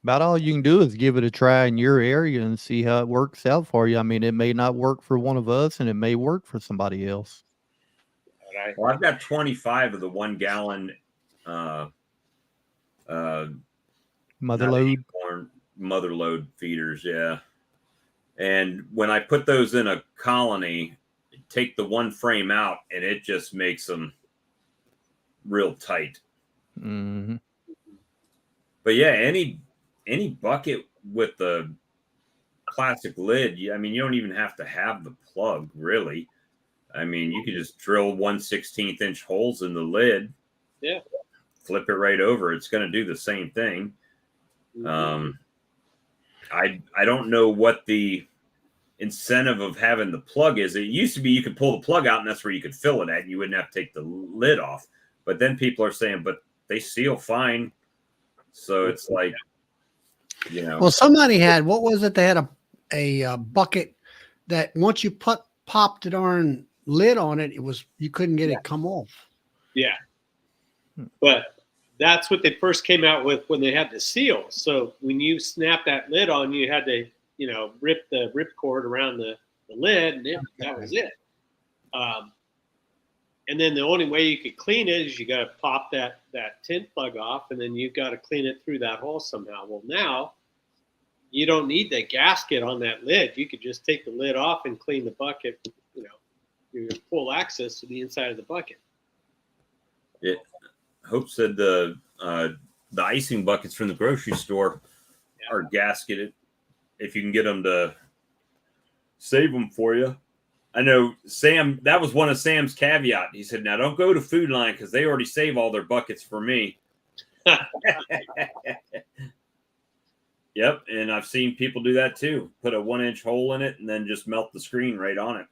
About all you can do is give it a try in your area and see how it works out for you. I mean, it may not work for one of us, and it may work for somebody else. Well, I've got 25 of the 1 gallon mother load feeders, yeah. And when I put those in a colony, take the one frame out, and it just makes them real tight. Mm-hmm. But yeah, any bucket with the plastic lid, I mean, you don't even have to have the plug, really. I mean, you could just drill 1/16 inch holes in the lid. Yeah. Flip it right over. It's going to do the same thing. I don't know what the incentive of having the plug is. It used to be you could pull the plug out and that's where you could fill it at, and you wouldn't have to take the lid off. But then people are saying, but they seal fine. So it's like, Well, somebody had, what was it? They had a bucket that once you popped the darn lid on it, you couldn't get it come off. Yeah. But that's what they first came out with when they had the seal. So when you snap that lid on, you had to, rip the ripcord around the lid, and that was it. And then the only way you could clean it is you got to pop that tint plug off, and then you've got to clean it through that hole somehow. Well, now you don't need the gasket on that lid. You could just take the lid off and clean the bucket. You have full access to the inside of the bucket. Hope said the icing buckets from the grocery store are gasketed. If you can get them to save them for you. I know Sam, that was one of Sam's caveat. He said, now don't go to Food Line because they already save all their buckets for me. Yep. And I've seen people do that too. Put a 1-inch hole in it and then just melt the screen right on it.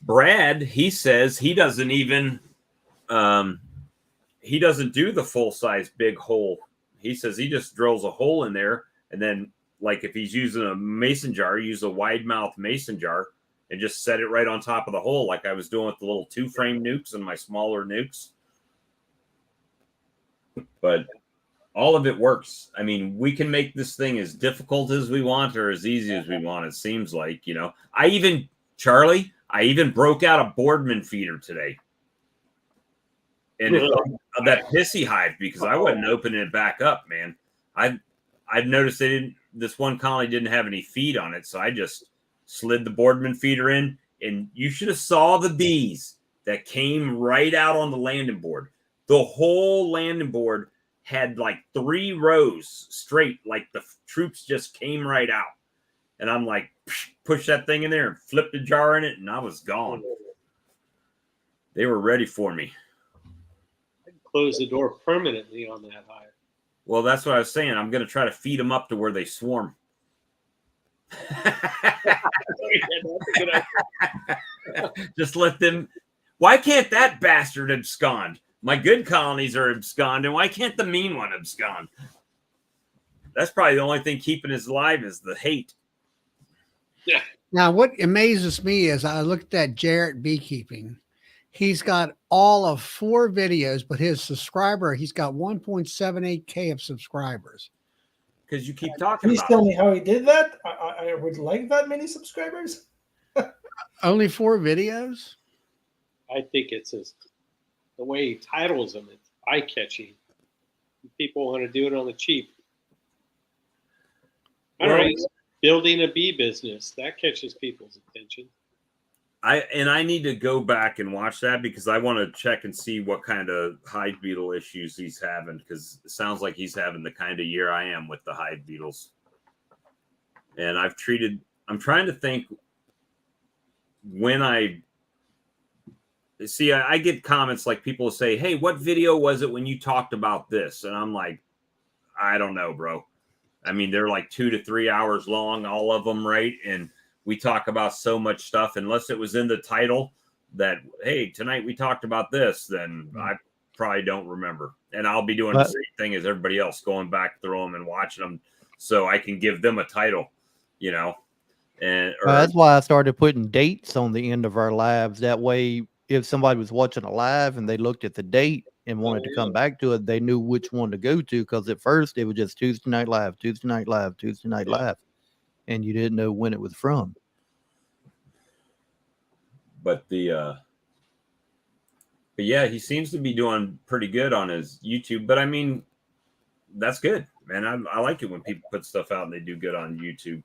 Brad, he says he doesn't even, he doesn't do the full size big hole. He says he just drills a hole in there. And then like if he's using a mason jar, use a wide mouth mason jar and just set it right on top of the hole. Like I was doing with the little 2-frame nukes and my smaller nukes. But all of it works. I mean, we can make this thing as difficult as we want or as easy as we want. It seems like, I even Charlie, I even broke out a Boardman feeder today. And of that pissy hive because I wasn't opening it back up, man. I've noticed this one colony didn't have any feed on it, so I just slid the Boardman feeder in, and you should have saw the bees that came right out on the landing board. The whole landing board had like 3 rows straight, like the troops just came right out. And I'm like, push that thing in there and flip the jar in it, and I was gone. They were ready for me. Close the door permanently on that hive. Well, that's what I was saying. I'm going to try to feed them up to where they swarm. Just let them. Why can't that bastard abscond? My good colonies are absconding. Why can't the mean one abscond? That's probably the only thing keeping us alive is the hate. Yeah. Now, what amazes me is I looked at that Jarrett Beekeeping. He's got all of 4 videos, but his subscriber, he's got 1.78K of subscribers. Because you keep talking Please about tell me how he did that. I would like that many subscribers. Only 4 videos? I think it's the way he titles them. It's eye-catching. People want to do it on the cheap. All right, building a bee business that catches people's attention. I need to go back and watch that because I want to check and see what kind of hive beetle issues he's having, because it sounds like he's having the kind of year I am with the hive beetles. And I'm trying to think when I get comments like people say, hey, what video was it when you talked about this? And I'm like, I don't know, bro. I mean, they're like 2 to 3 hours long, all of them, right? And we talk about so much stuff, unless it was in the title that, hey, tonight we talked about this, then I probably don't remember. And I'll be doing the same thing as everybody else, going back through them and watching them so I can give them a title, you know. And that's why I started putting dates on the end of our lives. That way, if somebody was watching a live and they looked at the date and wanted to come back to it, they knew which one to go to. Because at first it was just Tuesday night live, Tuesday night live, Tuesday night live, and you didn't know when it was from. But yeah, he seems to be doing pretty good on his YouTube. But I mean, that's good, man. I like it when people put stuff out and they do good on YouTube.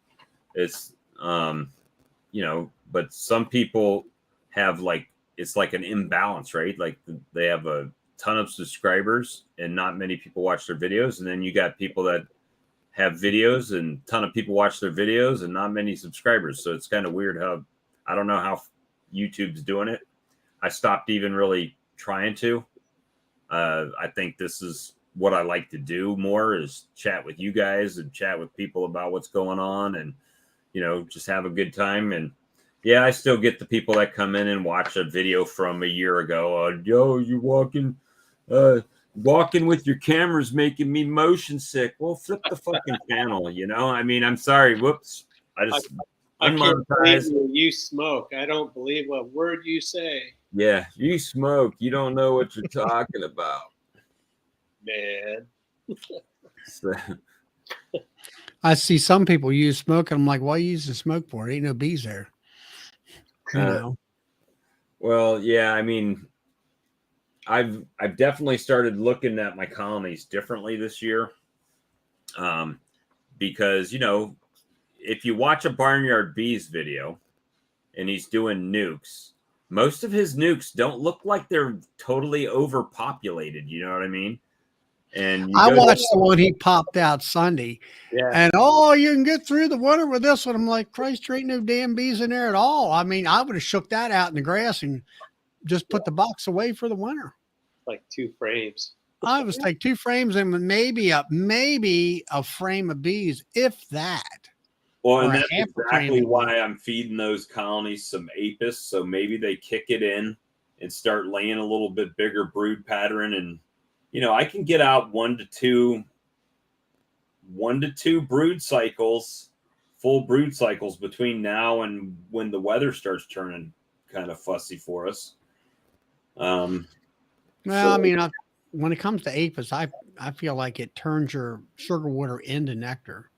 It's you know, but some people have like, it's like an imbalance, right? Like they have a ton of subscribers and not many people watch their videos, and then you got people that have videos and a ton of people watch their videos and not many subscribers. So it's kind of weird how, I don't know how YouTube's doing it. I stopped even really trying to. I think this is what I like to do more, is chat with you guys and chat with people about what's going on, and you know, just have a good time. And yeah, I still get the people that come in and watch a video from a year ago. Yo, you walking with your cameras making me motion sick. Well, flip the fucking channel, you know? I mean, I'm sorry. Whoops. I can't believe you smoke. I don't believe a word you say. Yeah, you smoke. You don't know what you're talking about. Man. So. I see some people use smoke, and I'm like, why are you using smoke for? Ain't no bees there. You know? Well, yeah, I mean, I've definitely started looking at my colonies differently this year. Because, you know, if you watch a Barnyard Bees video and he's doing nukes, most of his nukes don't look like they're totally overpopulated. You know what I mean? And I watched the one he popped out Sunday, yeah, and you can get through the winter with this one. I'm like, Christ, there ain't no damn bees in there at all. I mean, I would have shook that out in the grass and just put the box away for the winter. Like 2 frames. I was like 2 frames and maybe a frame of bees, if that. Well, and that's exactly why I'm feeding those colonies some apis, so maybe they kick it in and start laying a little bit bigger brood pattern. And you know, I can get out 1 to 2 brood cycles, full brood cycles between now and when the weather starts turning kind of fussy for us. Well, I mean, when it comes to apis, I feel like it turns your sugar water into nectar.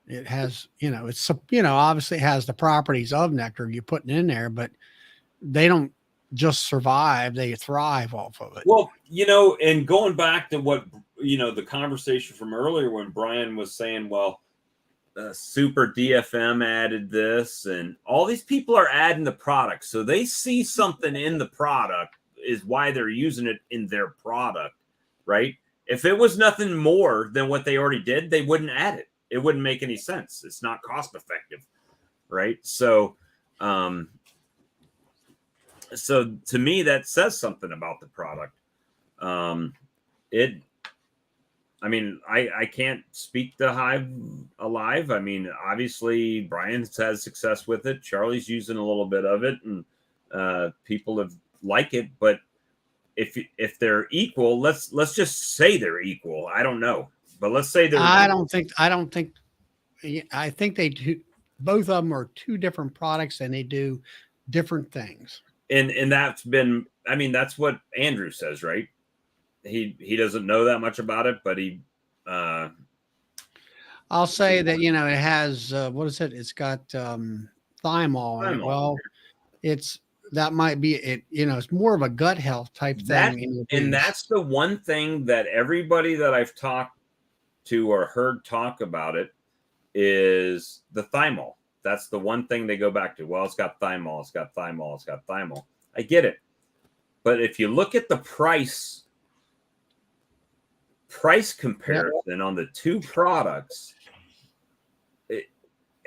It has, it's, obviously it has the properties of nectar you're putting in there, but they don't just survive, they thrive off of it. Well, and going back to what, the conversation from earlier when Brian was saying, well, Super DFM added this, and all these people are adding the product. So they see something in the product is why they're using it in their product, right? If it was nothing more than what they already did, they wouldn't add it. It wouldn't make any sense. It's not cost effective, right? So, so to me, that says something about the product. I can't speak to Hive Alive. I mean, obviously Brian has success with it. Charlie's using a little bit of it, and people have like it. But if they're equal, let's just say they're equal. I don't know, but let's say they're. I think they do. Both of them are two different products, and they do different things. And that's been. I mean, that's what Andrew says, right? He doesn't know that much about it, but he. I'll say that it has what is it? It's got thymol in it. Well, that might be it. It's more of a gut health type thing. And that's the one thing that everybody that I've talked to or heard talk about it is the thymol. That's the one thing they go back to. Well, it's got thymol. It's got thymol. It's got thymol. I get it, but if you look at the price comparison on the two products,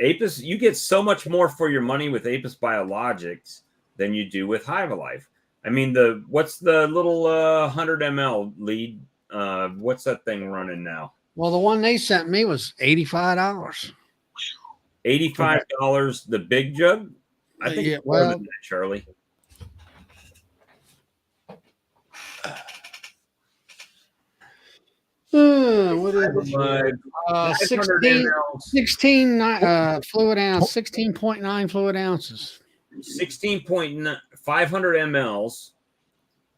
Apis, you get so much more for your money with Apis Biologics than you do with Hive Alive. I mean, what's the little 100 ml lead? What's that thing running now? Well, the one they sent me was $85. $85, the big jug? I think it's more than that, Charlie. What is it? 16 fluid ounce, 16.9 fluid ounces. 16.9, 500 mLs.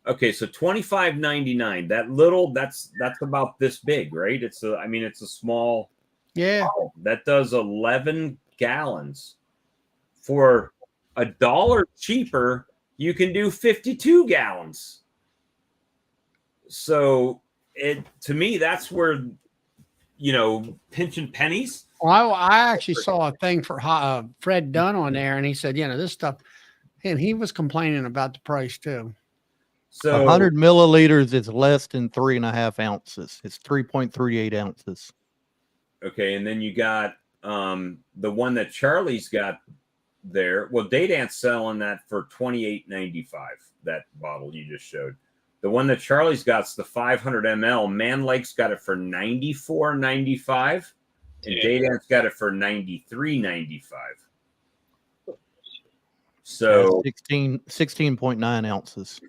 Okay, so $25.99. That little, that's about this big, right? It's a small. Yeah. Bottle. That does 11 gallons. For $1 cheaper, you can do 52 gallons. So to me, that's where, pinching pennies. Well, I actually saw a thing for Fred Dunn on there, and he said, this stuff, and he was complaining about the price too. So 100 milliliters is less than 3.5 ounces. It's 3.38 ounces. Okay, and then you got the one that Charlie's got there. Well, Daydance selling that for $28.95. That bottle you just showed. The one that Charlie's got's the 500 ml. Man Lake's got it for $94.95, and Daydance got it for $93.95. So 16.9 ounces.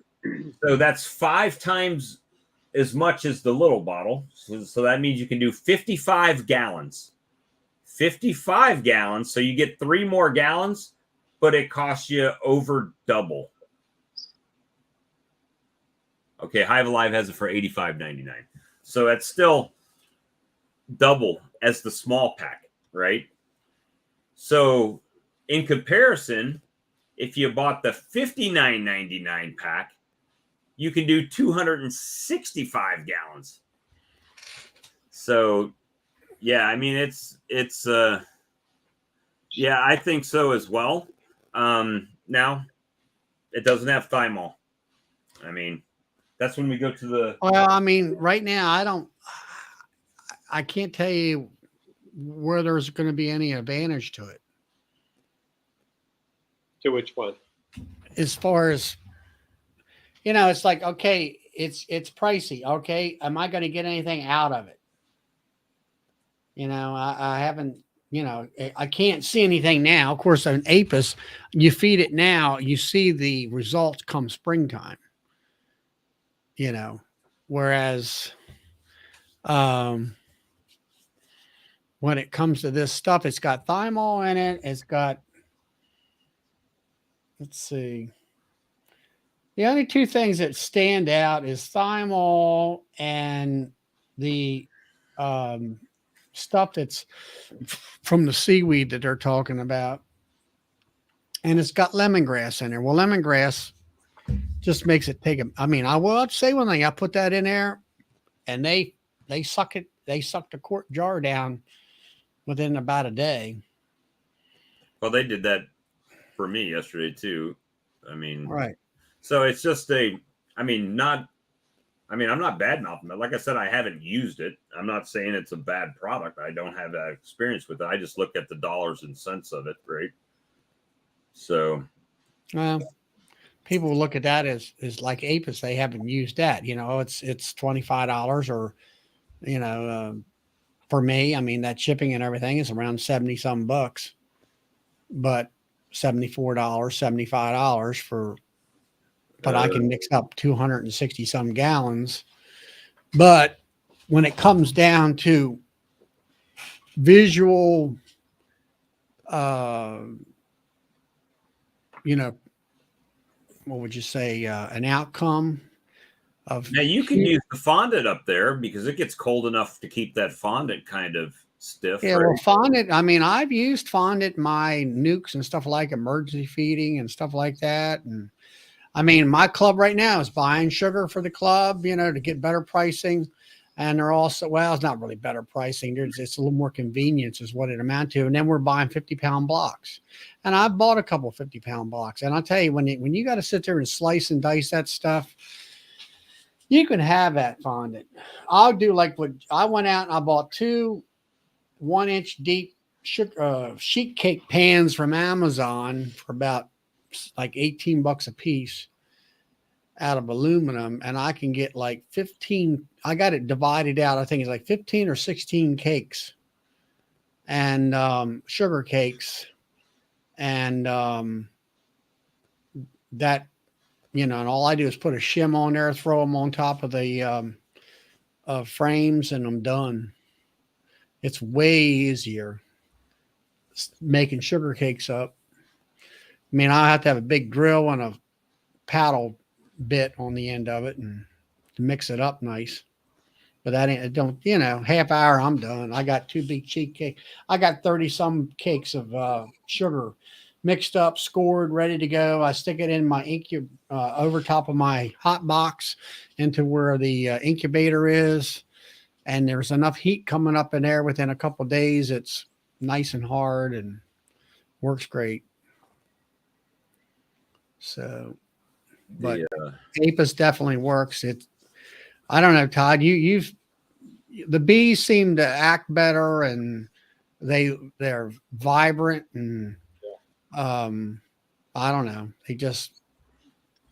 So that's 5 times as much as the little bottle. So that means you can do 55 gallons. 55 gallons. So you get 3 more gallons, but it costs you over double. Okay, Hive Alive has it for $85.99. So that's still double as the small pack, right? So in comparison, if you bought the $59.99 pack, you can do 265 gallons. So, yeah, I mean, it's yeah, I think so as well. Now, it doesn't have thymol. I mean, that's when we go to the. Well, I mean, right now, I can't tell you where there's going to be any advantage to it. To which one? As far as, it's like, okay, it's pricey. Okay. Am I going to get anything out of it? I haven't, I can't see anything now. Of course, an Apis, you feed it now, you see the results come springtime. Whereas when it comes to this stuff, it's got thymol in it. It's got, let's see. The only two things that stand out is thymol and the stuff that's from the seaweed that they're talking about. And it's got lemongrass in there. Well, lemongrass just makes it take a, I mean, I will say one thing, I put that in there and they suck the quart jar down within about a day. Well, they did that for me yesterday too. I mean, Right. So it's just I'm not bad mouthing it. Like I said, I haven't used it. I'm not saying it's a bad product. I don't have that experience with it. I just look at the dollars and cents of it, right? So, Well, people look at that as like Apis. They haven't used that. You know, it's $25 or, you know, for me, I mean, that shipping and everything is around 70 some bucks, but $74, $75 for, but I can mix up 260 some gallons. But when it comes down to visual, you know, what would you say, an outcome of now you can use the fondant up there because it gets cold enough to keep that fondant kind of stiff. Yeah, right? well, fondant, I mean, I've used fondant in my nukes and stuff like emergency feeding and stuff like that. And I mean, my club right now is buying sugar for the club, you know, to get better pricing. And they're also, well, it's not really better pricing. It's a little more convenience is what it amounts to. And then we're buying 50-pound blocks. And I bought a couple 50-pound blocks. And I'll tell you, when you got to sit there and slice and dice that stuff, you can have that fondant. I'll do like what I went out and I bought 2 1-inch deep sheet cake pans from Amazon for about like $18 a piece out of aluminum, and I can get like 15. I got it divided out. I think it's like 15 or 16 cakes and sugar cakes, and that, you know, and all I do is put a shim on there, throw them on top of the frames, and I'm done. It's way easier making sugar cakes up. I mean, I have to have a big drill and a paddle bit on the end of it and to mix it up nice. But that ain't, don't, you know, half hour, I'm done. I got 2 big cheat cakes. I got 30 some cakes of sugar mixed up, scored, ready to go. I stick it in my over top of my hot box into where the incubator is. And there's enough heat coming up in there within a couple of days. It's nice and hard and works great. So, but Apis definitely works. I don't know, Todd, the bees seem to act better and they're vibrant and, I don't know.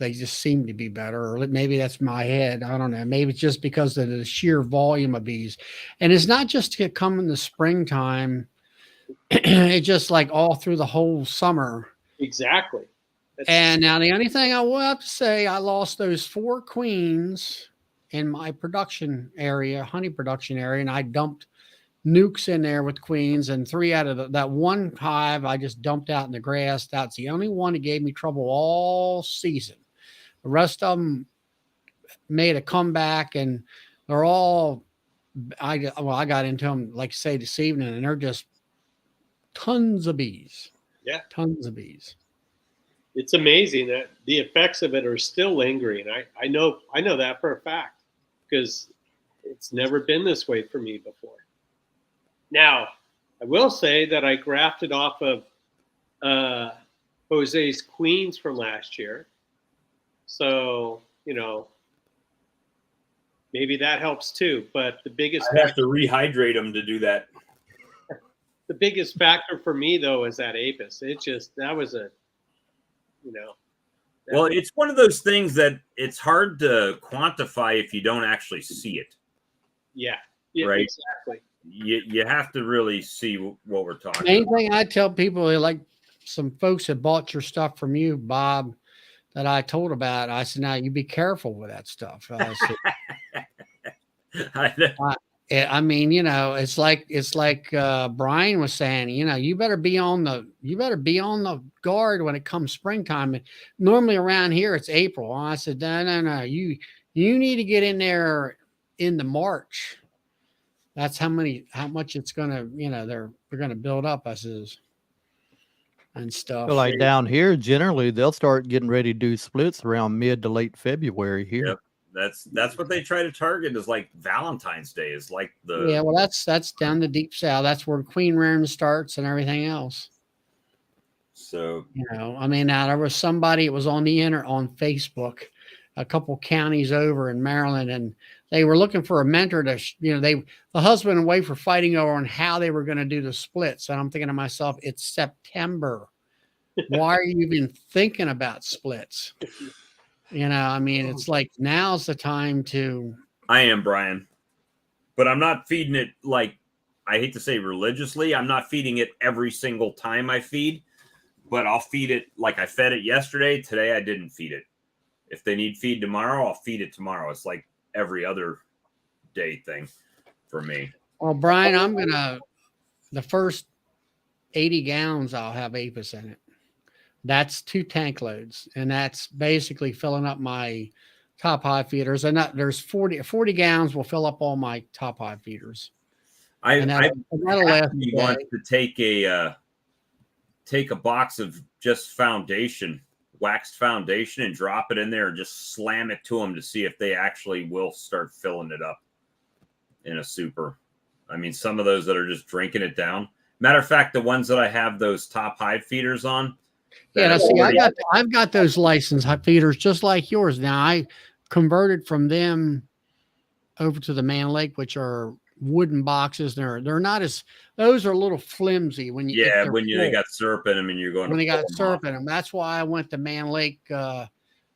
They just seem to be better, or maybe that's my head. I don't know. Maybe it's just because of the sheer volume of bees. And it's not just to come in the springtime. It's just like all through the whole summer. Exactly. And now the only thing I will have to say, I lost those 4 queens in my production area, honey production area, and I dumped nukes in there with queens, and 3 out of that one hive I just dumped out in the grass. That's the only one that gave me trouble all season. The rest of them made a comeback, and they're all, I got into them, like say this evening, and they're just tons of bees. Yeah. Tons of bees. It's amazing that the effects of it are still lingering. I know that for a fact because it's never been this way for me before. Now, I will say that I grafted off of Jose's queens from last year. So, you know, maybe that helps too. But the biggest I have to rehydrate them to do that. The biggest factor for me though is that Apis. It just, that was a, you know. Well, it's one of those things that it's hard to quantify if you don't actually see it. Yeah, right. Exactly. You have to really see what we're talking Main about. thing I tell people, like some folks that bought your stuff from you, Bob, that I told about, I said, now you be careful with that stuff. I said, I mean, you know, it's like Brian was saying, you know, you better be on the guard when it comes springtime. And normally around here it's April. I said, no, you need to get in there in the March. That's how much it's gonna, they're gonna build up us is and stuff. So like down here, generally they'll start getting ready to do splits around mid to late February here. Yep. That's what they try to target is like Valentine's Day is like Yeah, well, that's down the deep south. That's where queen rearing starts and everything else. So I mean, now there was somebody. It was on the on Facebook, a couple counties over in Maryland, and they were looking for a mentor to, the husband and wife were fighting over on how they were going to do the splits. And I'm thinking to myself, it's September. Why are you even thinking about splits? I mean, it's like now's the time to. I am, Brian, but I'm not feeding it like, I hate to say religiously. I'm not feeding it every single time I feed, but I'll feed it like I fed it yesterday. Today I didn't feed it. If they need feed tomorrow, I'll feed it tomorrow. It's like every other day thing for me. Well, Brian, the first 80 gallons, I'll have APIS in it. That's 2 tank loads, and that's basically filling up my top high feeders. And there's 40 gallons will fill up all my top high feeders. That'll last me once to take a box of just waxed foundation, and drop it in there and just slam it to them to see if they actually will start filling it up in a super. I mean, some of those that are just drinking it down. Matter of fact, the ones that I have those top high feeders on. Yeah, see, I've got those licensed high feeders just like yours. Now I converted from them over to the Man Lake, which are wooden boxes. They're not as, those are a little flimsy when you they got syrup in them and you're going when they got syrup in them. That's why I went to Man Lake. I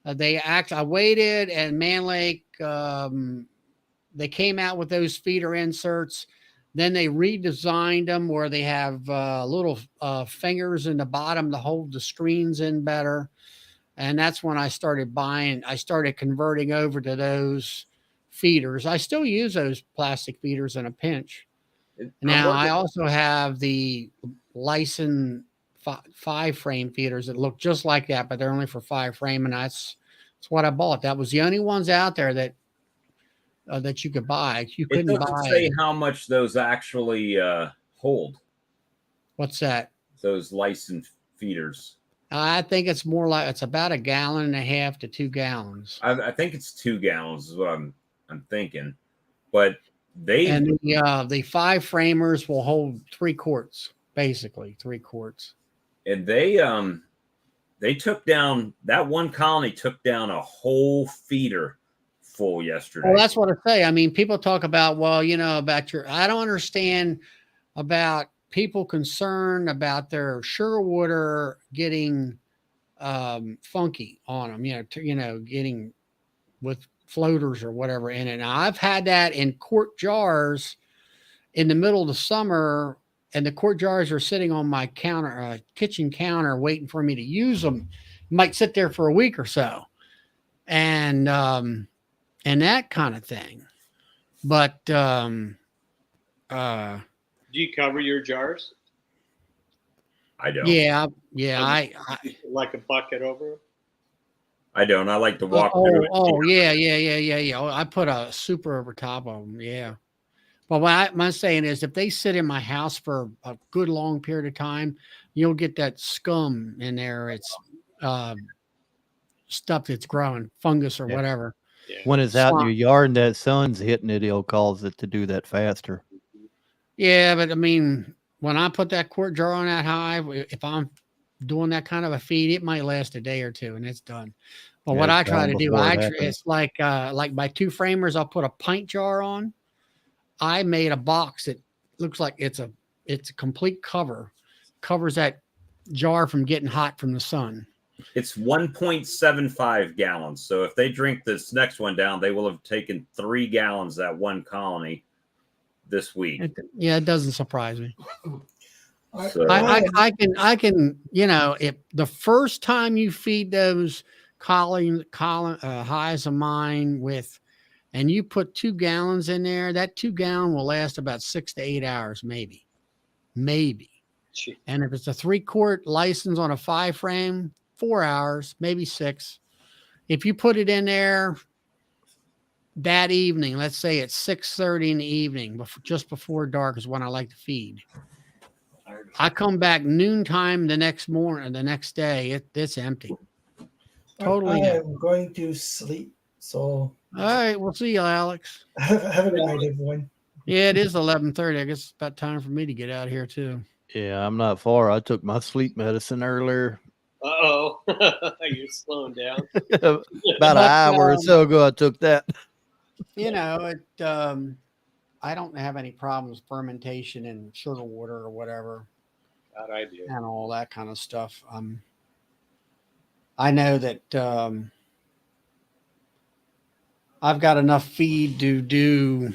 waited, and Man Lake they came out with those feeder inserts. Then they redesigned them where they have little fingers in the bottom to hold the screens in better. And that's when I started converting over to those feeders. I still use those plastic feeders in a pinch. Now, I also have the licensed 5-frame feeders that look just like that, but they're only for 5-frame. And that's what I bought. That was the only ones out there that you could buy. You couldn't buy. Say how much those actually hold. What's that? Those licensed feeders. I think it's more like it's about 1.5 gallons to 2 gallons. I think it's 2 gallons is what I'm thinking, but the 5-framers will hold 3 quarts, basically 3 quarts. And they took down that one colony, took down a whole feeder full yesterday. Well, that's what I say. I mean, people talk about, I don't understand about people concerned about their Sherwooder getting funky on them, getting with floaters or whatever in it. Now, I've had that in quart jars in the middle of the summer, and the quart jars are sitting on my kitchen counter waiting for me to use them. Might sit there for a week or so. And that kind of thing. But do you cover your jars? I don't. Yeah. I like a bucket over. I don't. I like to walk. Yeah. I put a super over top of them. Yeah. But what I'm saying is, if they sit in my house for a good long period of time, you'll get that scum in there. It's stuff that's growing, fungus or whatever. Yeah. When it's out in your yard and that sun's hitting it, it'll cause it to do that faster. Yeah, but I mean, when I put that quart jar on that hive, if I'm doing that kind of a feed, it might last a day or two and it's done. But what I try to do, it's like my 2 framers, I'll put a pint jar on. I made a box that looks like it's a complete covers that jar from getting hot from the sun. It's 1.75 gallons. So if they drink this next one down, they will have taken 3 gallons that one colony this week. It doesn't surprise me. So, I can, if the first time you feed those hives of mine and you put 2 gallons in there, that 2 gallon will last about 6 to 8 hours, maybe. And if it's a 3-quart license on a 5-frame, 4 hours, maybe 6. If you put it in there that evening, let's say it's 6:30 in the evening, just before dark is when I like to feed. I come back noontime the next morning, the next day, it's empty. Totally I empty. am going to sleep. So All right, we'll see you, Alex. have a good night, everyone. Yeah, it is 11:30. I guess it's about time for me to get out of here too. Yeah, I'm not far. I took my sleep medicine earlier. Uh-oh. You're slowing down. About an But, hour or so ago, I took that. You know, I don't have any problems fermentation and sugar water or whatever God, I do. and all that kind of stuff. I know that I've got enough feed to do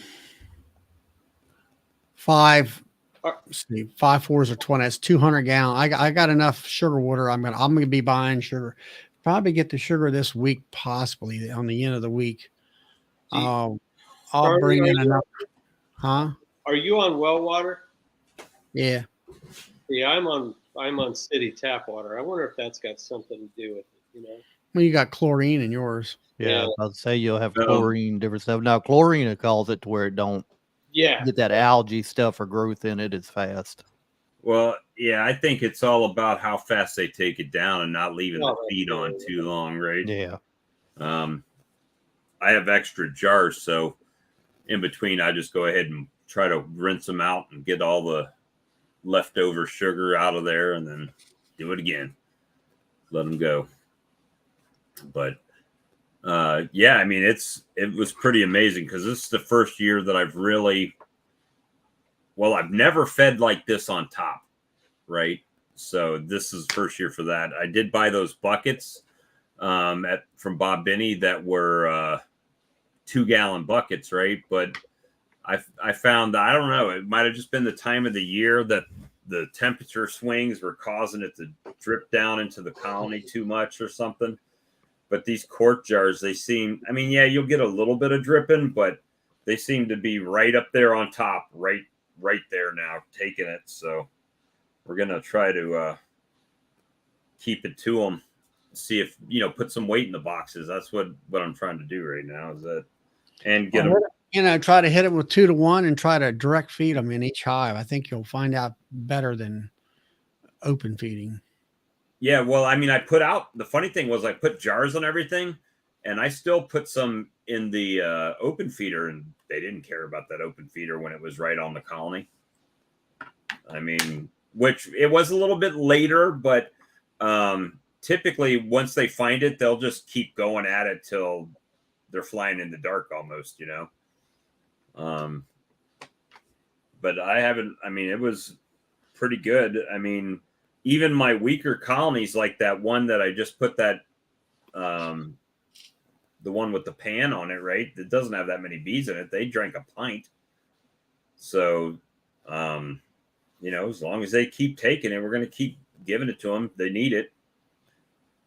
five. Let's see, 5 4s or 20. That's 200 gallon. I got enough sugar water. I'm gonna be buying sugar. Probably get the sugar this week, possibly on the end of the week. I'll Charlie, bring in you- enough. Huh? Are you on well water? Yeah. Yeah, I'm on city tap water. I wonder if that's got something to do with it, you know. Well, you got chlorine in yours. Yeah, I'll say you'll have chlorine, different stuff. Now, chlorine will cause it to where it don't get that algae stuff or growth in it as fast. Well, yeah, I think it's all about how fast they take it down and not leaving the feed on too long, right? Yeah. I have extra jars, so in between, I just go ahead and try to rinse them out and get all the leftover sugar out of there, and then do it again. Let them go. But yeah, I mean, it was pretty amazing because this is the first year that I've never fed like this on top, right? So this is the first year for that. I did buy those buckets from Bob Binney that were 2-gallon buckets, right? But I found that, I don't know, it might have just been the time of the year that the temperature swings were causing it to drip down into the colony too much or something. But these quart jars, they seem, I mean, yeah, you'll get a little bit of dripping, but they seem to be right up there on top, right there now, taking it. So we're going to try to keep it to them, see if, put some weight in the boxes. That's what I'm trying to do right now, is that, and get them. Try to hit it with 2 to 1 and try to direct feed them in each hive. I think you'll find out better than open feeding. Yeah, well, I mean, the funny thing was I put jars on everything, and I still put some in the open feeder, and they didn't care about that open feeder when it was right on the colony. I mean, which it was a little bit later, but typically once they find it, they'll just keep going at it till they're flying in the dark almost, But I haven't, I mean, it was pretty good. I mean, even my weaker colonies, like that one that I just put that, the one with the pan on it, right? It doesn't have that many bees in it. They drank a pint. So, as long as they keep taking it, we're going to keep giving it to them. They need it.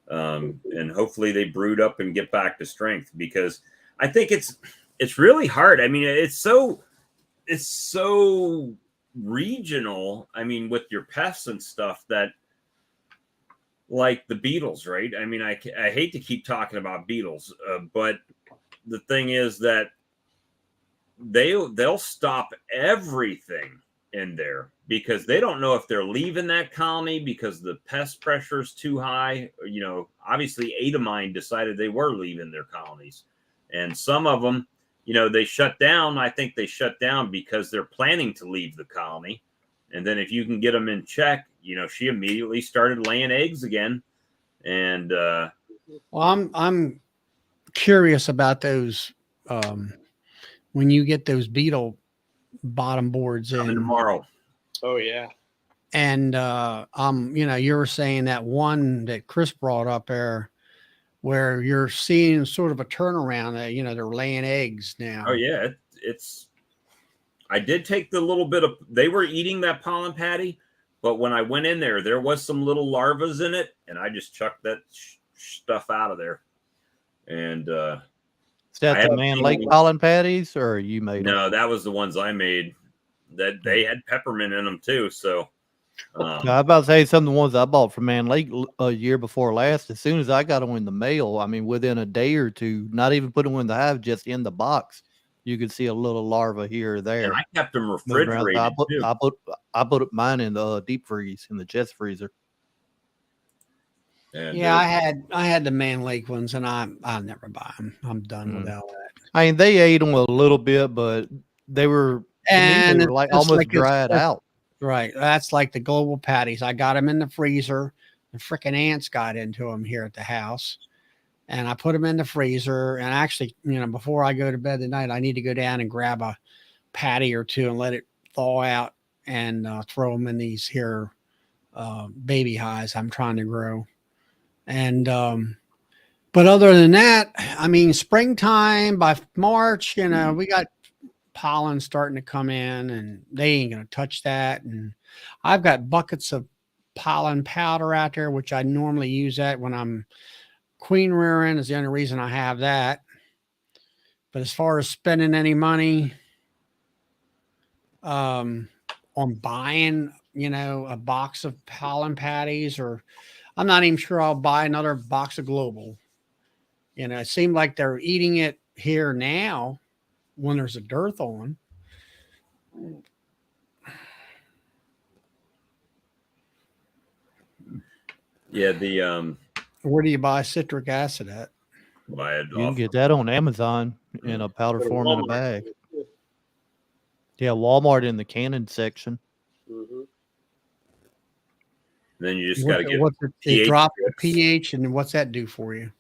And hopefully they brood up and get back to strength, because I think it's really hard. I mean, it's so regional. I mean, with your pests and stuff, that like the beetles, right? I mean, I hate to keep talking about beetles, but the thing is that they'll stop everything in there because they don't know if they're leaving that colony because the pest pressure is too high. Obviously Adamine decided they were leaving their colonies, and some of them, they shut down. I think they shut down because they're planning to leave the colony. And then if you can get them in check, she immediately started laying eggs again. And well, I'm curious about those when you get those beetle bottom boards in tomorrow. Oh yeah. And you were saying that one that Chris brought up there, where you're seeing sort of a turnaround. They're laying eggs now. Oh yeah, it's. I did take the little bit of. They were eating that pollen patty, but when I went in there was some little larvas in it, and I just chucked that stuff out of there. And is that the Man Lake pollen patties, or you made them? No, that was the ones I made. That they had peppermint in them too. So I was about to say some of the ones I bought from Man Lake a year before last. As soon as I got them in the mail, I mean, within a day or two, not even putting them in the hive, just in the box, you could see a little larva here or there. And I kept them moving around. refrigerated too. I put mine in the deep freeze, in the chest freezer. And, Yeah, I had the Man Lake ones, and I'll never buy them. I'm done with all that. I mean, they ate them a little bit, but they were, to me, they were like almost dried out. Right. That's like the global patties. I got them in the freezer. The freaking ants got into them here at the house. And I put them in the freezer. And actually, before I go to bed tonight, I need to go down and grab a patty or two and let it thaw out and throw them in these here baby hives I'm trying to grow. And, but other than that, I mean, springtime by March, we got pollen starting to come in, and they ain't going to touch that. And I've got buckets of pollen powder out there, which I normally use that when I'm queen rearing is the only reason I have that. But as far as spending any money on buying, a box of pollen patties, or I'm not even sure I'll buy another box of global. It seemed like they're eating it here now when there's a dearth on. Yeah, where do you buy citric acid at? You can get that on Amazon in a powder form in a bag. Yeah, Walmart in the cannon section. Mm-hmm. Then you just got to get it drop the pH, and what's that do for you?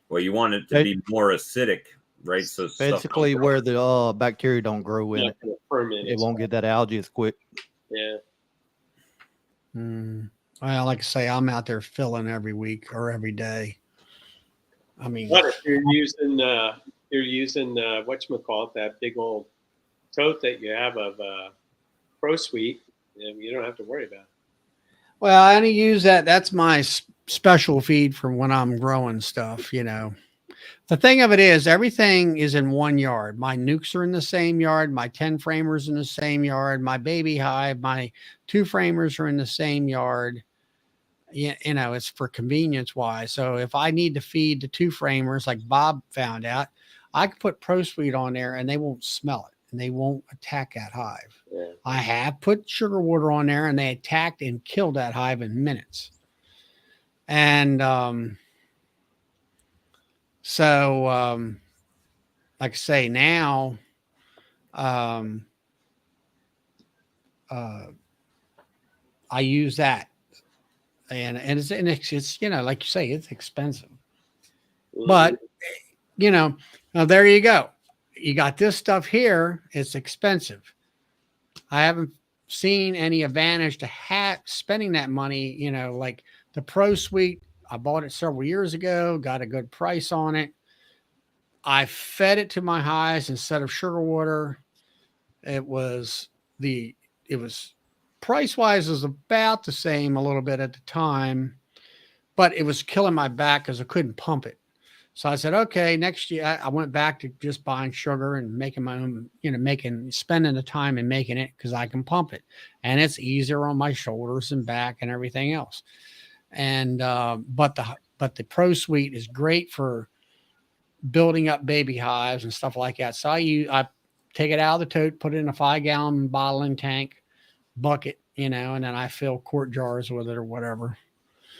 Well, you want it to be more acidic, right? So basically, where the bacteria don't grow in it, it won't get that algae as quick. Yeah. Well, like I say, I'm out there filling every week or every day. I mean, what if you're using whatchamacallit, that big old tote that you have of Pro Sweet, you don't have to worry about it. Well, I only use that. That's my special feed for when I'm growing stuff, The thing of it is, everything is in one yard. My nukes are in the same yard. My 10 framers in the same yard. My baby hive, my 2 framers are in the same yard. It's for convenience wise. So if I need to feed the 2 framers, like Bob found out, I can put Pro Sweet on there and they won't smell it and they won't attack that hive. Yeah. I have put sugar water on there and they attacked and killed that hive in minutes. And like I say, now I use that. And it's like you say, it's expensive. But there you go. You got this stuff here. It's expensive. I haven't seen any advantage to spending that money. Like the Pro Sweet, I bought it several years ago, got a good price on it. I fed it to my hives instead of sugar water. It was price wise is about the same a little bit at the time, but it was killing my back because I couldn't pump it. So I said, okay, next year I went back to just buying sugar and making my own, spending the time and making it because I can pump it and it's easier on my shoulders and back and everything else. And, but the Pro Sweet is great for building up baby hives and stuff like that. So I take it out of the tote, put it in a 5-gallon bottling tank bucket, and then I fill quart jars with it or whatever.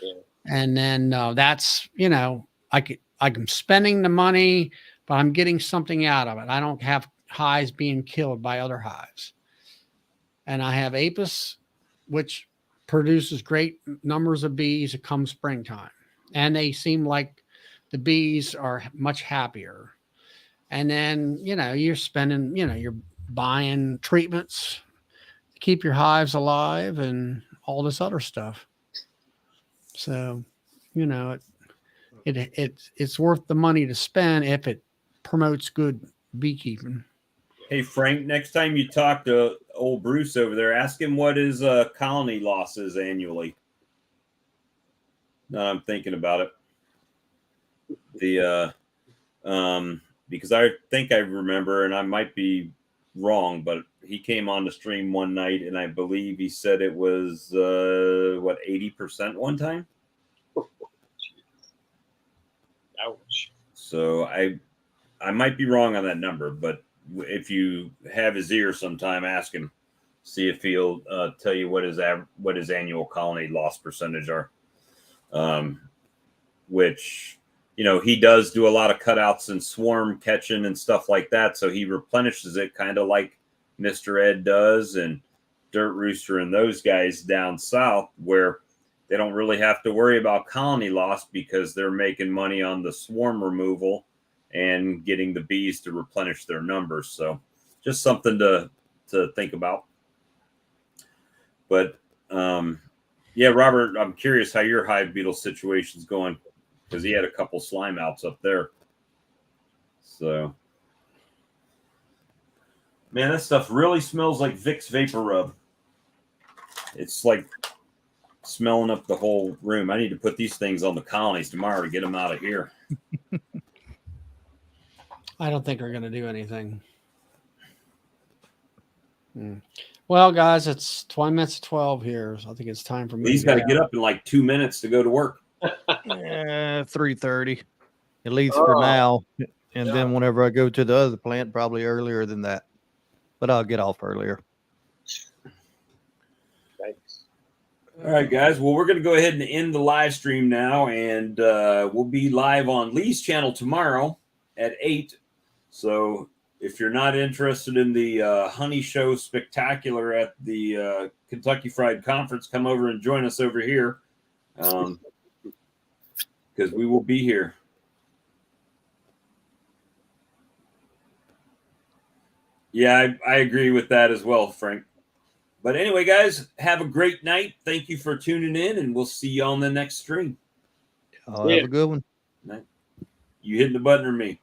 Yeah. And then that's, I'm spending the money, but I'm getting something out of it. I don't have hives being killed by other hives. And I have Apis, which produces great numbers of bees come springtime. And they seem like the bees are much happier. And then, you're spending, you're buying treatments to keep your hives alive and all this other stuff. So, it's worth the money to spend if it promotes good beekeeping. Hey, Frank, next time you talk to old Bruce over there, ask him what his colony loss is annually. Now I'm thinking about it. Because I think I remember, and I might be wrong, but he came on the stream one night, and I believe he said it was 80% one time. Ouch. So I might be wrong on that number, but if you have his ear sometime, ask him, see if he'll tell you what his annual colony loss percentage are. Which, you know, he does do a lot of cutouts and swarm catching and stuff like that, so he replenishes it kind of like Mr. Ed does and Dirt Rooster and those guys down south, where they don't really have to worry about colony loss because they're making money on the swarm removal and getting the bees to replenish their numbers. So just something to think about. But yeah, Robert, I'm curious how your hive beetle situation's going, because he had a couple slime outs up there. So, man, that stuff really smells like Vicks Vapor Rub. It's like smelling up the whole room. I need to put these things on the colonies tomorrow to get them out of here. I don't think we're going to do anything. Well, guys, it's 20 minutes to 12 here. So I think it's time for me. He's got to get up in like 2 minutes to go to work. 3:30, at least for now. And then whenever I go to the other plant, probably earlier than that. But I'll get off earlier. Thanks. All right, guys. Well, we're going to go ahead and end the live stream now, and we'll be live on Lee's channel tomorrow at 8. So if you're not interested in the honey show spectacular at the Kentucky Fried Conference, come over and join us over here, because we will be here. Yeah, I agree with that as well, Frank. But anyway, guys, have a great night. Thank you for tuning in, and we'll see you on the next stream. Have a good one. You hitting the button or me?